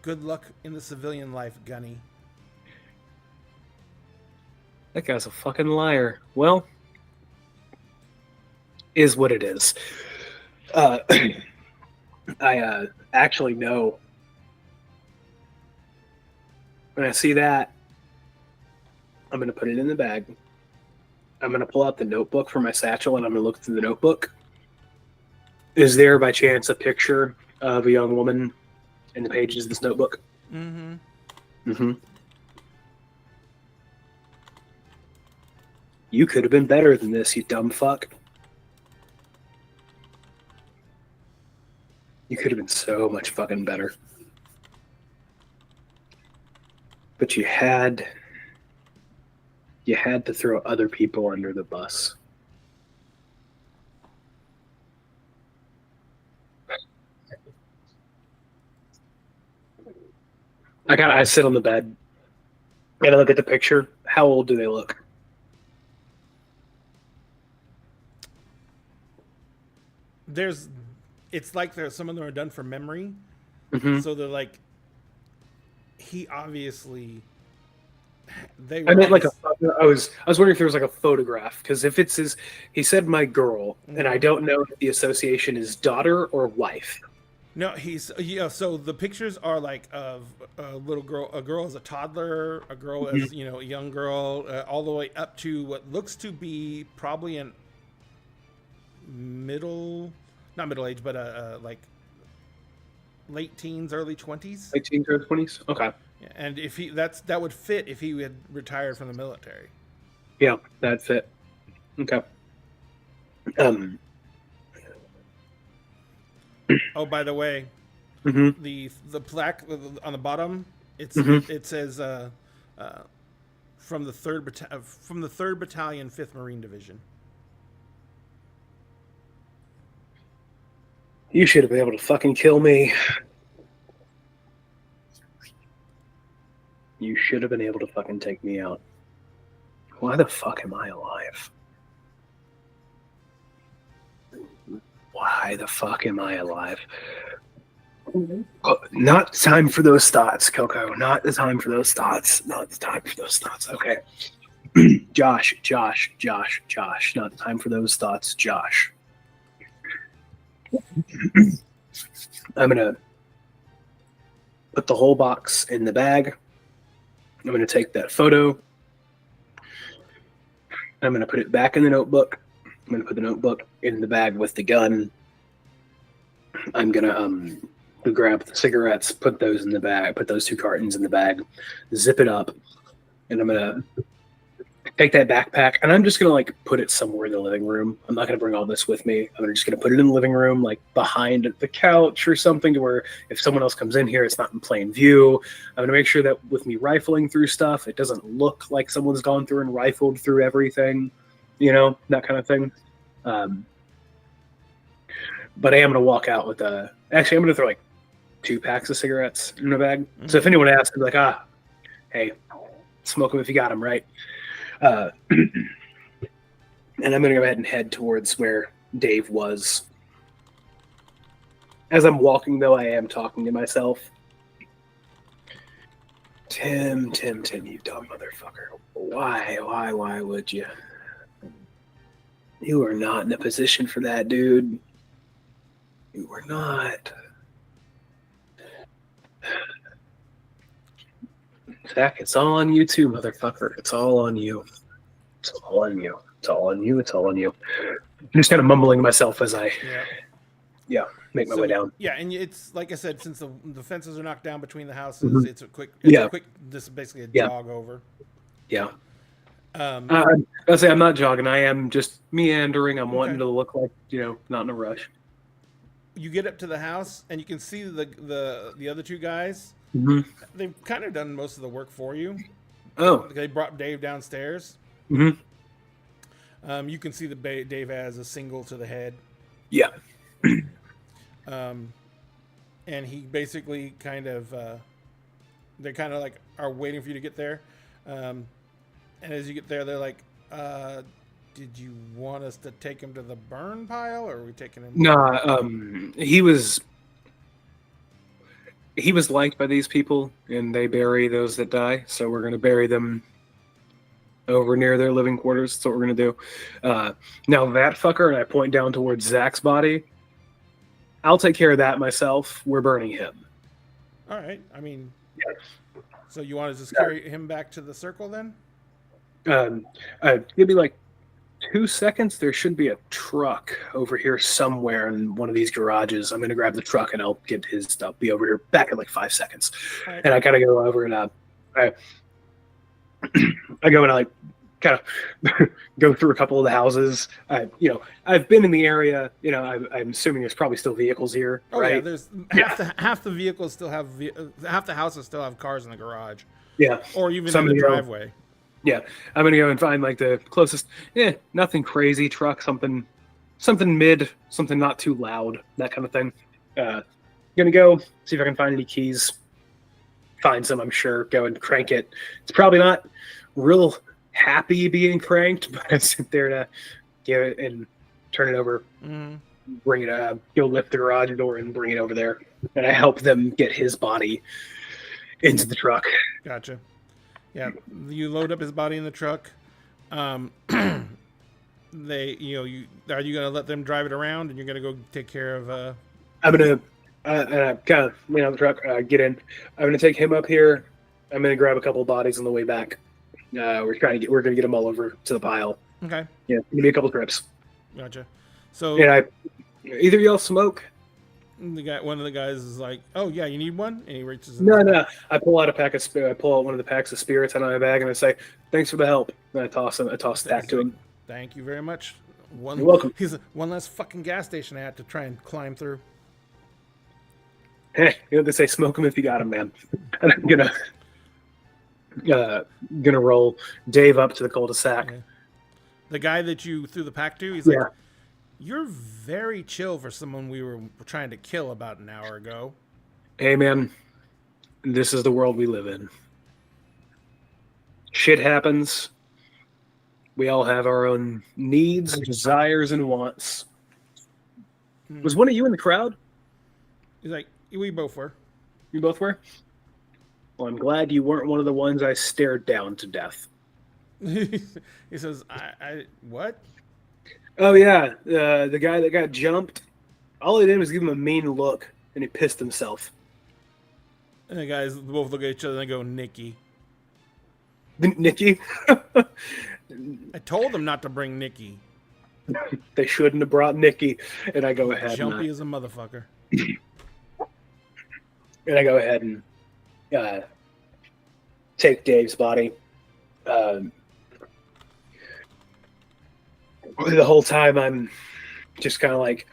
"Good luck in the civilian life, Gunny." that guy's a fucking liar. Well, is what it is. I actually know. When I see that, I'm going to put it in the bag. I'm going to pull out the notebook from my satchel and I'm going to look through the notebook. Is there by chance a picture of a young woman in the pages of this notebook? Mm-hmm. Mm-hmm. You could have been better than this, you dumb fuck. You could have been so much fucking better. But you had to throw other people under the bus. I sit on the bed and I look at the picture. How old do they look? It's like some of them are done from memory. Mm-hmm. So they're like, he obviously, they I meant like obvious- I was wondering if there was like a photograph, because if it's he said my girl, and I don't know if the association is daughter or wife. No, so the pictures are like of a little girl. A girl as a toddler. A girl as a young girl, all the way up to what looks to be probably an not middle age, but like late teens, early 20s. 18 to 20s. Okay. And if that would fit if he had retired from the military. Yeah, that'd fit. Okay. Oh, by the way, Mm-hmm. the plaque on the bottom, it says from the 3rd Battalion, 5th Marine Division. You should have been able to fucking kill me. You should have been able to fucking take me out. Why the fuck am I alive? Why the fuck am I alive? Not time for those thoughts, Coco. Not the time for those thoughts. Not the time for those thoughts. Okay. Josh. Not the time for those thoughts, Josh. I'm going to put the whole box in the bag. I'm going to take that photo. I'm going to put it back in the notebook. I'm going to put the notebook in the bag with the gun. I'm going to grab the cigarettes, put those in the bag, put those 2 cartons in the bag, zip it up, and I'm going to take that backpack, and I'm just going to like put it somewhere in the living room. I'm not going to bring all this with me. I'm just going to put it in the living room, like behind the couch or something, to where if someone else comes in here, it's not in plain view. I'm going to make sure that with me rifling through stuff, it doesn't look like someone's gone through and rifled through everything, you know, that kind of thing. But I am going to walk out with actually, I'm going to throw like 2 packs of cigarettes in the bag. Mm-hmm. So if anyone asks, I'll be like, hey, smoke them if you got them, right? And I'm going to go ahead and head towards where Dave was. As I'm walking, though, I am talking to myself. Tim, you dumb motherfucker. Why would you? You are not in a position for that, dude. You were not. Zach, it's all on you too, motherfucker. It's all on you. It's all on you. It's all on you. It's all on you. I'm just kind of mumbling to myself as I make my way down. Yeah, and it's like I said, since the fences are knocked down between the houses, it's a quick. This is basically a jog over. Yeah. I'll say I'm not jogging. I am just meandering. I'm wanting to look like, not in a rush. You get up to the house and you can see the other 2 guys. Mm-hmm. They've kind of done most of the work for you. Oh. They brought Dave downstairs. Mm-hmm. You can see that Dave has a single to the head. Yeah. And he basically they kind of like are waiting for you to get there. And as you get there, they're like, did you want us to take him to the burn pile, or are we taking him? Nah, he was liked by these people, and they bury those that die. So we're going to bury them over near their living quarters. That's what we're going to do. Now that fucker, and I point down towards Zach's body, I'll take care of that myself. We're burning him. All right. I mean, so you want to just carry him back to the circle then? Give me like 2 seconds. There should be a truck over here somewhere in one of these garages. I'm going to grab the truck and I'll get his stuff. Be over here back in like 5 seconds. Right. And I kind of go over and I go and I like kind of go through a couple of the houses. I've been in the area. I'm assuming there's probably still vehicles here. Oh right? Yeah, there's half the vehicles still have half the houses still have cars in the garage. Yeah, or even in the driveway. Yeah, I'm gonna go and find like the closest. Nothing crazy truck, something mid, something not too loud, that kind of thing. Gonna go see if I can find any keys. Find some, I'm sure. Go and crank it. It's probably not real happy being cranked, but I sit there to give it and turn it over. Mm-hmm. Bring it. Go lift the garage door and bring it over there, and I help them get his body into the truck. Gotcha. Yeah, you load up his body in the truck. Are you gonna let them drive it around, and you're gonna go take care of? I'm gonna kind of lean on the truck, get in. I'm gonna take him up here. I'm gonna grab a couple of bodies on the way back. We're gonna get them all over to the pile. Okay. Yeah, maybe a couple trips. Gotcha. So either y'all smoke. One of the guys is like, "Oh yeah, you need one," and he reaches. No. I pull out one of the packs of spirits out of my bag, and I say, "Thanks for the help." And I toss the pack to him. Thank you very much. You're welcome. He's one less fucking gas station I had to try and climb through. Hey, they say smoke them if you got them, man. And I'm gonna roll Dave up to the cul-de-sac. Yeah. The guy that you threw the pack to, he's like, "You're very chill for someone we were trying to kill about an hour ago." Hey, man, this is the world we live in. Shit happens. We all have our own needs, desires, and wants. Was one of you in the crowd? He's like, we both were. You both were? Well, I'm glad you weren't one of the ones I stared down to death. He says, I what? Oh, yeah. The guy that got jumped, all he did was give him a mean look, and he pissed himself. And the guys both look at each other and go, Nikki. Nikki? I told them not to bring Nikki. They shouldn't have brought Nikki. And I go ahead Jumpy as a motherfucker. and I go ahead and take Dave's body. The whole time I'm just kind of like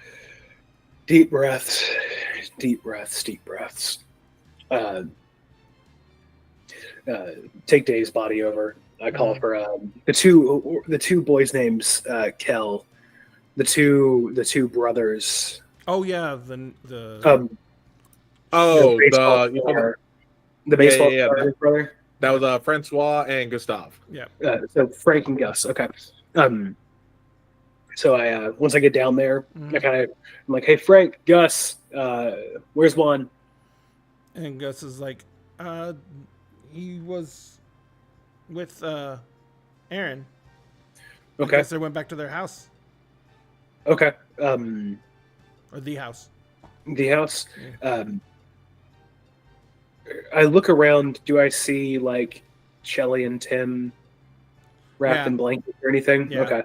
deep breaths, deep breaths, deep breaths. Take Dave's body over. I call for the two boys' names, Kel, the two brothers. Oh yeah, the The baseball player brother. That was Francois and Gustave. Yeah. So Frank and Gus. Okay. So I once I get down there, I'm like, hey Frank, Gus, where's one? And Gus is like, he was with Aaron. Okay. I guess they went back to their house. Okay. Or the house. The house. Yeah. I look around. Do I see like Shelly and Tim wrapped in blankets or anything? Yeah. Okay.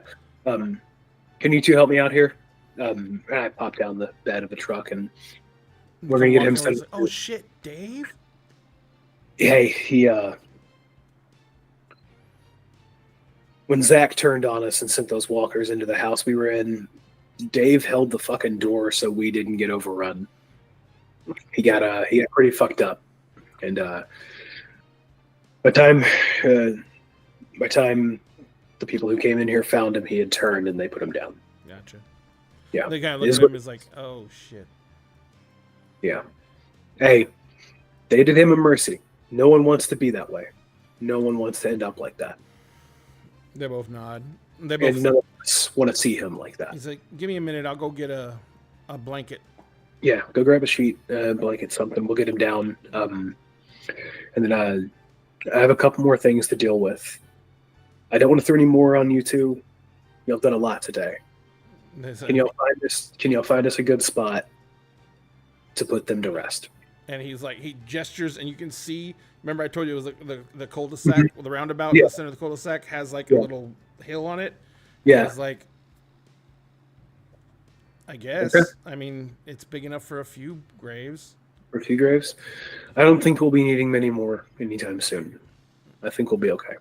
Can you two help me out here? And I pop down the bed of the truck and we're gonna get him sent. Like, oh shit, Dave. Hey, he when Zach turned on us and sent those walkers into the house we were in, Dave held the fucking door so we didn't get overrun. He got pretty fucked up, and by time the people who came in here found him, he had turned and they put him down. Gotcha. Yeah, The guy looking at him is like, oh shit. Yeah. Hey, they did him a mercy. No one wants to be that way. No one wants to end up like that. They both nod. They And both. none of us want to see him like that. He's like, give me a minute. I'll go get a blanket. Yeah, go grab a sheet, blanket, something. We'll get him down. And then I have a couple more things to deal with. I don't want to throw any more on you two. Y'all have done a lot today. Can y'all find us a good spot to put them to rest? And he's like, he gestures, and you can see. Remember, I told you it was the cul-de-sac, the roundabout in the center of the cul-de-sac has like a little hill on it. Yeah, it's like, I guess. Okay. I mean, it's big enough for a few graves. For a few graves. I don't think we'll be needing many more anytime soon. I think we'll be okay.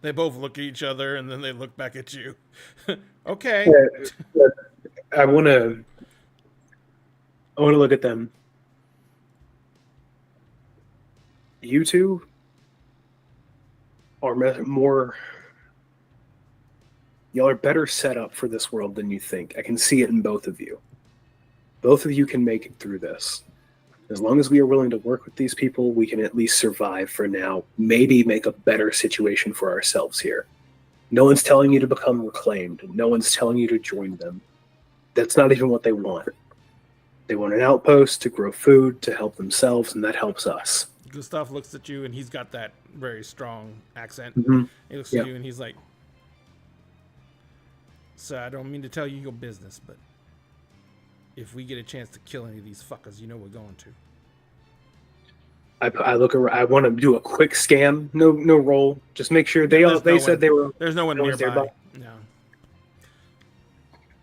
They both look at each other, and then they look back at you. Okay. I want to look at them. You two are more. Y'all are better set up for this world than you think. I can see it in both of you. Both of you can make it through this. As long as we are willing to work with these people, we can at least survive for now. Maybe make a better situation for ourselves here. No one's telling you to become reclaimed. No one's telling you to join them. That's not even what they want. They want an outpost to grow food, to help themselves, and that helps us. Gustav looks at you, and he's got that very strong accent. Mm-hmm. He looks at you, and he's like, so I don't mean to tell you your business, but if we get a chance to kill any of these fuckers, you know we're going to. I look around. I want to do a quick scan. No roll. Just make sure they said they were. There's no one nearby. No.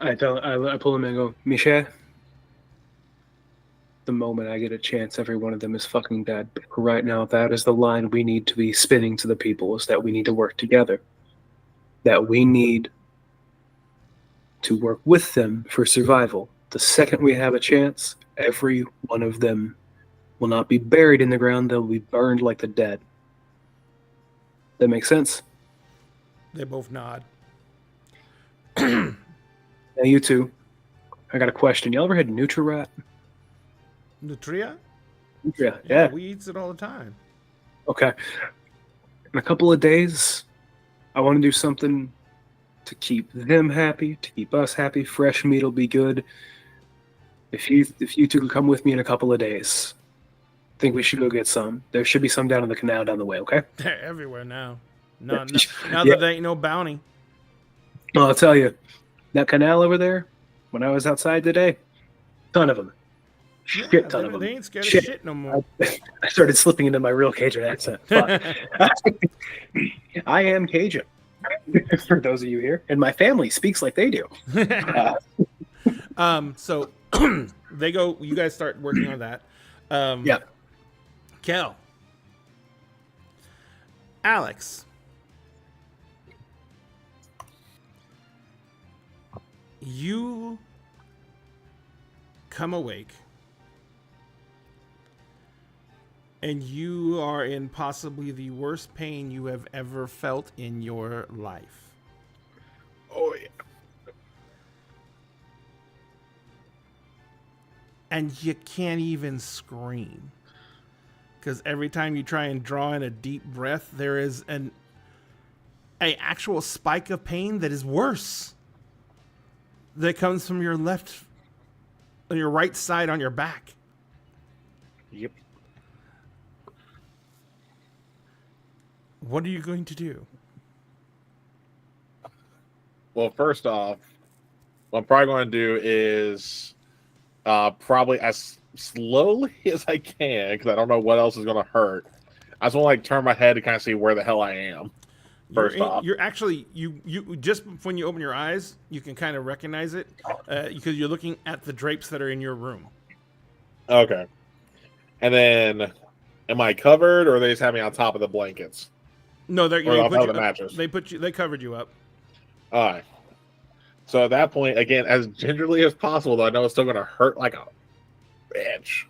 I pull them in and go, Michel. The moment I get a chance, every one of them is fucking dead. But right now, that is the line we need to be spinning to the people: is that we need to work together. That we need to work with them for survival. The second we have a chance, every one of them will not be buried in the ground. They'll be burned like the dead. That makes sense? They both nod. Now you two, I got a question. Y'all ever had Nutri-Rat? Nutria? Yeah. We eat it all the time. Okay. In a couple of days, I want to do something to keep them happy, to keep us happy. Fresh meat will be good. If you two could come with me in a couple of days, I think we should go get some. There should be some down in the canal down the way. Okay. They're everywhere now. Now Yeah. that there ain't no bounty. Well, I'll tell you, that canal over there. When I was outside today, ton of them. Shit ton of them. They ain't scared Shit. of shit no more. I started slipping into my real Cajun accent. Fuck. I am Cajun. For those of you here, and my family speaks like they do. So they go. You guys start working on that. Yeah. Kel, Alex, you come awake, and you are in possibly the worst pain you have ever felt in your life. Oh yeah. And you can't even scream. Because every time you try and draw in a deep breath, there is an actual spike of pain that is worse. That comes from your your right side on your back. Yep. What are you going to do? Well, first off, what I'm probably going to do is probably as slowly as I can, because I don't know what else is going to hurt. I just want to like turn my head to kind of see where the hell I am. First off, you're actually you just when you open your eyes, you can kind of recognize it because you're looking at the drapes that are in your room. Okay. And then, am I covered, or are they just have me on top of the blankets? No, they're Or on top of the up. mattress? They covered you up. All right. So at that point, again, as gingerly as possible, though I know it's still going to hurt like a bitch.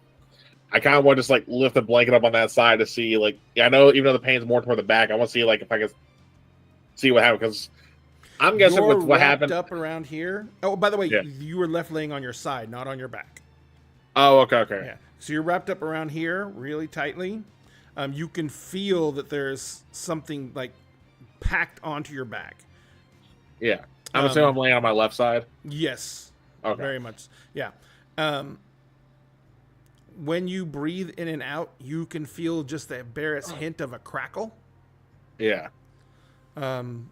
I kind of want to just like lift the blanket up on that side to see, like, I know even though the pain's more toward the back, I want to see like if I can see what happened, because I'm guessing You're with what wrapped happened up around here. Oh, by the way, Yeah. you were left laying on your side, not on your back. Oh, okay. Yeah. So you're wrapped up around here really tightly. You can feel that there's something like packed onto your back. Yeah. I'm assuming I'm laying on my left side. Yes. Okay. Very much. Yeah. When you breathe in and out, you can feel just the barest hint of a crackle. Yeah. And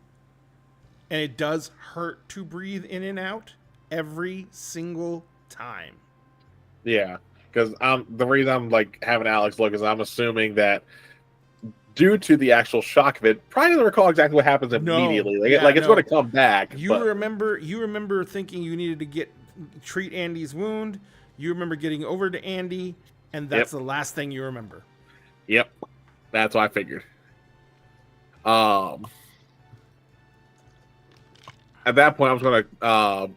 it does hurt to breathe in and out every single time. Yeah. Because the reason I'm like having Alex look is I'm assuming that due to the actual shock of it, probably doesn't recall exactly what happens immediately. It's going to come back. You remember thinking you needed to treat Andy's wound. You remember getting over to Andy, and that's the last thing you remember. Yep. That's what I figured. At that point, I was going to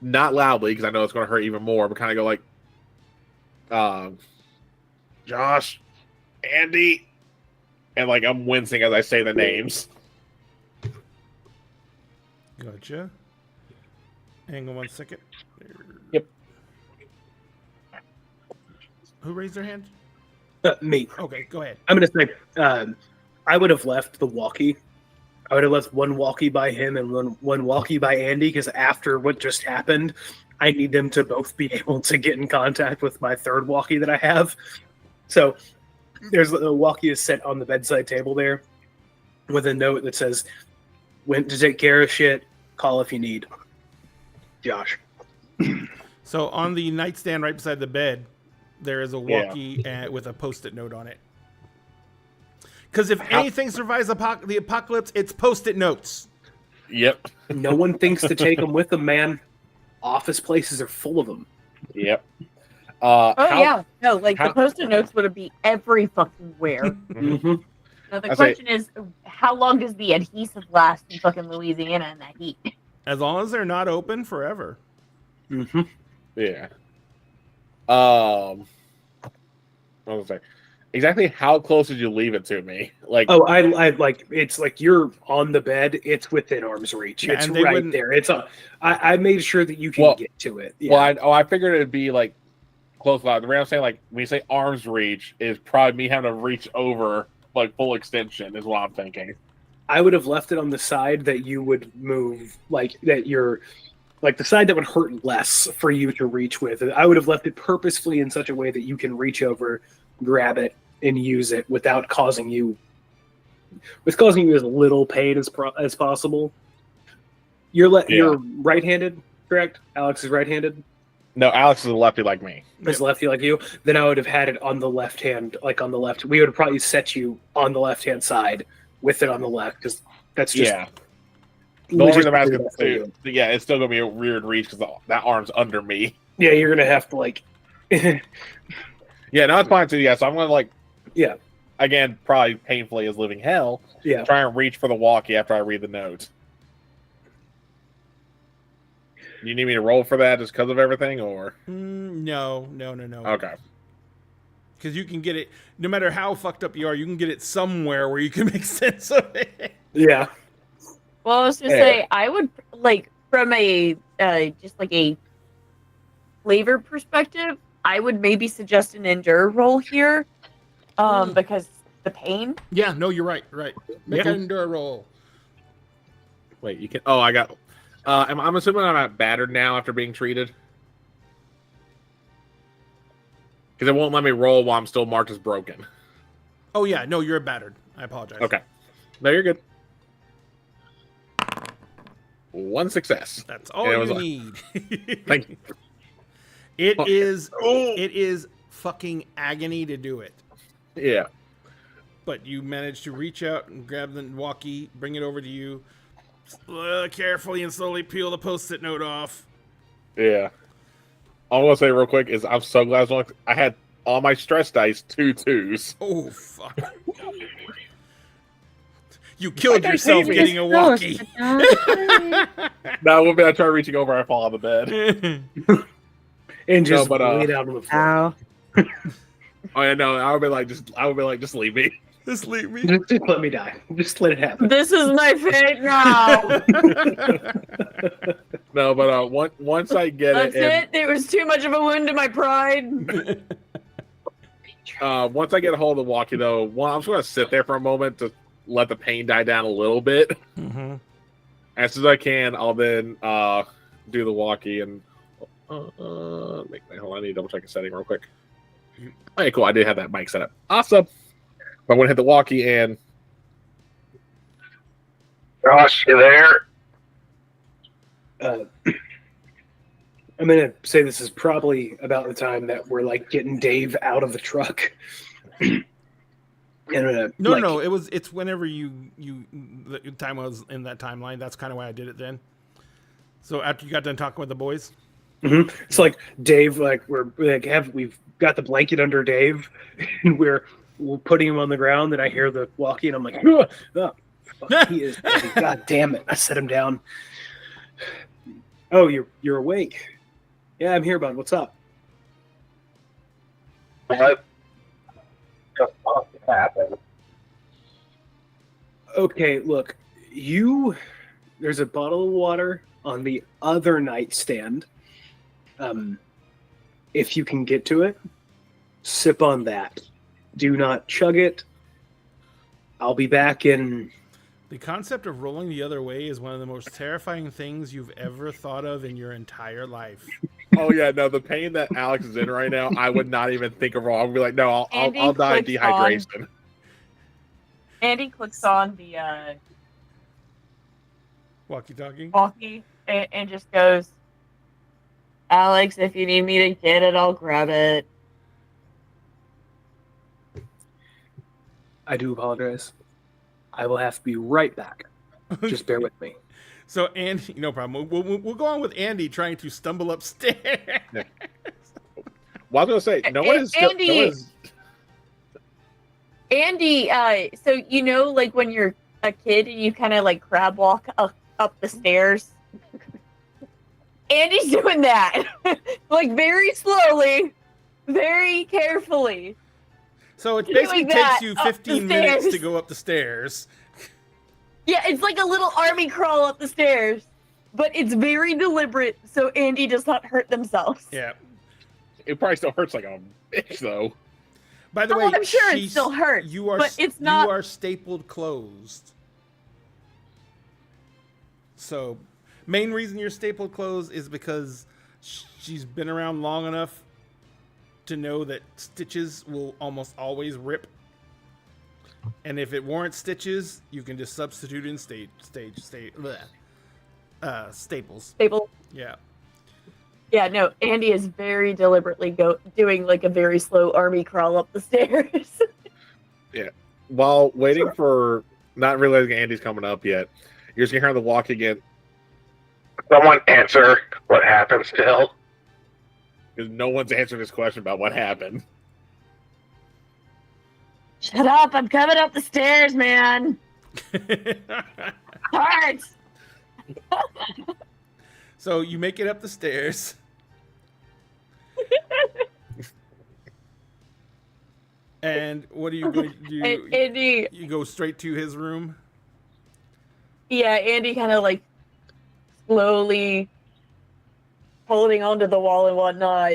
not loudly, because I know it's going to hurt even more, but kind of go like, Josh, Andy, and like I'm wincing as I say the names. Gotcha. Hang on one second. Yep. Who raised their hand? Me. Okay, go ahead. I'm going to say I would have left the walkie. I would have left one walkie by him and one walkie by Andy, because after what just happened, I need them to both be able to get in contact with my third walkie that I have. So there's a walkie is set on the bedside table there with a note that says, "Went to take care of shit. Call if you need." Josh. So on the nightstand right beside the bed, there is a walkie with a Post-it note on it. Because if anything survives the apocalypse, it's Post-it notes. Yep. No one thinks to take them with them, man. Office places are full of them. Yep. The Post-it notes would be every fucking where. Mm-hmm. Now the question is, how long does the adhesive last in fucking Louisiana in that heat? As long as they're not open forever. Mm-hmm. Yeah. What was I saying? Exactly how close did you leave it to me? Like, oh, I like it's like you're on the bed. It's within arm's reach. Yeah, it's right there. It's I made sure that you can get to it. Yeah. Well, I figured it'd be like close by. The way I'm saying, like when you say arm's reach, is probably me having to reach over like full extension is what I'm thinking. I would have left it on the side that you would move, like that your like the side that would hurt less for you to reach with. I would have left it purposefully in such a way that you can reach over, grab it, and use it without causing you as little pain as possible. You're right-handed, correct? Alex is right-handed. No, Alex is a lefty like me. Is lefty like you? Then I would have had it on the left hand, like on the left. We would have probably set you on the left-hand side with it on the left, because that's just The only reason I'm asking, it's still gonna be a weird reach because that arm's under me. Yeah, you're gonna have to like. Yeah, no, it's fine too. Yeah, so I'm gonna Yeah. Again, probably painfully as living hell. Yeah. Try and reach for the walkie after I read the note. You need me to roll for that just because of everything, or No. okay? Because you can get it, no matter how fucked up you are, you can get it somewhere where you can make sense of it. Yeah. Well, I was gonna say, I would like from a just like a flavor perspective, I would maybe suggest an endure roll here, because the pain. Yeah, no, you're right. Make an endure roll. Wait, you can. Oh, I got. I'm assuming I'm not battered now after being treated, because it won't let me roll while I'm still marked as broken. Oh yeah, no, you're battered. I apologize. Okay, no, you're good. 1 success. That's all you need. Thank you. It is fucking agony to do it. Yeah. But you managed to reach out and grab the walkie, bring it over to you, carefully and slowly peel the post-it note off. Yeah. All I want to say real quick is I'm so glad I had on my stress dice 2 2s. Oh, fuck. You killed yourself getting a walkie. No, when I try reaching over, I fall on the bed. And just lay down on the floor. Oh yeah, no, I would be like, just leave me. Just leave me. Just let me die. Just let it happen. This is my fate now. No, but once I get That's it. It was too much of a wound to my pride. Once I get a hold of the walkie, though, I'm just going to sit there for a moment to let the pain die down a little bit. Mm-hmm. As soon as I can, I'll then do the walkie and hold on, I need to double check a setting real quick. Okay, cool. I did have that mic set up. Awesome. I'm going to hit the walkie and Josh, you there? I'm going to say this is probably about the time that we're like getting Dave out of the truck. No. It's whenever the time was in that timeline. That's kind of why I did it then. So after you got done talking with the boys, it's like Dave, we've got the blanket under Dave, and we're putting him on the ground. And I hear the walkie, and I'm like, oh, fuck, he is heavy. God damn it! I set him down. Oh, you're awake. Yeah, I'm here, bud. What's up? What just happened? Okay, look, there's a bottle of water on the other nightstand. If you can get to it, sip on that. Do not chug it. I'll be back in. The concept of rolling the other way is one of the most terrifying things you've ever thought of in your entire life. oh yeah, no, the pain that Alex is in right now, I would not even think of wrong. I'd be like, no, I'll die of dehydration. Andy clicks on the walkie and just goes, Alex, if you need me to get it, I'll grab it. I do apologize. I will have to be right back. Just bear with me. So Andy, no problem. We'll go on with Andy trying to stumble upstairs. Yeah. Well, I was going to say, no one is... Andy, so like when you're a kid and you kind of like crab walk up the stairs? Andy's doing that. Like very slowly, very carefully. So it basically takes you 15 minutes to go up the stairs. Yeah, it's like a little army crawl up the stairs, but it's very deliberate so Andy does not hurt themselves. Yeah. It probably still hurts like a bitch, though. By the way, I'm sure it still hurts, but it's not. You are stapled closed. So Main reason you're stapled closed is because she's been around long enough to know that stitches will almost always rip. And if it warrants stitches, you can just substitute in staples. Stable. Yeah. Yeah, no, Andy is very deliberately doing like a very slow army crawl up the stairs. While waiting for, not realizing Andy's coming up yet, you're just gonna hear on the walk again. Someone answer what happened still. Because no one's answering this question about what happened. Shut up! I'm coming up the stairs, man. Hard. So you make it up the stairs. And what are you going to do? And Andy, You go straight to his room? yeah, Andy kind of like slowly holding onto the wall and whatnot,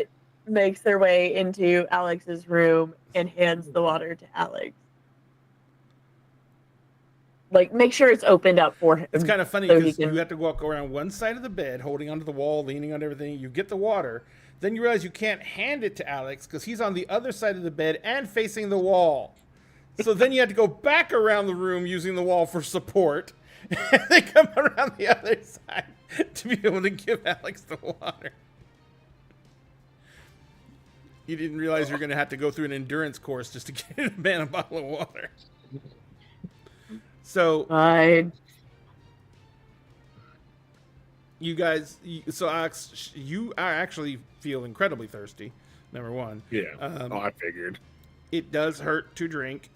makes their way into Alex's room and hands the water to Alex. Like, make sure it's opened up for him. It's kind of funny so because he can- you have to walk around one side of the bed, holding onto the wall, leaning on everything. You get the water. Then you realize you can't hand it to Alex because he's on the other side of the bed and facing the wall. So then you have to go back around the room using the wall for support. And they come around the other side to be able to give Alex the water. You didn't realize you're going to have to go through an endurance course just to get a man a bottle of water. So Fine. you guys, so Alex, you are actually feel incredibly thirsty. Number one, Yeah. I figured. it does hurt to drink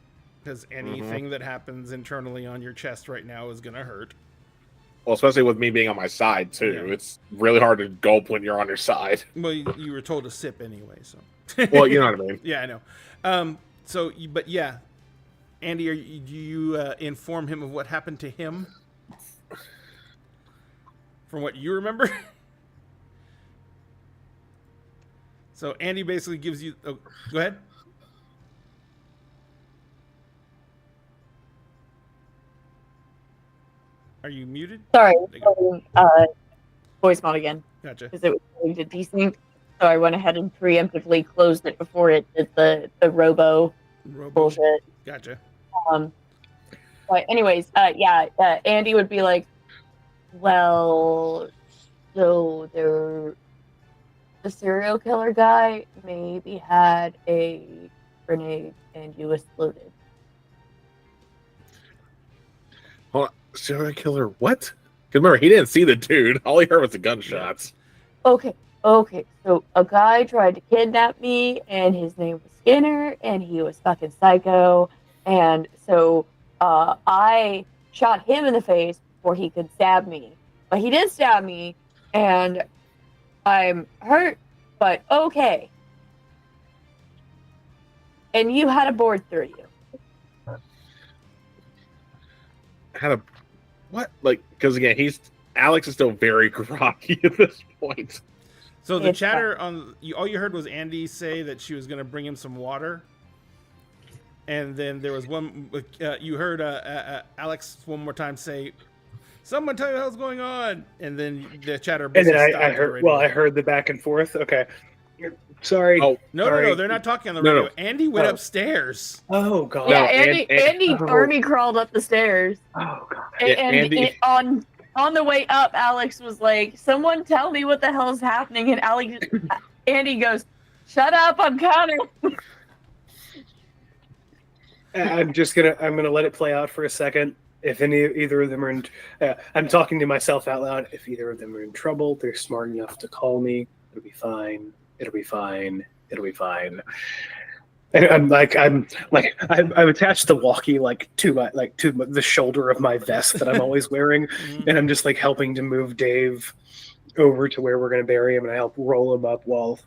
because anything that happens internally on your chest right now is gonna hurt. Well, especially with me being on my side, too. Yeah. It's really hard to gulp when you're on your side. Well, you were told to sip anyway, so. Well, you know what I mean. Yeah, I know. But yeah, Andy, do you inform him of what happened to him? From what you remember? So Andy basically gives you... Oh, go ahead. Are you muted? Sorry, There you voice mod again Gotcha. because it was going to desync. So I went ahead and preemptively closed it before it did the robo bullshit. Gotcha. But anyways, Andy would be like, well, so the serial killer guy maybe had a grenade and you exploded. Hold on. Serial killer, what? Because remember, he didn't see the dude. All he heard was the gunshots. Okay, so a guy tried to kidnap me and his name was Skinner and he was fucking psycho. And so I shot him in the face before he could stab me. But he did stab me and I'm hurt, but okay. And you had a board through you. Had a... What? Like, because again, Alex is still very groggy at this point. So the It's chatter all you heard was Andy say that she was going to bring him some water. And then there was one, you heard Alex one more time say, "Someone tell me what's going on." And then the chatter And basically then stopped I heard. already. Well, I heard the back and forth. Okay, sorry. Oh, No, they're not talking on the No, radio. no. Andy went Oh. upstairs. Oh god. Yeah, No, Andy Oh. army crawled up the stairs. Oh god. And Andy- on the way up, Alex was like, "Someone tell me what the hell's happening." And Andy goes, "Shut up, I'm coming." I'm gonna let it play out for a second. If either of them are in, I'm talking to myself out loud. If either of them are in trouble, they're smart enough to call me. It'll be fine. It'll be fine. It'll be fine. And I'm attached the walkie to the shoulder of my vest that I'm always wearing, and I'm just like helping to move Dave over to where we're gonna bury him, and I help roll him up while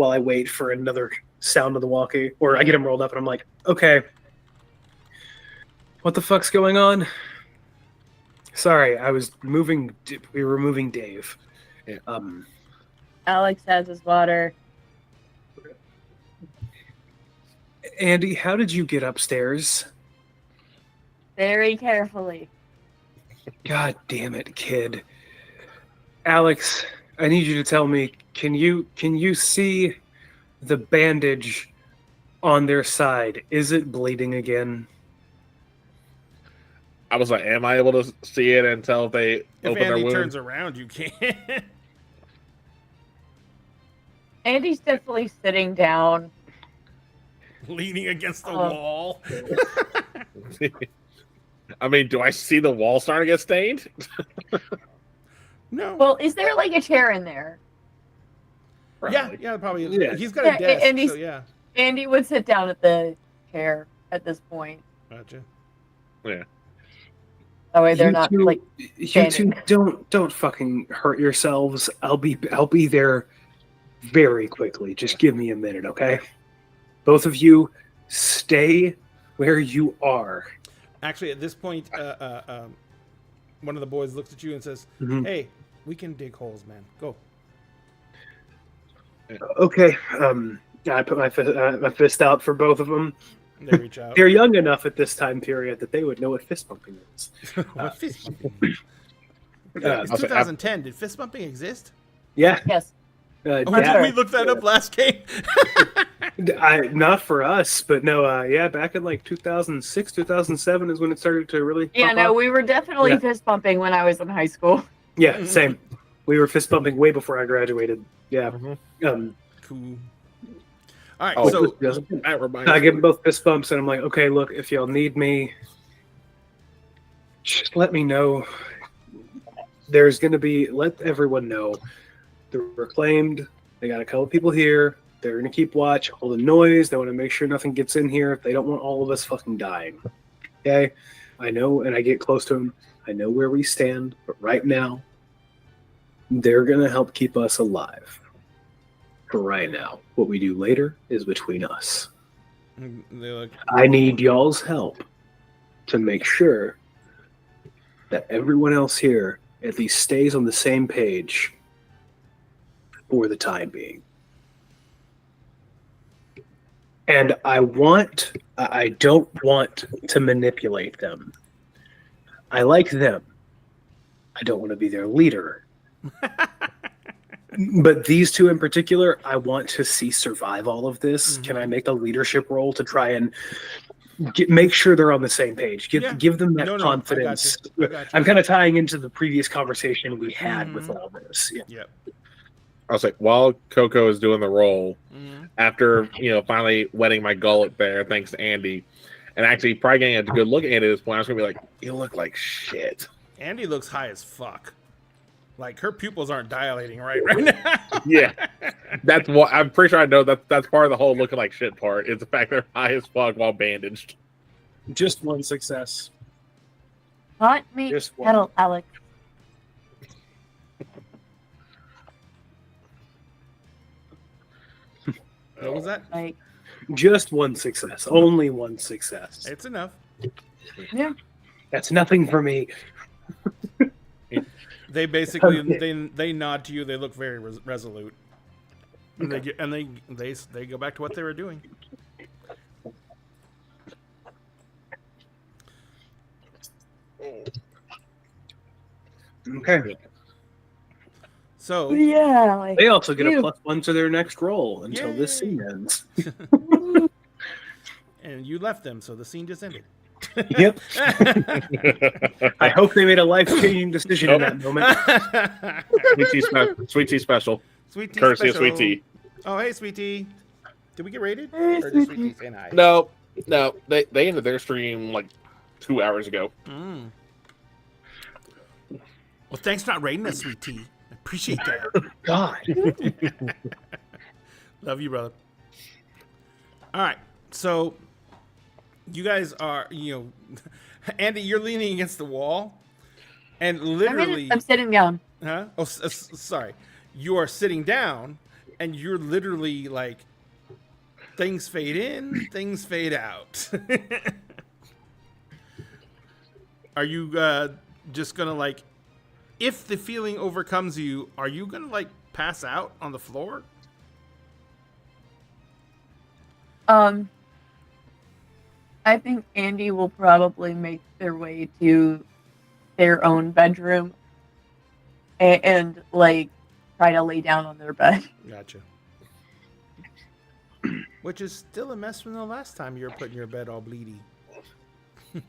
I wait for another sound of the walkie, or I get him rolled up, and I'm like, okay. What the fuck's going on? Sorry, we were moving Dave. Yeah. Alex has his water. Andy, how did you get upstairs? Very carefully. God damn it, kid. Alex, I need you to tell me, can you see the bandage on their side? Is it bleeding again? I was like, am I able to see it and tell if they If open their Andy wound? turns around, you can't. Andy's definitely sitting down. Leaning against the Oh. wall. I mean, do I see the wall starting to get stained? No. Well, is there like a chair in there? Probably. Yeah, probably. Yeah. He's got Yeah, a desk, and he's- so yeah. Andy would sit down at the chair at this point. Gotcha. That way they're You not two- like You standing. two don't fucking hurt yourselves. I'll be there very quickly. Just give me a minute, okay? Both of you stay where you are. Actually, at this point, one of the boys looks at you and says, Mhm. "Hey, we can dig holes, man. Go." Okay. I put my fist out for both of them. And they reach out. They're young enough at this time period that they would know what fist bumping is. What fist bumping? It's I'll say, 2010. Did fist bumping exist? Yeah. Yes. Oh, yeah. did we look that up last game? Not for us, but no. Yeah, back in like 2006, 2007 is when it started to really. Yeah, pop no, up. we were definitely Yeah. fist bumping when I was in high school. Yeah, same. We were fist bumping way before I graduated. Yeah. Mhm. Cool. All right, Oh, so That reminds I me. give them both fist bumps, and I'm like, okay, look, if y'all need me, just let me know. There's going to be, let everyone know. They're reclaimed. They got a couple people here. They're going to keep watch, all the noise. They want to make sure nothing gets in here. They don't want all of us fucking dying. Okay? I know, and I get close to them. I know where we stand, but right now, they're going to help keep us alive. For right now. What we do later is between us. they're like, I need y'all's help to make sure that everyone else here at least stays on the same page for the time being. And I don't want to manipulate them. I like them. I don't want to be their leader. But these two in particular, I want to see survive all of this. Can I make a leadership role to try and make sure they're on the same page? Give them that No, I got confidence. you. I got you. I'm kind of tying into the previous conversation we had with all this. Yeah. Yep. I was like, while Coco is doing the role, Mhm. after finally wetting my gullet there, thanks to Andy, and actually probably getting a good look at Andy at this point, I was gonna be like, you look like shit. Andy looks high as fuck. Like her pupils aren't dilating right now. Yeah, that's what I'm pretty sure I know. That's part of the whole looking like shit part. Is the fact they're high as fuck while bandaged. Just one success. Not me. Just one. Pedal, Alex. What was that? Like, Just one success. Only one success. It's enough. yeah. That's nothing for me. They basically Okay. they nod to you. They look very resolute, and they go back to what they were doing. Okay. So Yeah. Like, They also get a Ew. +1 to their next roll until this Yay. scene ends. and you left them, so the scene just ended. Yep. I hope they made a life-changing decision in that moment. Sweet tea special. Sweet tea Courtesy of special. Sweet Tea. Oh, hey, Sweet Tea. Did we get rated? Hey, Or did Sweet Sweet Tea saying hi? No, they ended their stream like 2 hours ago. Mm. Well, thanks for not rating us, Sweet Tea. I appreciate that. God. Love you, brother. All right. So you guys are, Andy, you're leaning against the wall and literally, I'm sitting down. huh? Oh, sorry. You are sitting down and you're literally like, things fade in, things fade out. Are you just gonna like, if the feeling overcomes you, are you gonna like pass out on the floor? I think Andy will probably make their way to their own bedroom and like try to lay down on their bed. Gotcha. Which is still a mess from the last time you were putting your bed all bleedy.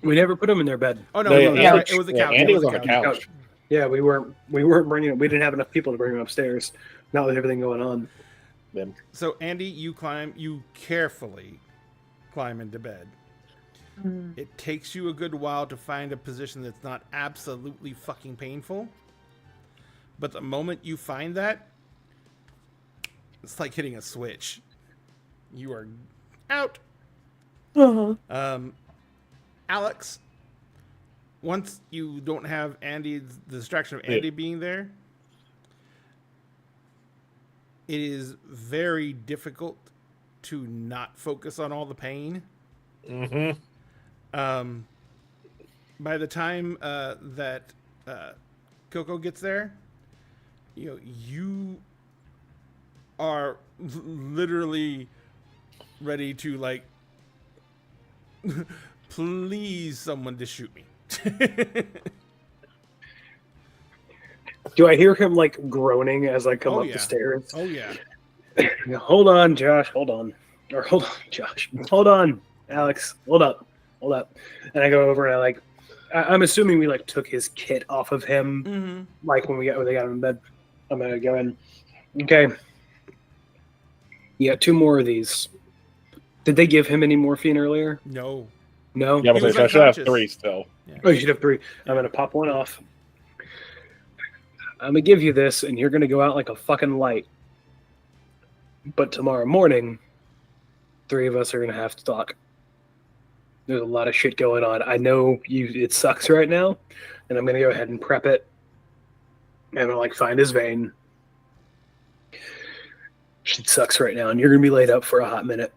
We never put them in their bed. Oh no, No, that's yeah, right. It was the couch. Andy It was was the on the couch. Yeah, we weren't bringing it. We didn't have enough people to bring them upstairs. Not with everything going on. So Andy, you carefully climb into bed. It takes you a good while to find a position that's not absolutely fucking painful. But the moment you find that, it's like hitting a switch. You are out. Alex, once you don't have the distraction of Andy being there, it is very difficult to not focus on all the pain. Mm-hmm. By the time that Coco gets there, you are literally ready to like, please someone to shoot me. Do I hear him like groaning as I come up the stairs? Oh yeah. Hold on, Josh. Hold on. Or hold on, Josh. Hold on, Alex. Hold up. And I go over and I'm assuming we like took his kit off of him, like when they got him in bed. I'm gonna go in. Okay. Yeah, 2 more of these. Did they give him any morphine earlier? No. No. Yeah, He was I should have unconscious. 3 still. Yeah. Oh, you should have 3. I'm gonna pop one off. I'm gonna give you this, and you're gonna go out like a fucking light. But tomorrow morning, 3 of us are gonna have to talk. There's a lot of shit going on. I know it sucks right now, and I'm gonna go ahead and prep it. I'm gonna find his vein. Shit sucks right now, and you're gonna be laid up for a hot minute.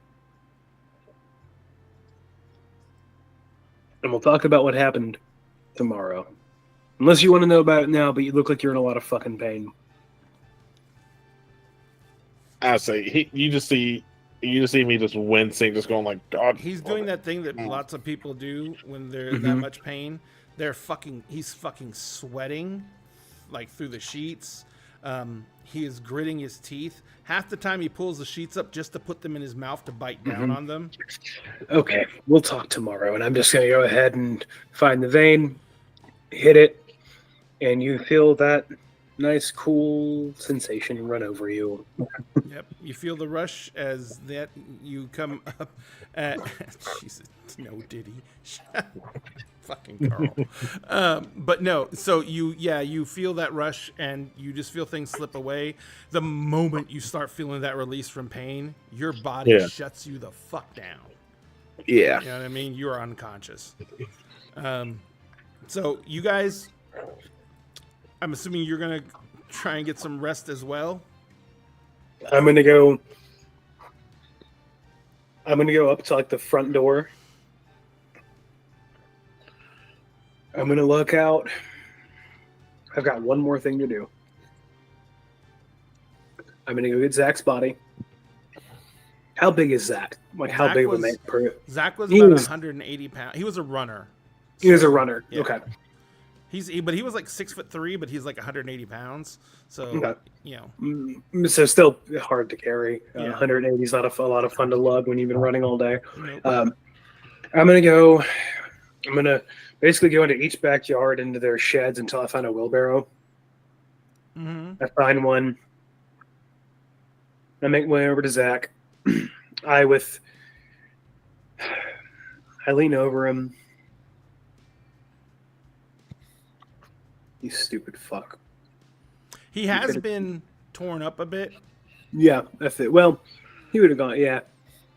And we'll talk about what happened tomorrow. Unless you want to know about it now, but you look like you're in a lot of fucking pain. I say you just see me just wincing, just going like, God. He's doing that thing that lots of people do when they're that much pain. He's fucking sweating like through the sheets. He is gritting his teeth. Half the time he pulls the sheets up just to put them in his mouth to bite down on them. Okay, we'll talk tomorrow, and I'm just going to go ahead and find the vein, hit it, and you feel that nice, cool sensation run over you. Yep, you feel the rush as that you come up at. Jesus, no, did he? Fucking Carl. But no, so you feel that rush and you just feel things slip away. The moment you start feeling that release from pain, your body shuts you the fuck down. Yeah. You know what I mean? You are unconscious. So you guys, I'm assuming you're going to try and get some rest as well. I'm going to go up to the front door. I'm going to look out. I've got one more thing to do. I'm going to go get Zach's body. How big is Zach? How big of a man? Zach was about 180 pounds. He was a runner. He was a runner. Yeah. Okay. But he was 6'3", but he's 180 pounds. So, So still hard to carry. Yeah. 180 is not a lot of fun to lug when you've been running all day. Nope. I'm going to basically go into each backyard into their sheds until I find a wheelbarrow. Mm-hmm. I find one. I make my way over to Zach. I lean over him. You stupid fuck. He has been torn up a bit. Yeah, that's it. Well, he would have gone. Yeah,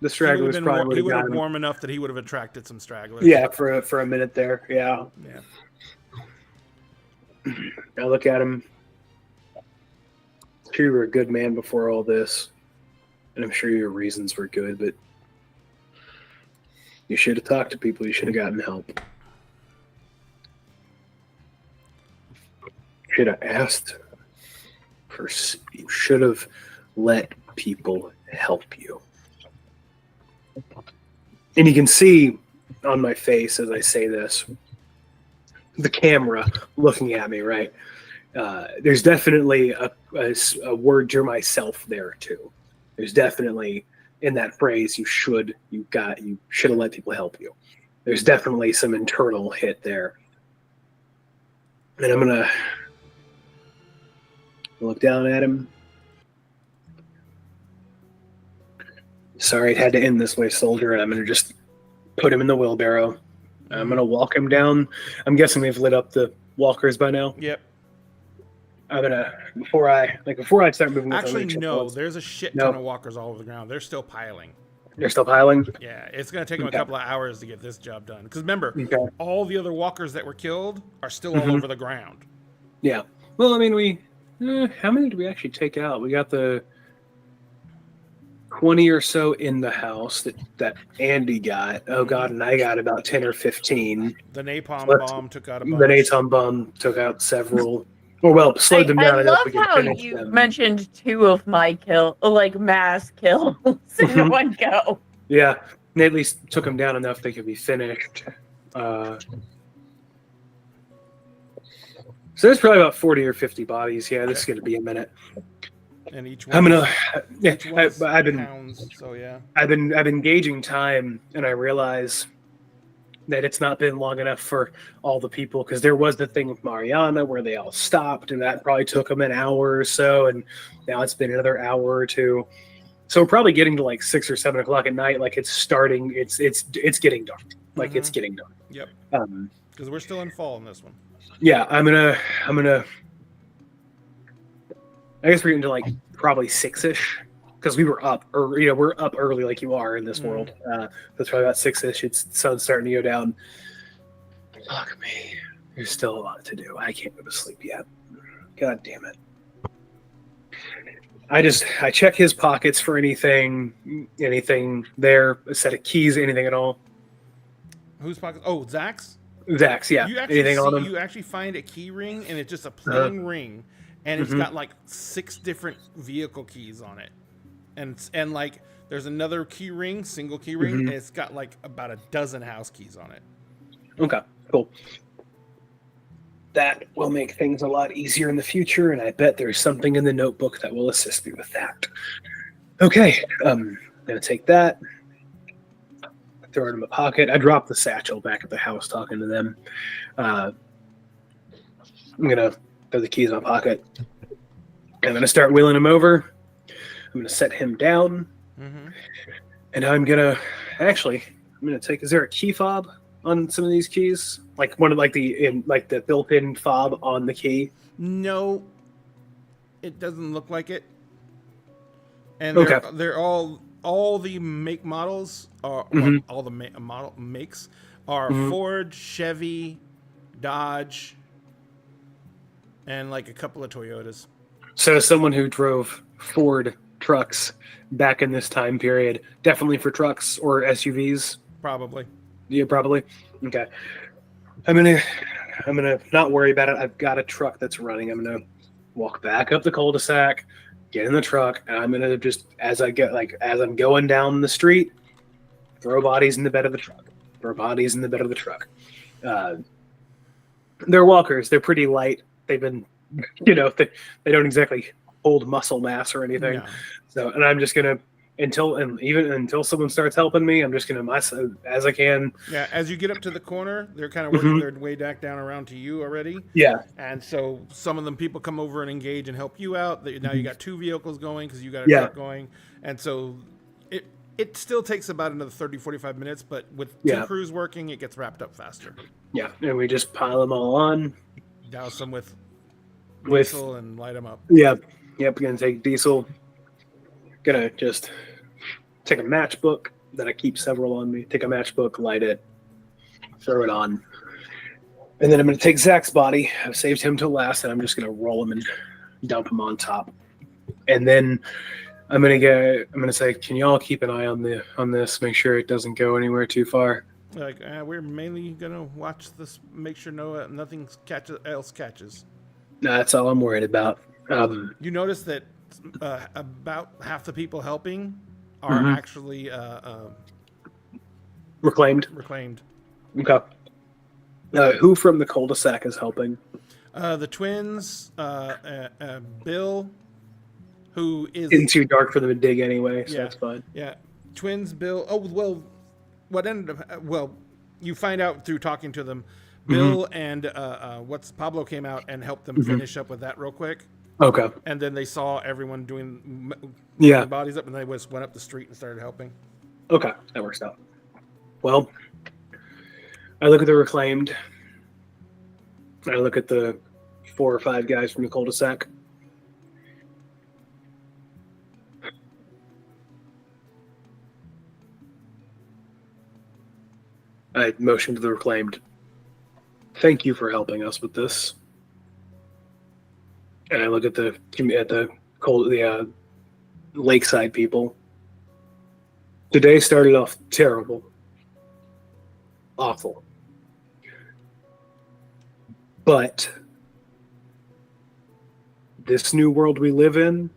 the stragglers probably He would have been got him. warm enough that he would have attracted some stragglers. Yeah, for a minute there. Yeah. I look at him. I'm sure you were a good man before all this, and I'm sure your reasons were good, but you should have talked to people. You should have gotten help. Should have asked for. You should have let people help you. And you can see on my face as I say this, the camera looking at me, right? There's definitely a word to myself there too. There's definitely in that phrase you should have let people help you. There's definitely some internal hit there. And I'm gonna look down at him. Sorry it had to end this way, soldier, and I'm gonna just put him in the wheelbarrow. I'm gonna walk him down. I'm guessing they've lit up the walkers by now. Yep. I'm gonna before I start moving. Actually, no. There's a shit ton of walkers all over the ground. They're still piling. They're still piling. Yeah, it's gonna take them a couple of hours to get this job done. Because remember, all the other walkers that were killed are still all over the ground. Yeah. Well, I mean, how many did we actually take out? We got the 20 or so in the house that Andy got. Oh God, and I got about 10 or 15. The napalm bomb took out a bunch. The napalm bomb took out several. Or well, slowed them down. I love how you mentioned 2 of my mass kills in one go. Yeah, they at least took them down enough they could be finished. So there's probably about 40 or 50 bodies. Yeah, this is going to be a minute. And each one. I've been pounds, so yeah. I've been gauging time, and I realize that it's not been long enough for all the people, because there was the thing with Mariana where they all stopped, and that probably took them an hour or so, and now it's been another hour or two. So we're probably getting to like 6 or 7 o'clock at night. Like it's starting. It's getting dark. Like it's getting dark. Yep. Because we're still in fall in this one. Yeah, I'm gonna. I guess we're getting to like probably 6-ish, because we were up, or we're up early like you are in this world. That's probably about 6-ish. It's sun's starting to go down. Fuck me. There's still a lot to do. I can't go to sleep yet. God damn it. I check his pockets for anything there, a set of keys, anything at all. Whose pockets? Oh, Zach's? Zach's, yeah. Anything on him? You actually find a key ring, and it's just a plain ring, and it's got like 6 different vehicle keys on it. And like there's another key ring, single key ring, and it's got like about a dozen house keys on it. Okay, cool. That will make things a lot easier in the future, and I bet there's something in the notebook that will assist me with that. Okay, I'm gonna take that, throw it in my pocket. I dropped the satchel back at the house talking to them. I'm gonna throw the keys in my pocket. I'm gonna start wheeling him over. I'm going to set him down, and I'm going to take. Is there a key fob on some of these keys? Like one of the built-in fob on the key? No, it doesn't look like it. And they're all the make models are all the model makes are Ford, Chevy, Dodge, and like a couple of Toyotas. So as someone who drove Ford trucks back in this time period, definitely for trucks or SUVs. Probably. Yeah, probably. Okay. I'm gonna not worry about it. I've got a truck that's running. I'm gonna walk back up the cul-de-sac, get in the truck, and I'm gonna just as I'm going down the street, throw bodies in the bed of the truck. They're walkers. They're pretty light. They've been, they don't exactly hold muscle mass or anything. No. So, and I'm just gonna until someone starts helping me, I'm just gonna myself as I can. Yeah, as you get up to the corner, they're kind of working their way back down around to you already. Yeah, and so some of them people come over and engage and help you out. Now you got 2 vehicles going because you got a truck going, and so it still takes about another 30-45 minutes, but with 2 crews working, it gets wrapped up faster. Yeah, and we just pile them all on, douse them with diesel and light them up. Yep, gonna take diesel. Gonna just take a matchbook that I keep several on me. Take a matchbook, light it, throw it on, and then I'm gonna take Zach's body. I've saved him till last, and I'm just gonna roll him and dump him on top. And then I'm gonna say, can y'all keep an eye on this? Make sure it doesn't go anywhere too far. Like we're mainly gonna watch this, make sure nothing else catches. No, that's all I'm worried about. You notice that about half the people helping are actually reclaimed. Reclaimed. Okay. Who from the cul-de-sac is helping? The twins, Bill, who is Getting too dark for them to dig anyway, so Yeah. that's fine. yeah, twins, Bill. Oh well, what ended up you find out through talking to them. Bill and what's Pablo came out and helped them finish up with that real quick, Okay. and then they saw everyone doing Yeah. bodies up, and they just went up the street and started helping. Okay, that works out. Well, I look at the reclaimed. I look at the 4 or 5 guys from the cul-de-sac. I motion to the reclaimed. Thank you for helping us with this. And I look at the lakeside people. Today started off terrible, awful, but this new world we live in,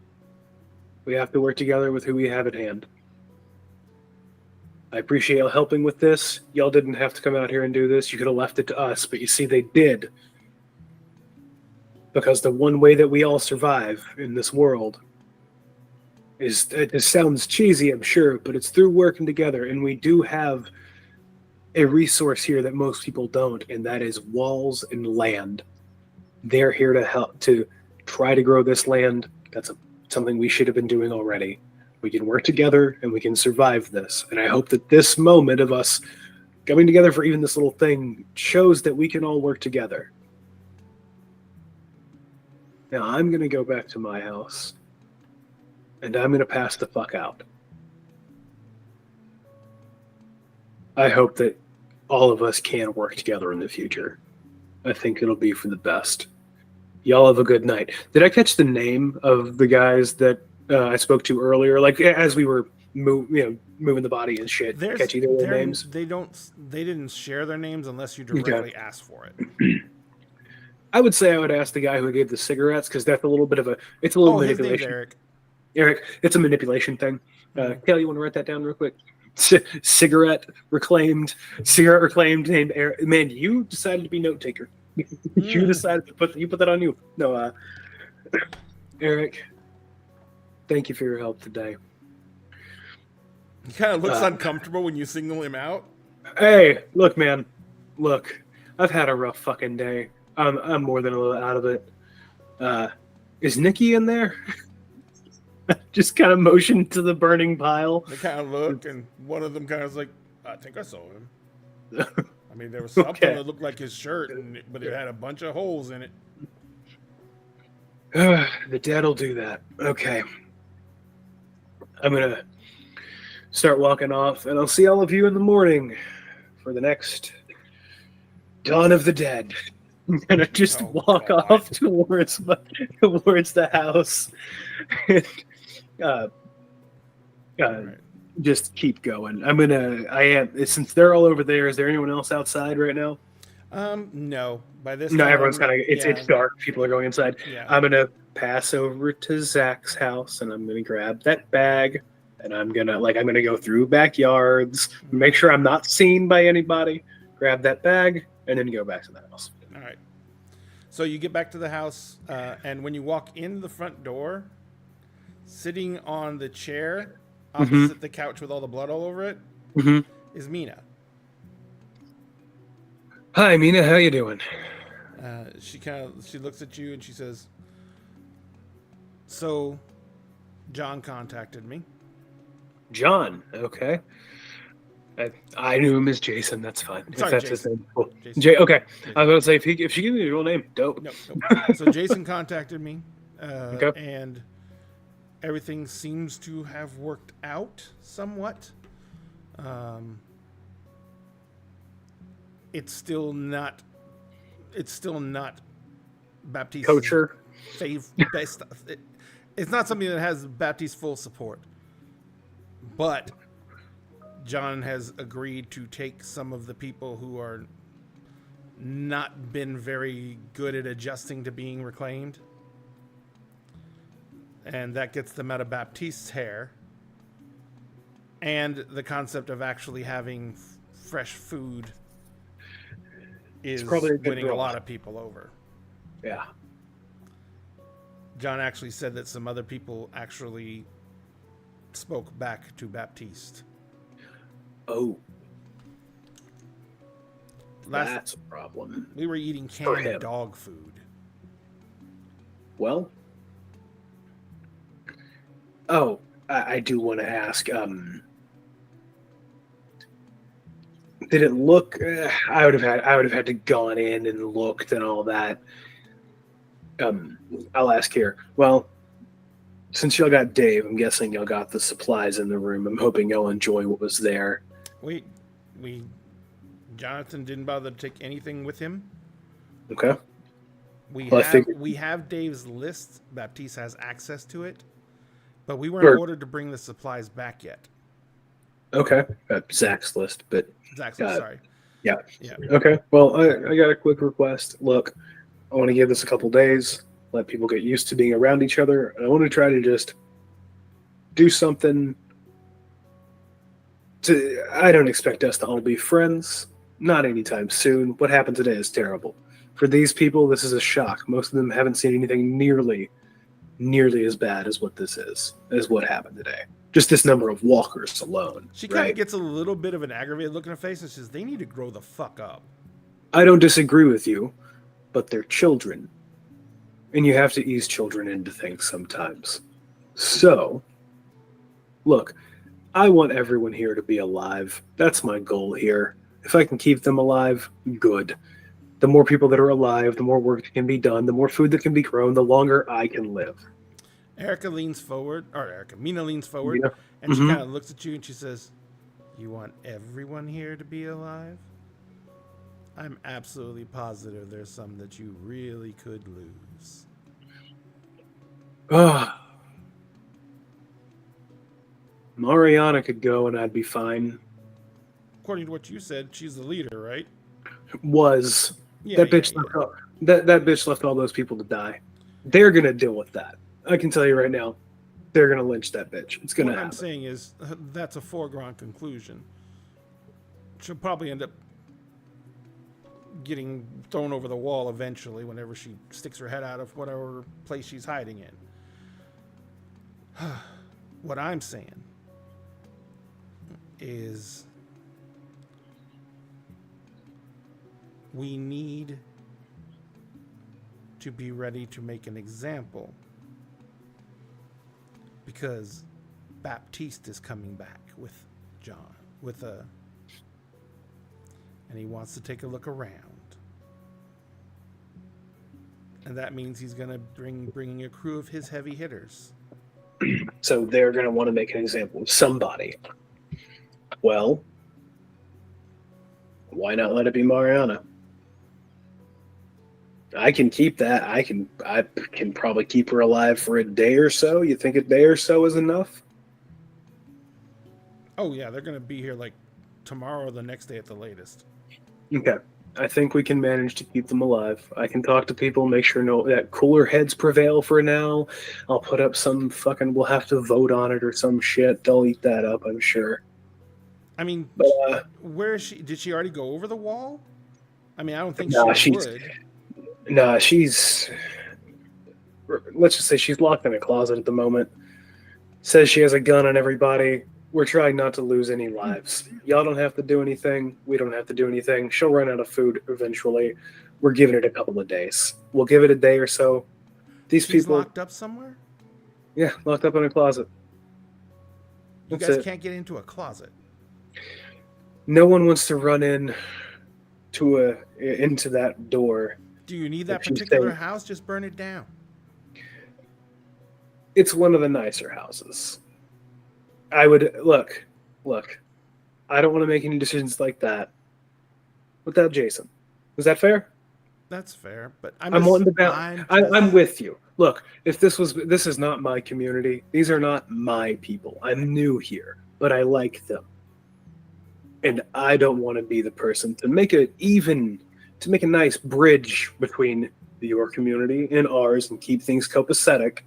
we have to work together with who we have at hand. I appreciate y'all helping with this. Y'all didn't have to come out here and do this. You could have left it to us, but you see, they did. Because the one way that we all survive in this world is, it sounds cheesy, I'm sure, but it's through working together. And we do have a resource here that most people don't, and that is walls and land. They're here to help, to try to grow this land. That's something we should have been doing already. We can work together and we can survive this. And I hope that this moment of us coming together for even this little thing shows that we can all work together. Now I'm going to go back to my house and I'm going to pass the fuck out. I hope that all of us can work together in the future. I think it'll be for the best. Y'all have a good night. Did I catch the name of the guys that I spoke to earlier? Like as we were moving the body and shit. Catch either of their names? They didn't share their names unless you directly ask for it. I would say I would ask the guy who gave the cigarettes, because that's a little bit of it's a little manipulation. His name's Eric. Eric, it's a manipulation thing. Kale, you want to write that down real quick? Cigarette reclaimed named Eric. Man, you decided to be note taker. You decided to put that on you. No, Eric, thank you for your help today. He kind of looks uncomfortable when you single him out. Hey, look, man. Look, I've had a rough fucking day. I'm more than a little out of it. Is Nikki in there? Just kind of motioned to the burning pile. They kind of look, and one of them kind of like, I think I saw him. I mean, there was something that looked like his shirt, but it had a bunch of holes in it. The dad'll do that. Okay. I'm going to start walking off, and I'll see all of you in the morning for the next Dawn of the Dead. I'm going to just walk off towards the house. And, just keep going. Since they're all over there, is there anyone else outside right now? No. By this No, time, everyone's it's dark. People are going inside. Yeah. I'm gonna pass over to Zach's house and I'm gonna grab that bag and I'm gonna go through backyards, make sure I'm not seen by anybody, grab that bag, and then go back to the house. All right. So you get back to the house, and when you walk in the front door, sitting on the chair opposite the couch with all the blood all over it is Mina. Hi, Mina. How you doing? She looks at you and she says, "So, John contacted me." John. Okay. I knew him as Jason. That's fine. Sorry, if that's Jason. his name. Cool. Jason. Okay. I was going to say if she gives me your real name, dope. Nope. So Jason contacted me, and everything seems to have worked out somewhat. It's still not Baptiste's Coacher. best. It's not something that has Baptiste's full support, but John has agreed to take some of the people who are not been very good at adjusting to being reclaimed, and that gets them out of Baptiste's hair. And the concept of actually having fresh food is probably a good winning draw. a lot of people over. Yeah. John actually said that some other people actually spoke back to Baptiste. Oh, Last that's a problem. we were eating For canned him. dog food. Well, I do want to ask. Did it look? I would have had to gone in and looked and all that. I'll ask here. Well, since y'all got Dave, I'm guessing y'all got the supplies in the room. I'm hoping y'all enjoy what was there. We Jonathan didn't bother to take anything with him. Okay. We have Dave's list. Baptiste has access to it, but we weren't ordered to bring the supplies back yet. Okay. Zach's list, but Zach's list, sorry. Yeah. Yeah. Okay. Well, I got a quick request. Look, I want to give this a couple days, let people get used to being around each other. And I want to try to just do something to. I don't expect us to all be friends. Not anytime soon. What happened today is terrible. For these people, this is a shock. Most of them haven't seen anything nearly as bad as what this is, as what happened today. Just this number of walkers alone. She kind of gets a little bit of an aggravated look in her face and says, they need to grow the fuck up. I don't disagree with you, but they're children. And you have to ease children into things sometimes. So, look, I want everyone here to be alive. That's my goal here. If I can keep them alive, good. The more people that are alive, the more work that can be done, the more food that can be grown, the longer I can live. Mina leans forward, Yeah. and she kind of looks at you and she says, you want everyone here to be alive? I'm absolutely positive there's some that you really could lose. Mariana could go and I'd be fine. According to what you said, she's the leader, right? Was. That bitch left all those people to die. They're going to deal with that. I can tell you right now, they're going to lynch that bitch. It's going to happen. What I'm saying is, that's a foregone conclusion. She'll probably end up getting thrown over the wall eventually whenever she sticks her head out of whatever place she's hiding in. What I'm saying is we need to be ready to make an example because Baptiste is coming back with John, and he wants to take a look around. And that means he's going to bringing a crew of his heavy hitters. So they're going to want to make an example of somebody. Well, why not let it be Mariana? I can keep that. I can probably keep her alive for a day or so. You think a day or so is enough? Oh yeah, they're going to be here like tomorrow or the next day at the latest. Okay. I think we can manage to keep them alive. I can talk to people, make sure that cooler heads prevail for now. I'll put up some we'll have to vote on it or some shit. They'll eat that up, I'm sure. I mean, but, where is she? Did she already go over the wall? I mean, I don't think she would. Nah, let's just say she's locked in a closet at the moment. Says she has a gun on everybody. We're trying not to lose any lives. Y'all don't have to do anything. We don't have to do anything. She'll run out of food eventually. We're giving it a couple of days. We'll give it a day or so. She's people locked up somewhere? Yeah, locked up in a closet. You guys can't get into a closet. No one wants to run into that door. Do you need that particular house? Just burn it down. It's one of the nicer houses. I would look. I don't want to make any decisions like that without Jason. Was that fair? That's fair, but I'm with you. Look, if this is not my community. These are not my people. I'm new here, but I like them, and I don't want to be the person to make a nice bridge between your community and ours and keep things copacetic.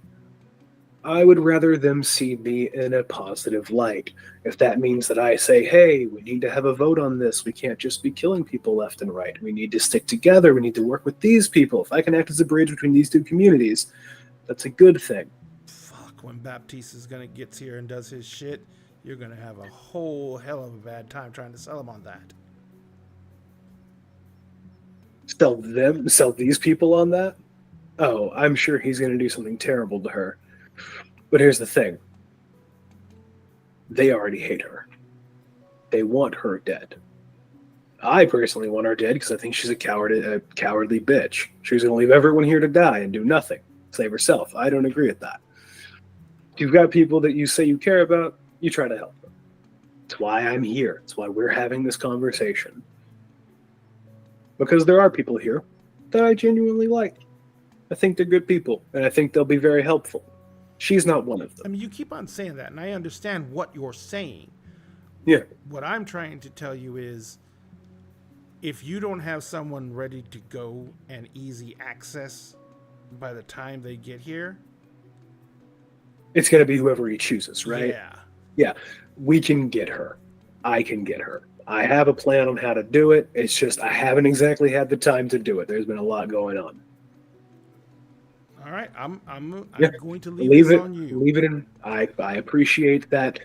I would rather them see me in a positive light. If that means that I say, hey, we need to have a vote on this, we can't just be killing people left and right. We need to stick together. We need to work with these people. If I can act as a bridge between these two communities, that's a good thing. Fuck, when Baptiste is gonna gets here and does his shit, you're gonna have a whole hell of a bad time trying to sell him on that. Sell these people on that? Oh, I'm sure he's going to do something terrible to her. But here's the thing. They already hate her. They want her dead. I personally want her dead because I think she's a cowardly bitch. She's going to leave everyone here to die and do nothing. Save herself. I don't agree with that. If you've got people that you say you care about, you try to help them. That's why I'm here. That's why we're having this conversation. Because there are people here that I genuinely like. I think they're good people, and I think they'll be very helpful. She's not one of them. I mean, you keep on saying that, and I understand what you're saying. Yeah. What I'm trying to tell you is, if you don't have someone ready to go and easy access by the time they get here, it's going to be whoever he chooses, right? Yeah. Yeah. We can get her. I can get her. I have a plan on how to do it. It's just I haven't exactly had the time to do it. There's been a lot going on. All right, I'm going to leave this it on you. Leave it in. I appreciate that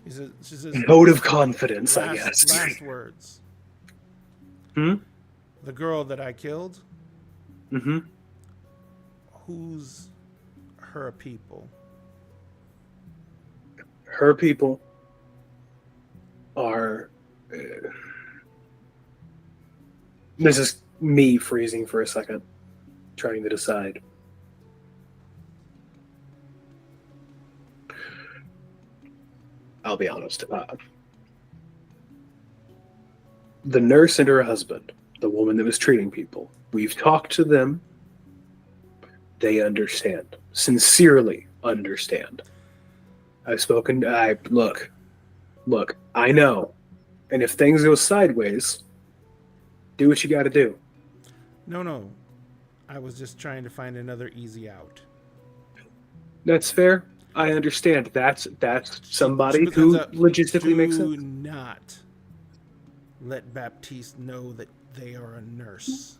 She says, vote of confidence, I guess. Last words. Hmm? The girl that I killed, Mm-hmm. who's her people? Her people are... this is me freezing for a second, trying to decide. I'll be honest. The nurse and her husband, the woman that was treating people, we've talked to them. They understand. Sincerely understand. I've spoken. Look, I know. And if things go sideways, do what you got to do. No. I was just trying to find another easy out. That's fair. I understand. That's somebody who logistically makes sense. Do not let Baptiste know that they are a nurse.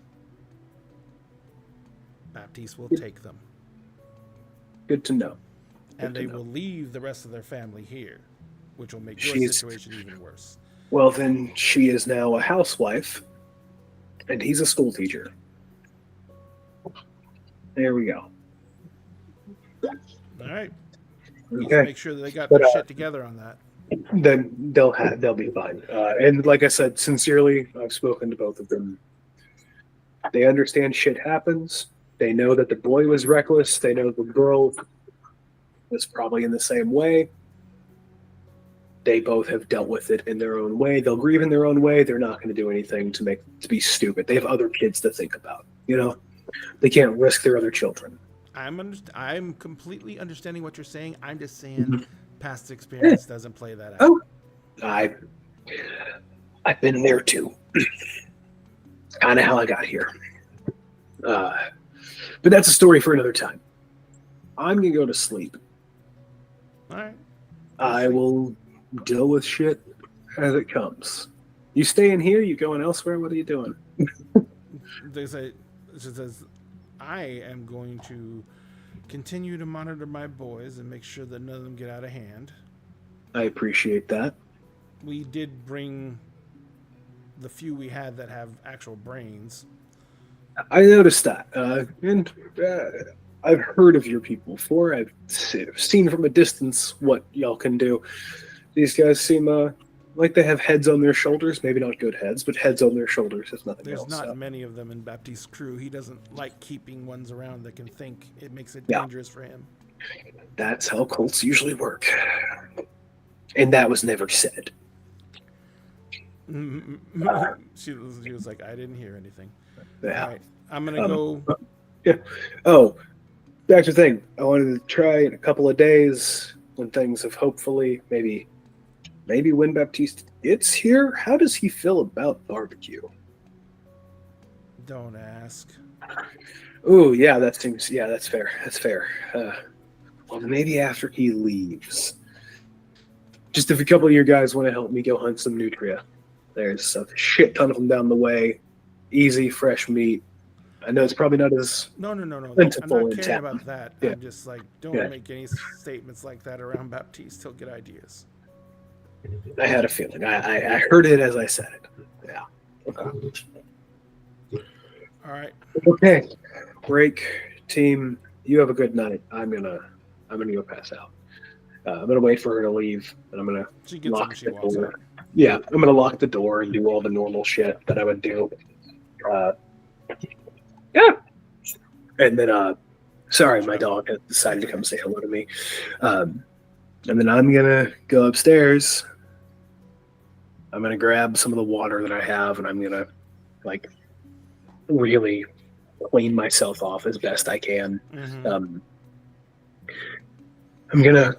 Baptiste will take them. Good to know. And they will leave the rest of their family here, which will make your situation even worse. Well, then she is now a housewife, and he's a school teacher. There we go. All right. Okay. Make sure that they got their shit together on that. Then they'll be fine. And like I said, sincerely, I've spoken to both of them. They understand shit happens. They know that the boy was reckless. They know the girl was probably in the same way. They both have dealt with it in their own way. They'll grieve in their own way. They're not going to do anything to be stupid. They have other kids to think about. You know, they can't risk their other children. I'm completely understanding what you're saying. I'm just saying past experience doesn't play that out. Oh, I've been there too. Kind of how I got here. But that's a story for another time. I'm going to go to sleep. All right. I will deal with shit as it comes. You staying here? You going elsewhere? What are you doing? They say, she says, I am going to continue to monitor my boys and make sure that none of them get out of hand. I appreciate that. We did bring the few we had that have actual brains. I noticed that. And I've heard of your people before. I've seen from a distance what y'all can do. These guys seem like they have heads on their shoulders. Maybe not good heads, but heads on their shoulders, if nothing There's else. not So. many of them in Baptiste's crew. He doesn't like keeping ones around that can think. It makes it dangerous for him. That's how cults usually work. And that was never said. She was like, I didn't hear anything. Yeah. All right. I'm going to go. Yeah. Oh, back to the thing. I wanted to try in a couple of days when things have hopefully maybe when Baptiste gets here. How does he feel about barbecue? Don't ask. Oh, yeah, that's fair. That's fair. Well, maybe after he leaves. Just if a couple of you guys want to help me go hunt some nutria. There's a shit ton of them down the way. Easy, fresh meat. I know it's probably not as No. I'm plentiful not in caring town. about that. Yeah. I'm just like, don't Yeah. make any statements like that around Baptiste. He'll get ideas. I had a feeling. I heard it as I said it. Yeah. Okay. All right. Okay. Break team. You have a good night. I'm gonna go pass out. I'm gonna wait for her to leave, and I'm gonna She gets up lock and she the walks door. out. Yeah, I'm gonna lock the door and do all the normal shit that I would do. Yeah. And then, sorry, my dog has decided to come say hello to me. And then I'm gonna go upstairs. I'm gonna grab some of the water that I have, and I'm gonna like really clean myself off as best I can. Mhm. I'm gonna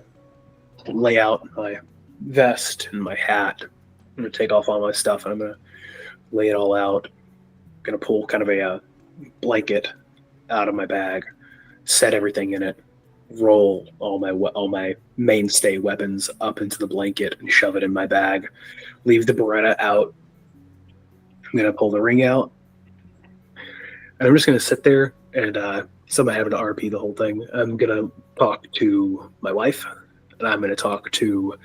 lay out my vest and my hat. I'm gonna take off all my stuff, and I'm gonna lay it all out. I'm gonna pull kind of a blanket out of my bag, set everything in it, roll all my mainstay weapons up into the blanket, and shove it in my bag. Leave the Beretta out. I'm gonna pull the ring out, and I'm just gonna sit there and so I'm having to RP the whole thing. I'm gonna talk to my wife, and I'm gonna talk to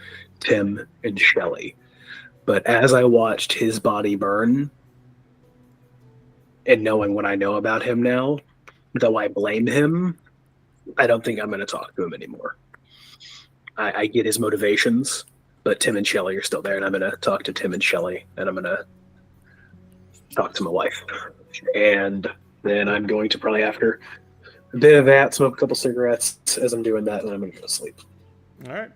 Tim and Shelly. But as I watched his body burn, and knowing what I know about him now, though I blame him, I don't think I'm going to talk to him anymore. I get his motivations, but Tim and Shelly are still there, and I'm going to talk to Tim and Shelly, and I'm going to talk to my wife. And then I'm going to probably, after a bit of that, smoke a couple cigarettes as I'm doing that, and I'm going to go to sleep. All right.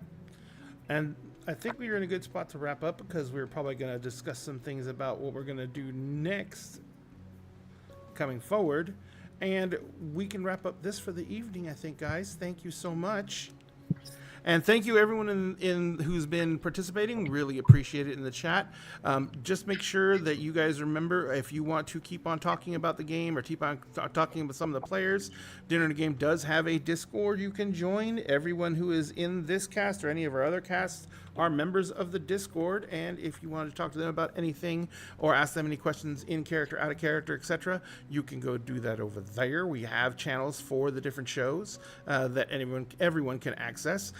And I think we are in a good spot to wrap up because we're probably going to discuss some things about what we're going to do next coming forward. And we can wrap up this for the evening, I think, guys. Thank you so much. And thank you, everyone in who's been participating. Really appreciate it in the chat. Just make sure that you guys remember, if you want to keep on talking about the game or keep on talking about some of the players, Dinner and a Game does have a Discord you can join. Everyone who is in this cast or any of our other casts are members of the Discord, and if you want to talk to them about anything or ask them any questions in character, out of character, etc., you can go do that over there. We have channels for the different shows that everyone can access.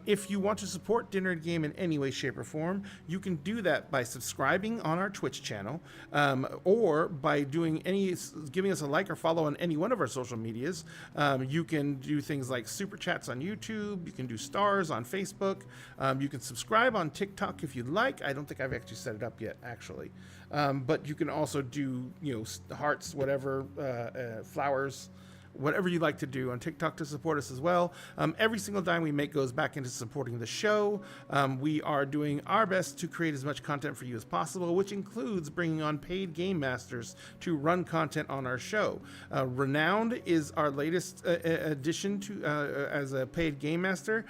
If you want to support Dinner and Game in any way, shape, or form, you can do that by subscribing on our Twitch channel, or by giving us a like or follow on any one of our social medias. You can do things like super chats on YouTube. You can do stars on Facebook. You can subscribe on TikTok if you'd like. I don't think I've actually set it up yet, actually. But you can also do, hearts, whatever, flowers, whatever you like to do on TikTok to support us as well. Every single dime we make goes back into supporting the show. We are doing our best to create as much content for you as possible, which includes bringing on paid game masters to run content on our show. Renowned is our latest addition to as a paid game master.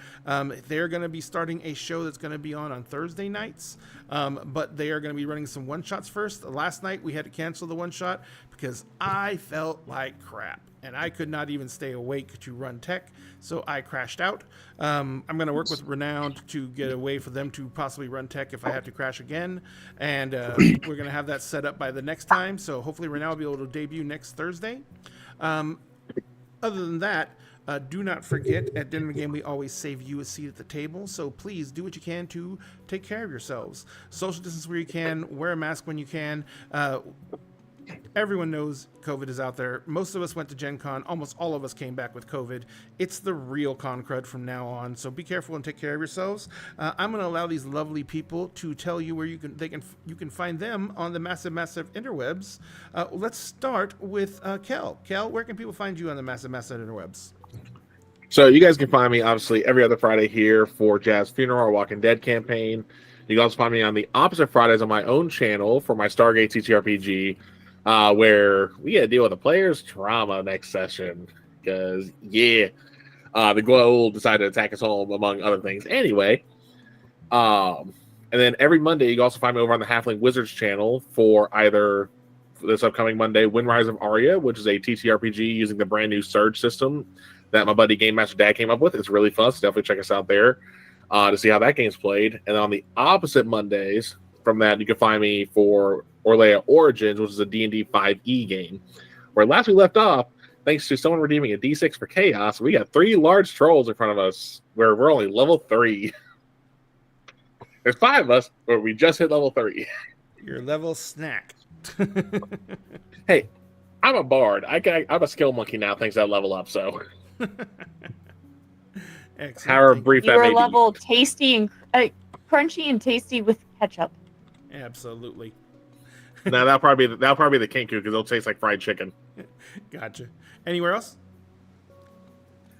They're going to be starting a show that's going to be on Thursday nights, but they are going to be running some one-shots first. Last night we had to cancel the one-shot because I felt like crap. And I could not even stay awake to run tech, so I crashed out. I'm going to work with Renowned to get a way for them to possibly run tech if I have to crash again. And we're going to have that set up by the next time, so hopefully Renowned will be able to debut next Thursday. Other than that, do not forget, at Dinner and Game, we always save you a seat at the table, so please do what you can to take care of yourselves. Social distance where you can, wear a mask when you can. Everyone knows COVID is out there. Most of us went to Gen Con. Almost all of us came back with COVID. It's the real con crud from now on. So be careful and take care of yourselves. I'm going to allow these lovely people to tell you where you can find them on the massive interwebs. Let's start with Kel. Kel, where can people find you on the massive interwebs? So you guys can find me obviously every other Friday here for Jazz Funeral or Walking Dead campaign. You can also find me on the opposite Fridays on my own channel for my Stargate TTRPG. Where we got to deal with the players' trauma next session. Because, the Glow decided to attack us home, among other things. Anyway, and then every Monday, you can also find me over on the Halfling Wizards channel for either this upcoming Monday, Windrise of Aria, which is a TTRPG using the brand new Surge system that my buddy Game Master Dad came up with. It's really fun, so definitely check us out there to see how that game's played. And then on the opposite Mondays from that, you can find me for Orlea Origins, which is a D&D 5e game, where last we left off, thanks to someone redeeming a D6 for Chaos, we got 3 large trolls in front of us where we're only level 3. There's 5 of us, but we just hit level 3. Your level snack. Hey, I'm a bard. I'm a skill monkey now, thanks to that level up, so. Excellent. However brief that Your may be. level tasty and crunchy and tasty with ketchup. Absolutely. Now that'll probably be the Kinku because it'll taste like fried chicken. Gotcha. Anywhere else?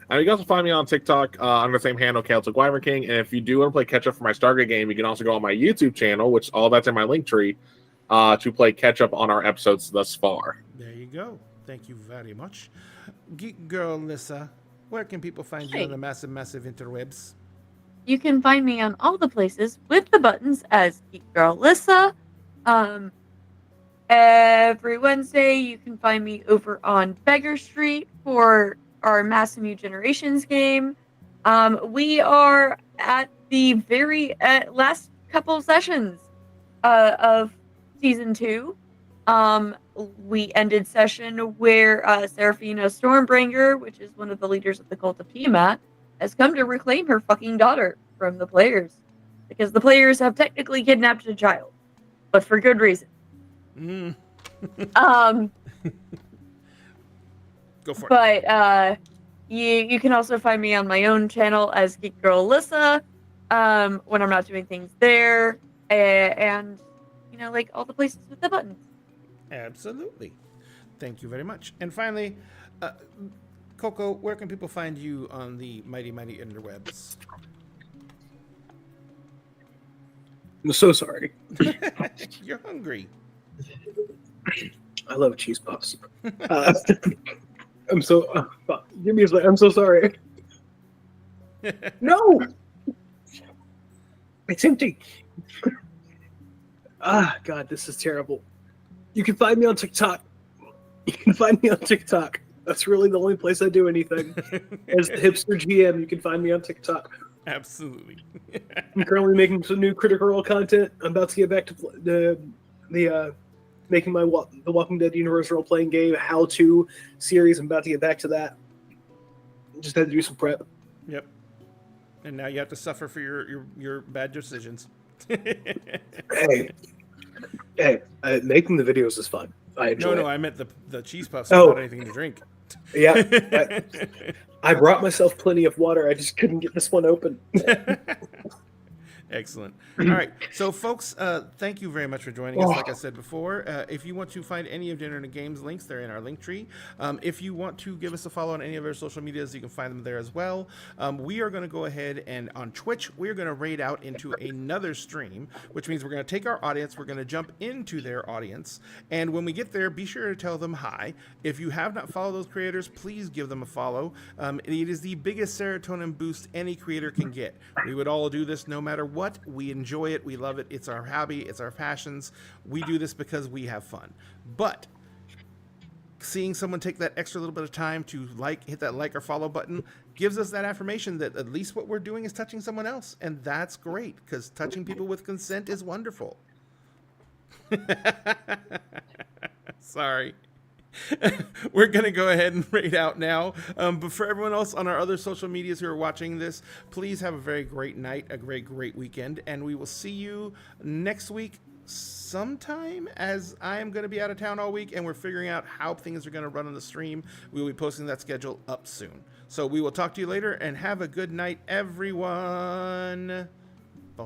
And you can also find me on TikTok under the same handle, Celtic Wyvern King. And if you do want to play catch up for my Stargate game, you can also go on my YouTube channel, which all that's in my link tree, to play catch up on our episodes thus far. There you go. Thank you very much. Geek Girl Lissa, where can people find you Hey. on the massive, massive interwebs? You can find me on all the places with the buttons as Geek Girl Lissa. Every Wednesday, you can find me over on Beggar Street for our Massive New Generations game. We are at the very last couple sessions of season 2. We ended session where Seraphina Stormbringer, which is one of the leaders of the cult of Tiamat, has come to reclaim her fucking daughter from the players. Because the players have technically kidnapped a child. But for good reason. Go for it. But you can also find me on my own channel as Geek Girl Lissa when I'm not doing things there. And, you know, like all the places with the buttons. Absolutely. Thank you very much. And finally, Coco, where can people find you on the mighty, mighty interwebs? I'm so sorry. You're hungry. I love cheese puffs. I'm so fuck. Give me a second. I'm so sorry. No, it's empty. God, this is terrible. You can find me on TikTok. That's really the only place I do anything. As the hipster GM, you can find me on TikTok. Absolutely. I'm currently making some new Critical Role content. I'm about to get back to the making my The Walking Dead universe role playing game how-to series. I'm about to get back to that. Just had to do some prep. Yep. And now you have to suffer for your bad decisions. Hey, making the videos is fun. I enjoy it. No, I meant the cheese puffs Oh. without anything to drink. Yeah, I brought myself plenty of water. I just couldn't get this one open. Excellent. All right. So, folks, thank you very much for joining us. Like I said before, if you want to find any of Dinner and Games links, they're in our link tree. If you want to give us a follow on any of our social medias, you can find them there as well. We are going to go ahead and on Twitch, we're going to raid out into another stream, which means we're going to take our audience, we're going to jump into their audience. And when we get there, be sure to tell them hi. If you have not followed those creators, please give them a follow. It is the biggest serotonin boost any creator can get. We would all do this no matter what. We enjoy it. We love it. It's our hobby. It's our passions. We do this because we have fun. But seeing someone take that extra little bit of time to hit that like or follow button gives us that affirmation that at least what we're doing is touching someone else. And that's great because touching people with consent is wonderful. Sorry. We're going to go ahead and raid out now. But for everyone else on our other social medias who are watching this, please have a very great night, a great weekend. And we will see you next week sometime, as I am going to be out of town all week and we're figuring out how things are going to run on the stream. We will be posting that schedule up soon. So we will talk to you later and have a good night, everyone. Bye.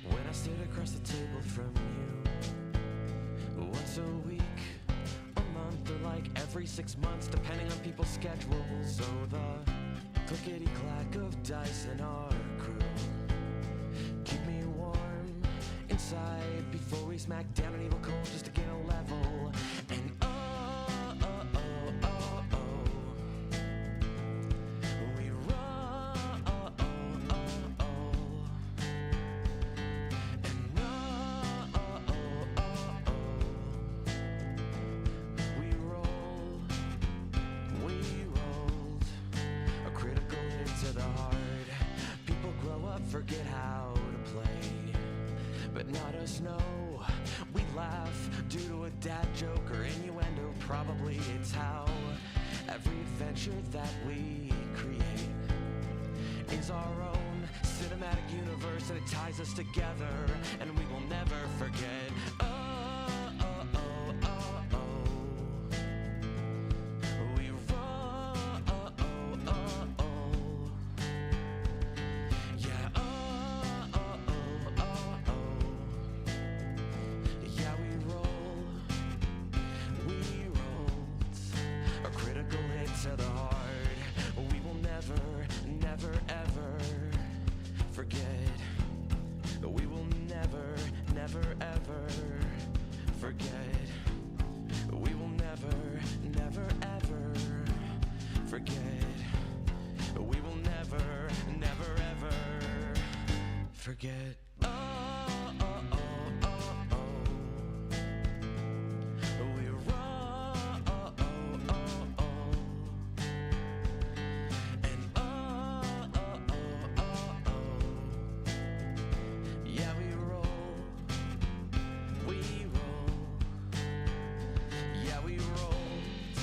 When I stood across the table from you, once a week, a month, or like every 6 months, depending on people's schedules. So the clickety-clack of dice in our crew keep me warm inside before we smack down an evil cold just to get a level. And we but not us, no. We laugh due to a dad joke or innuendo. Probably it's how every adventure that we create is our own cinematic universe, and it ties us together, and we will never forget. Oh, oh, oh, oh, oh. We roll. Oh, oh, oh, oh. Yeah. Oh, oh, oh, oh, oh. Yeah, we roll. We rolled a critical hit to the heart. We will never, never, ever forget. We will never, never, ever forget. We will never, never, ever forget. We will never, never, ever forget. Oh, oh, oh, oh, oh. We roll. Oh, oh, oh, oh. And oh, oh, oh, oh, oh. Yeah, we roll. We roll. Yeah, we rolled.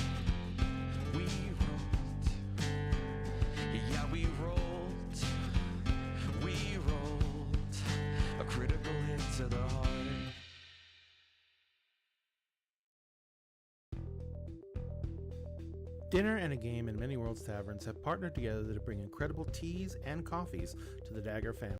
We rolled. Yeah, we rolled. We rolled. A critical hit to the heart. Dinner and a Game and Many Worlds Taverns have partnered together to bring incredible teas and coffees to the Dagger family.